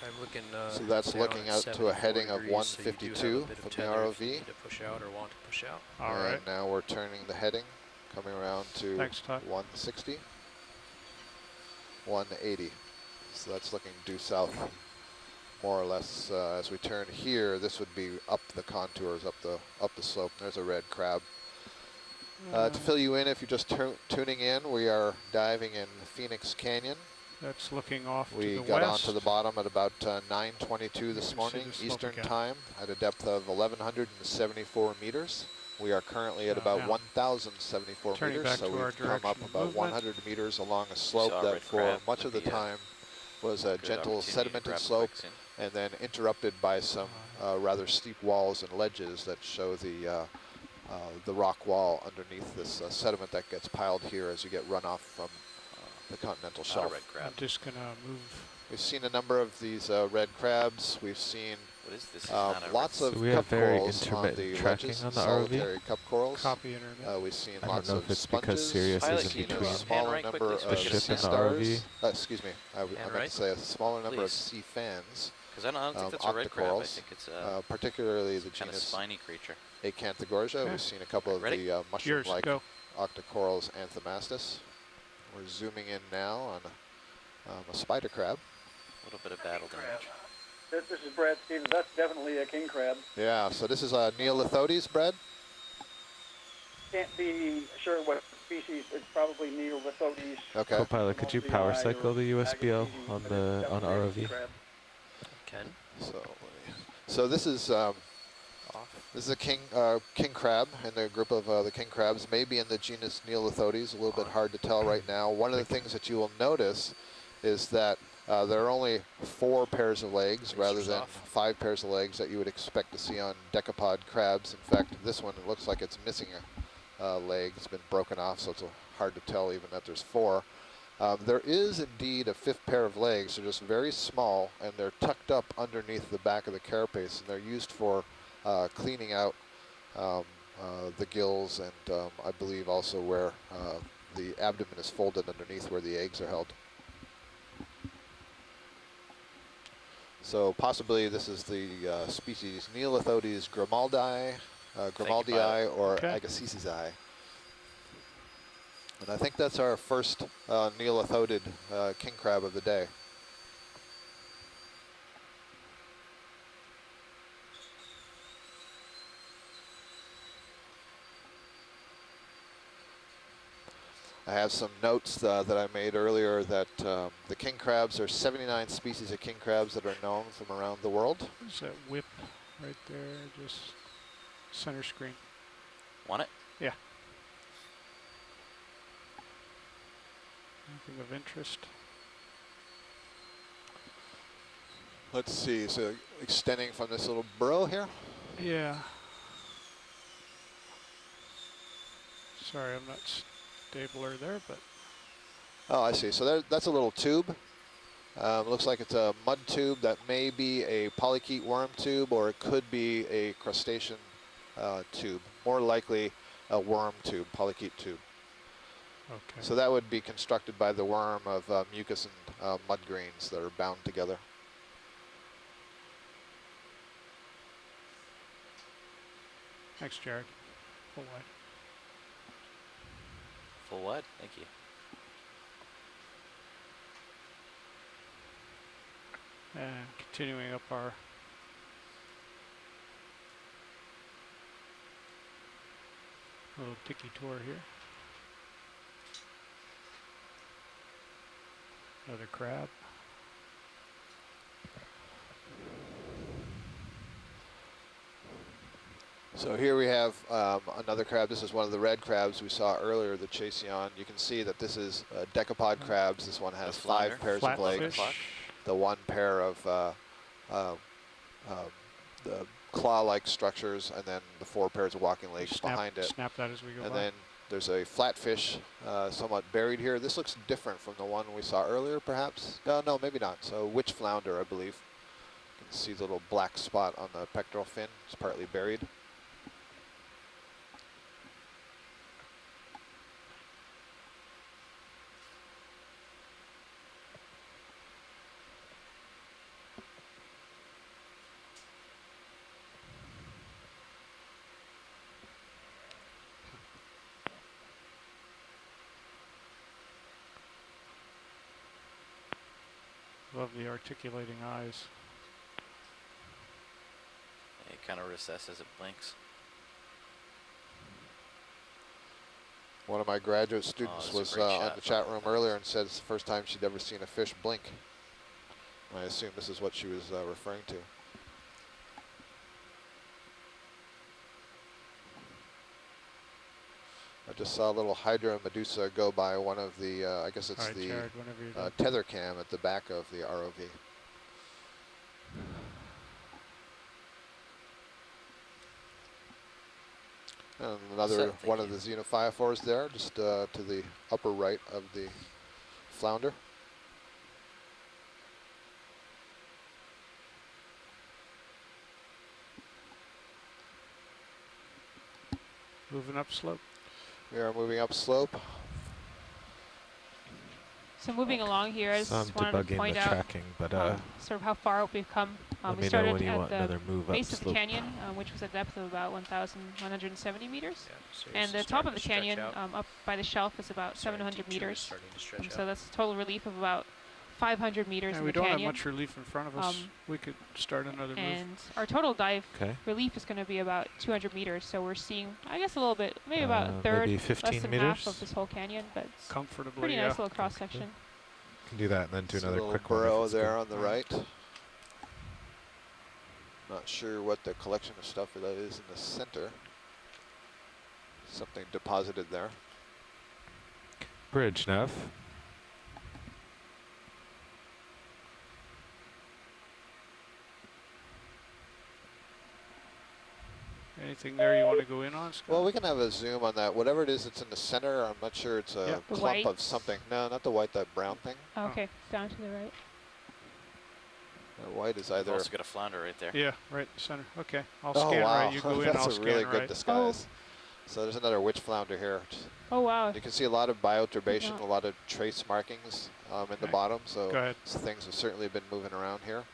I'm looking. So that's down looking at out to a heading of degrees, so you do have a 152 bit of from the tether if you ROV. need to push out or want to push out. All and right. now we're turning the heading, coming around to Thanks, Todd. 160, 180. So that's looking due south, more or less. As we turn here, this would be up the contours, up the slope. There's a red crab. To fill you in, if you're just tuning in, we are diving in Phoenix Canyon That's looking off to We the got west. onto the bottom at about 9:22 this morning, Eastern time, at a depth of 1,174 meters. We are currently at about 1,074 meters, so we've come up about 100 meters along a slope that for much of the time was a gentle sedimented slope, and then interrupted by some rather steep walls and ledges that show the rock wall underneath this sediment that gets piled here as you get runoff from the continental shelf. I'm just going to move. We've seen a number of these red crabs. We've seen what is this? lots of cup corals on the ledges, solitary cup corals. We've seen lots of sponges. Sirius We've is in seen between a smaller number of sea stars. Excuse me, I meant to say a smaller number of sea fans. Because I don't think that's a red crab. I think it's particularly the kind of genus spiny creature. Acanthogorgia. We've seen a couple of the mushroom-like Octa Corals anthomastus. We're zooming in now on a spider crab. A little bit of battle damage. This is Brad Stevens. That's definitely a king crab. Yeah, so this is a Neolithodes, Brad? Can't be sure what species. It's probably Neolithodes. Okay. Co-pilot, could you power cycle the USBL on ROV? Can. So this is a king crab in the group of the king crabs, maybe in the genus Neolithodes. A little bit hard to tell right now. One of the things that you will notice is that there are only 4 pairs of legs rather than 5 pairs of legs that you would expect to see on Decapod crabs. In fact, this one looks like it's missing a leg. It's been broken off, so it's hard to tell even that there's 4. There is indeed a 5th pair of legs. They're just very small, and they're tucked up underneath the back of the carapace, and they're used for cleaning out the gills, and I believe also where the abdomen is folded underneath where the eggs are held. So possibly this is the species Neolithodes grimaldii, or Agassizii. And I think that's our first neolithoded king crab of the day. I have some notes that I made earlier that the king crabs, are 79 species of king crabs that are known from around the world. There's that whip right there, just center screen. Want it? Yeah. Anything of interest? Let's see, so extending from this little burrow here. Yeah. Sorry, I'm not stabler there, but. Oh, I see. So that's a little tube. Looks like it's a mud tube that may be a polychaete worm tube, or it could be a crustacean tube. More likely a worm tube, polychaete tube. Okay. So that would be constructed by the worm of mucus and mud grains that are bound together. Thanks, Jared. Full wide. Full wide? Thank you. And continuing up our little tiki tour here. Another crab. So here we have another crab. This is one of the red crabs we saw earlier, the Chasion. You can see that this is Decapod crabs. This one has 5 pairs of legs. The 1 pair of the claw-like structures, and then the 4 pairs of walking legs behind it. Snap that as we go by. And then there's a flatfish somewhat buried here. This looks different from the one we saw earlier, perhaps. No, maybe not. So witch flounder, I believe. You can see the little black spot on the pectoral fin. It's partly buried. Love the articulating eyes. It kind of recesses, it blinks. One of my graduate students was on the chat room earlier and said it's the first time she'd ever seen a fish blink. I assume this is what she was referring to. I just saw a little Hydra Medusa go by one of the, I guess it's right, the Jared, tether cam at the back of the ROV. And another one of the Xenophyophores there, just to the upper right of the flounder. Moving up slope. We are moving up slope. So moving along here, I just wanted to point out tracking, but sort of how far up we've come. We started at the base of the canyon, which was a depth of about 1,170 meters. And the top of the canyon, up by the shelf, is about 700 meters. So that's a total relief of about 500 meters in the canyon. We don't have much relief in front of us. We could start another move. And our total dive relief is going to be about 200 meters. So we're seeing, I guess, a little bit, maybe about a third, maybe 15 less than meters half of this whole canyon, but it's comfortably, pretty nice little cross section. Can do that and then do another quick burrow there on the right. Not sure what the collection of stuff that is in the center. Something deposited there. Bridge, Nav. Anything there you want to go in on, Scott? Well, we can have a zoom on that. Whatever it is that's in the center, I'm not sure it's a clump of something. No, not the white, that brown thing. Oh, okay, down to the right. The white is either... We've also got a flounder right there. Yeah, right in the center. Okay, I'll scan right. You go in, I'll scan right. That's a really good disguise. So there's another witch flounder here. Oh, wow. You can see a lot of bioturbation, a lot of trace markings in the bottom. So things have certainly been moving around here.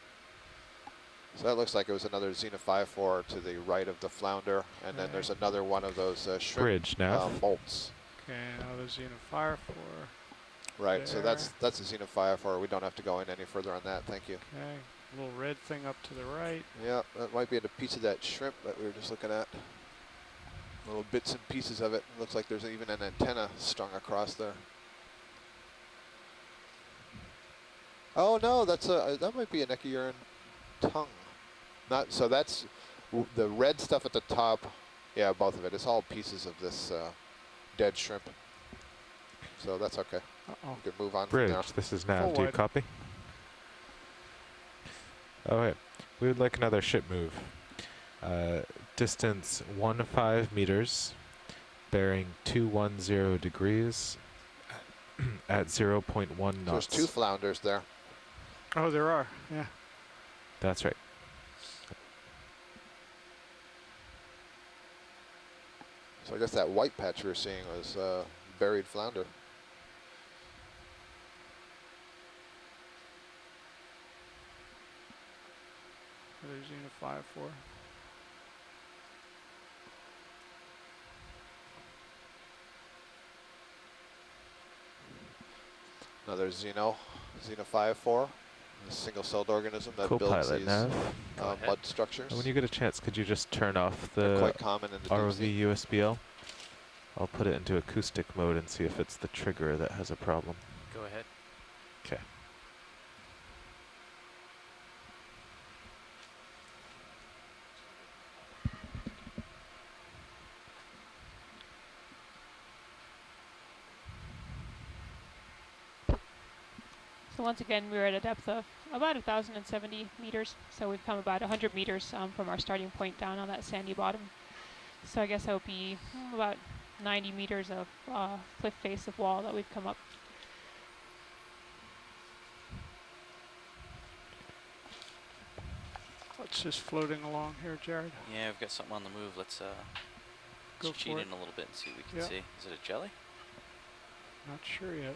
So that looks like it was another Xenophyphore to the right of the flounder, and then there's another one of those shrimp Bridge, now. Okay, molts. now the Xenophyphore. Right, so that's a Xenophyphore. We don't have to go in any further on that. Thank you. Okay, little red thing up to the right. Yeah, that might be a piece of that shrimp that we were just looking at. Little bits and pieces of it. Looks like there's even an antenna strung across there. Oh no, that's that might be an Echiurine tongue. Not so. That's the red stuff at the top. Yeah, both of it. It's all pieces of this dead shrimp. So that's okay. We can move on. Bridge. From there. This is Nav. Do you copy? Okay. We would like another ship move. Distance 15 meters, bearing 210 degrees at 0.1 knots. There's two flounders there. Oh, there are. Yeah. That's right. So I guess that white patch we were seeing was buried flounder. There's Xenophyphore. Another Xenophyphore, a single-celled organism that builds these mud structures. When you get a chance, could you just turn off the quite common in the ROV USBL? I'll put it into acoustic mode and see if it's the trigger that has a problem. Go ahead. Okay. So once again, we're at a depth of about 1,070 meters. So we've come about 100 meters from our starting point down on that sandy bottom. So I guess that would be about 90 meters of cliff face of wall that we've come up. What's just floating along here, Jared? Yeah, we've got something on the move. Let's Go cheat for in it. a little bit and see what we can see. Is it a jelly? Not sure yet.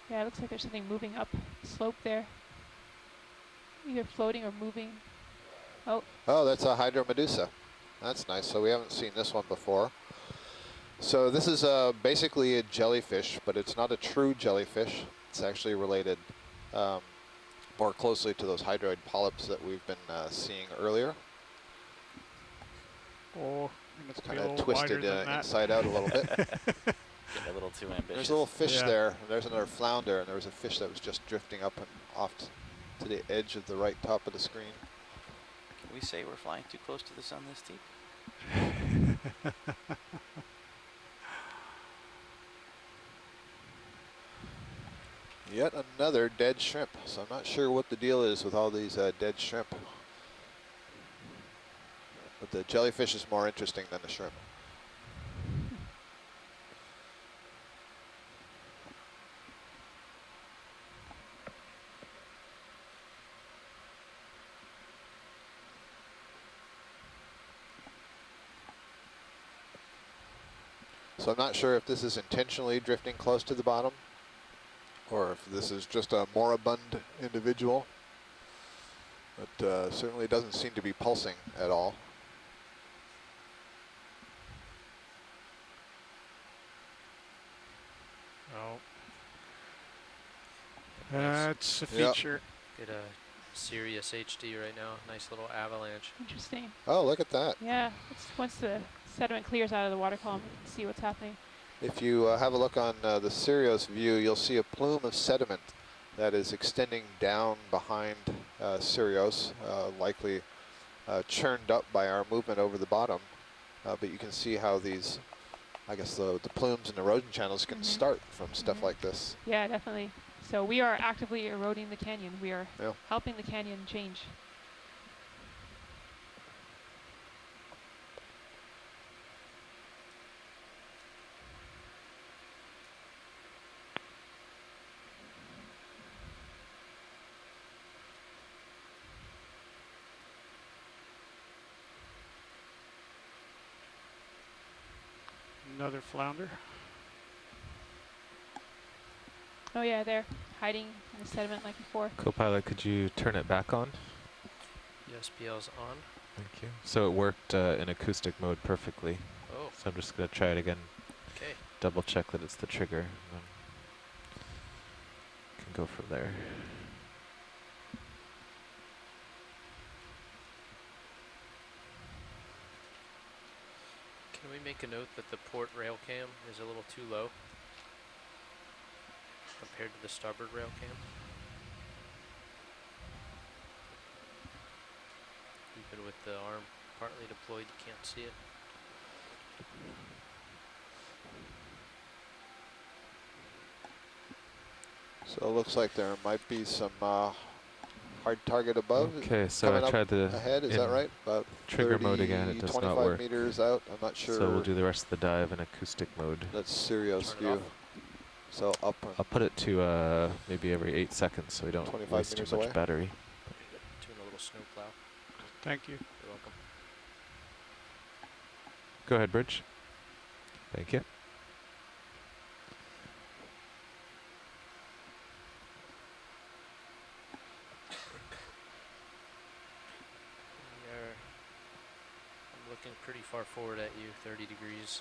Yeah, it looks like there's something moving up slope there. Either floating or moving. Oh. Oh, that's a Hydromedusa. That's nice. So we haven't seen this one before. So this is basically a jellyfish, but it's not a true jellyfish. It's actually related more closely to those hydroid polyps that we've been seeing earlier. Oh, It's kind of twisted inside out a little bit. Getting a little too ambitious. There's a little fish there. And there's another flounder, and there was a fish that was just drifting up and off to the edge of the right top of the screen. Can we say we're flying too close to the sun this deep? Yet another dead shrimp. So I'm not sure what the deal is with all these dead shrimp. But the jellyfish is more interesting than the shrimp. So I'm not sure if this is intentionally drifting close to the bottom, or if this is just a moribund individual. But certainly doesn't seem to be pulsing at all. Oh. That's a feature. Get a Sirius HD right now. Nice little avalanche. Interesting. Oh, look at that. Yeah, once the sediment clears out of the water column, you can see what's happening. If you have a look on the Sirius view, you'll see a plume of sediment that is extending down behind Sirius, likely churned up by our movement over the bottom. But you can see how these, I guess the plumes and erosion channels can start from stuff like this. Yeah, definitely. So we are actively eroding the canyon. We are helping the canyon change. Another flounder. Oh yeah, they're hiding in the sediment like before. Copilot, could you turn it back on? Yes, PL's on. Thank you. So it worked in acoustic mode perfectly. Oh. So I'm just going to try it again. Okay. Double check that it's the trigger. And then can go from there. Can we make a note that the port rail cam is a little too low compared to the starboard rail cam? Even with the arm partly deployed, you can't see it. So it looks like there might be some hard target above. Okay, so I tried the ahead. Is that right? About trigger mode again. It does not 25 work. meters out. I'm not sure. So we'll do the rest of the dive in acoustic mode. That's Sirius view. So up. I'll put it to maybe every 8 seconds, so we don't 25 waste too meters much away. battery. Doing a little snow plow. Thank you. You're welcome. Go ahead, Bridge. Thank you. I'm looking pretty far forward at you, 30 degrees.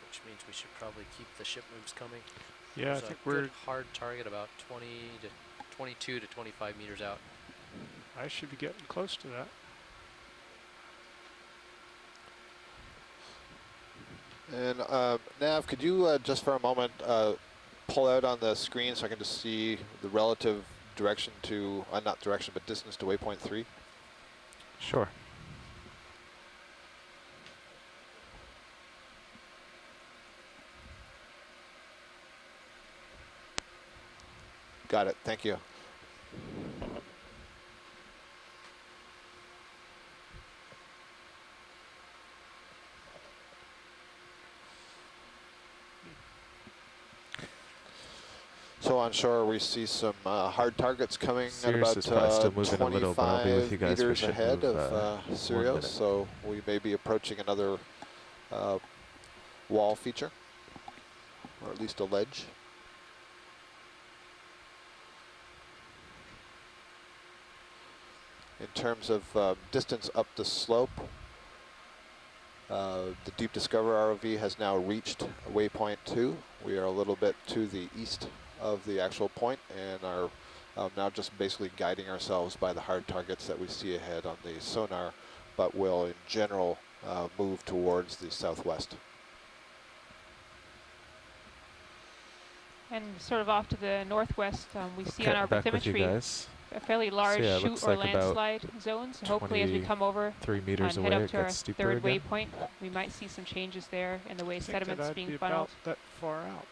Which means we should probably keep the ship moves coming. Yeah, There's I think a good we're hard target about 22 to 25 meters out. I should be getting close to that. And Nav, could you just for a moment pull out on the screen so I can just see the relative direction to, not direction, but distance to waypoint 3? Sure. Got it. Thank you. So on shore, we see some hard targets coming Sirius at is probably still about moving a little, but I'll be with you 25 guys for meters ship ahead move, of 1 Sirius. minute. So we may be approaching another wall feature, or at least a ledge. In terms of distance up the slope, the Deep Discover ROV has now reached waypoint 2. We are a little bit to the east of the actual point and are now just basically guiding ourselves by the hard targets that we see ahead on the sonar, but will in general move towards the southwest. And sort of off to the northwest, we see Okay, on our back with you bathymetry guys. a fairly large So yeah, it chute looks or like about landslide zone. So hopefully as we come over 3 meters and away, head it up to our gets steeper third again. waypoint, we might see some changes there in the way I think sediment's that'd being be funneled. about that far out.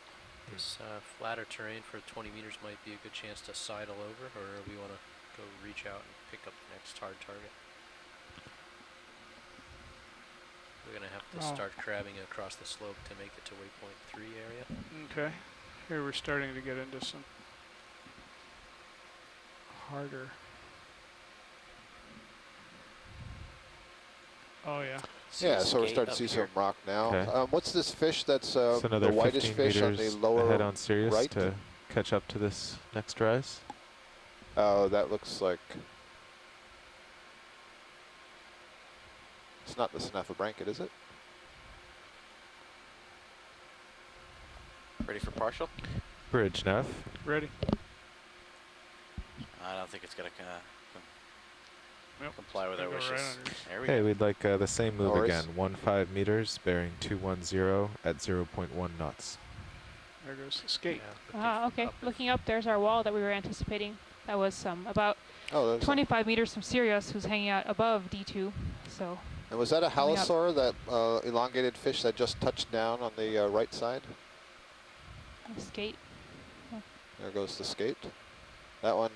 This flatter terrain for 20 meters might be a good chance to sidle over, or we want to go reach out and pick up the next hard target. We're going to have to start crabbing across the slope to make it to waypoint 3 area. Okay. Here we're starting to get into some harder. Oh yeah. Yeah, so we're starting to see some rock now. Okay. What's this fish that's So the another whitish 15 fish on the meters lower ahead on Sirius right? to catch up to this next rise. Oh, that looks like... It's not the Snaphobranchid, is it? Ready for partial? Bridge, Neff. Ready. I don't think it's going to Yep. comply with our Go wishes. right There we Hey, go. we'd like the same move No again. 15 meters, bearing 210 at 0.1 knots. There goes the skate. Okay, looking up, there's our wall that we were anticipating. That was about Oh, 25 meters from Sirius, who's hanging out above D2. So. And was that a coming up. halosaur, that elongated fish that just touched down on the right side? Skate. Oh. There goes the skate. That one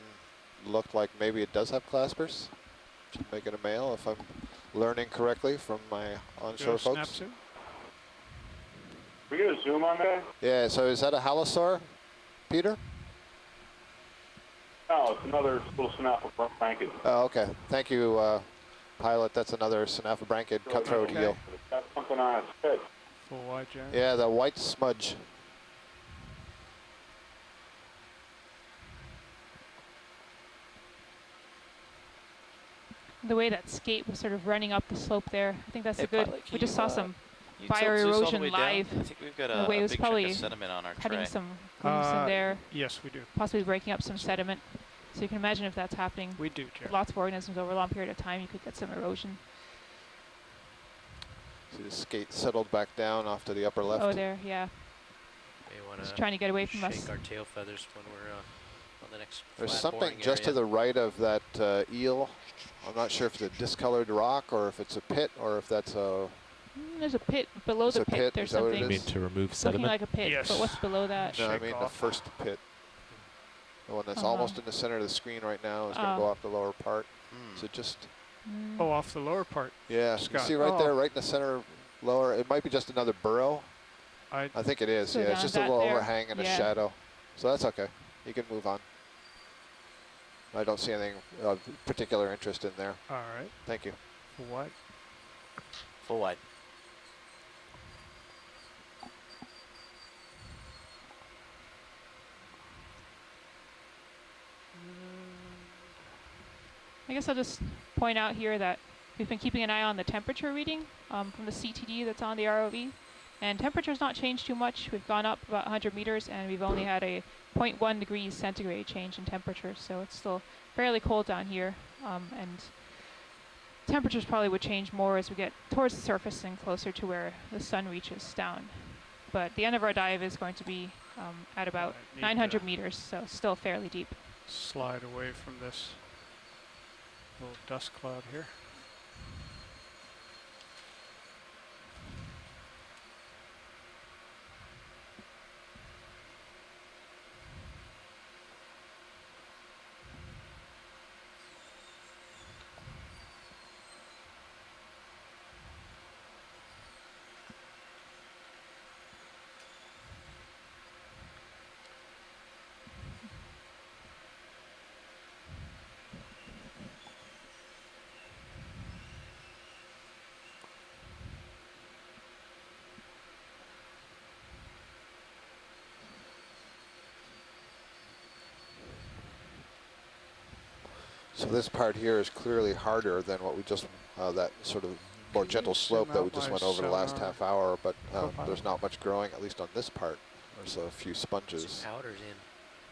looked like maybe it does have claspers. Should make it a male if I'm learning correctly from my onshore folks. Can we get a zoom on that? Yeah, so is that a halosaur, Peter? No, it's another little Snaphobranchid. Oh, okay. Thank you, pilot. That's another Snaphobranchid cutthroat eel. It's got something on its head. Full wide, Jerry. Yeah, the white smudge. The way that skate was sort of running up the slope there, I think that's Hey, a good. pilot, We can just you, saw some you tilt Zeus all the bioerosion way down? live. I think we've got The a way it was big chunk probably of sediment on our cutting tray. some grooves in there. Yes, we do. Possibly breaking up some sediment. So you can imagine if that's happening. We do, Jerry. Lots of organisms over a long period of time, you could get some erosion. See the skate settled back down off to the upper left. Oh, there, yeah. Just trying to get away from shake us. our tail feathers when we're on the next There's flat something boring just to area. the right of that eel. I'm not sure if it's a discolored rock or if it's a pit or if that's a... There's a pit below It's the a pit. pit, There's is that what it something You mean to remove looking sediment? like a pit, Yes. but what's below that? No, I Shake mean the off. first pit. The one that's Uh-huh. almost in the center of the screen right now is going to go Oh. off the lower part. So just... Oh, off the lower part. Yeah, Scott. you see right Oh. there, right in the center lower. It might be just another burrow. I think it is, So yeah. It's down just a that little there, overhang and a yeah. shadow. So that's okay. You can move on. I don't see anything of particular interest in there. All right. Thank you. Full wide. Full wide. I guess I'll just point out here that we've been keeping an eye on the temperature reading from the CTD that's on the ROV. And temperature's not changed too much. We've gone up about 100 meters and we've only had a 0.1 degrees centigrade change in temperature. So it's still fairly cold down here. And temperatures probably would change more as we get towards the surface and closer to where the sun reaches down. But the end of our dive is going to be at about Need 900 to meters, so still fairly deep. slide away from this little dust cloud here. So this part here is clearly harder than what we just, that sort of more Can gentle you slope zoom that we out just my went over the last sonar half hour, but profile? there's not much growing, at least on this part. There's a few sponges. Some powders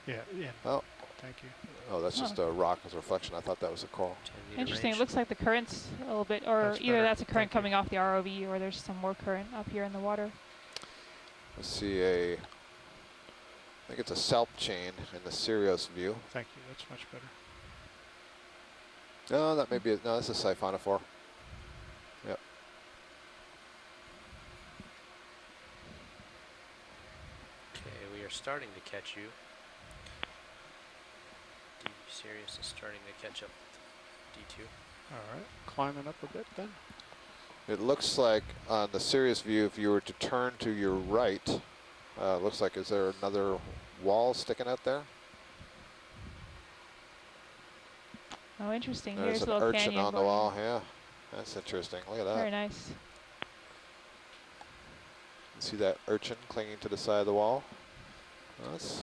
in. Yeah, yeah. Oh, Thank you. Oh, that's just a rock as a reflection. I thought that was a coral. Interesting. It looks like the current's a little bit, or That's either better. that's a current coming off the ROV, or there's some more current up here in the water. Let's see I think it's a salp chain in the Sirius view. Thank you. That's much better. No, that may be no. This is siphonophore. Yep. Okay, we are starting to catch you. Sirius is starting to catch up with D2. All right, climbing up a bit then. It looks like on the Sirius view, if you were to turn to your right, looks like, is there another wall sticking out there? Oh, interesting. There's Here's a an little urchin canyon on the going. wall. Yeah, that's interesting. Look at that. Very nice. See that urchin clinging to the side of the wall? Well, that's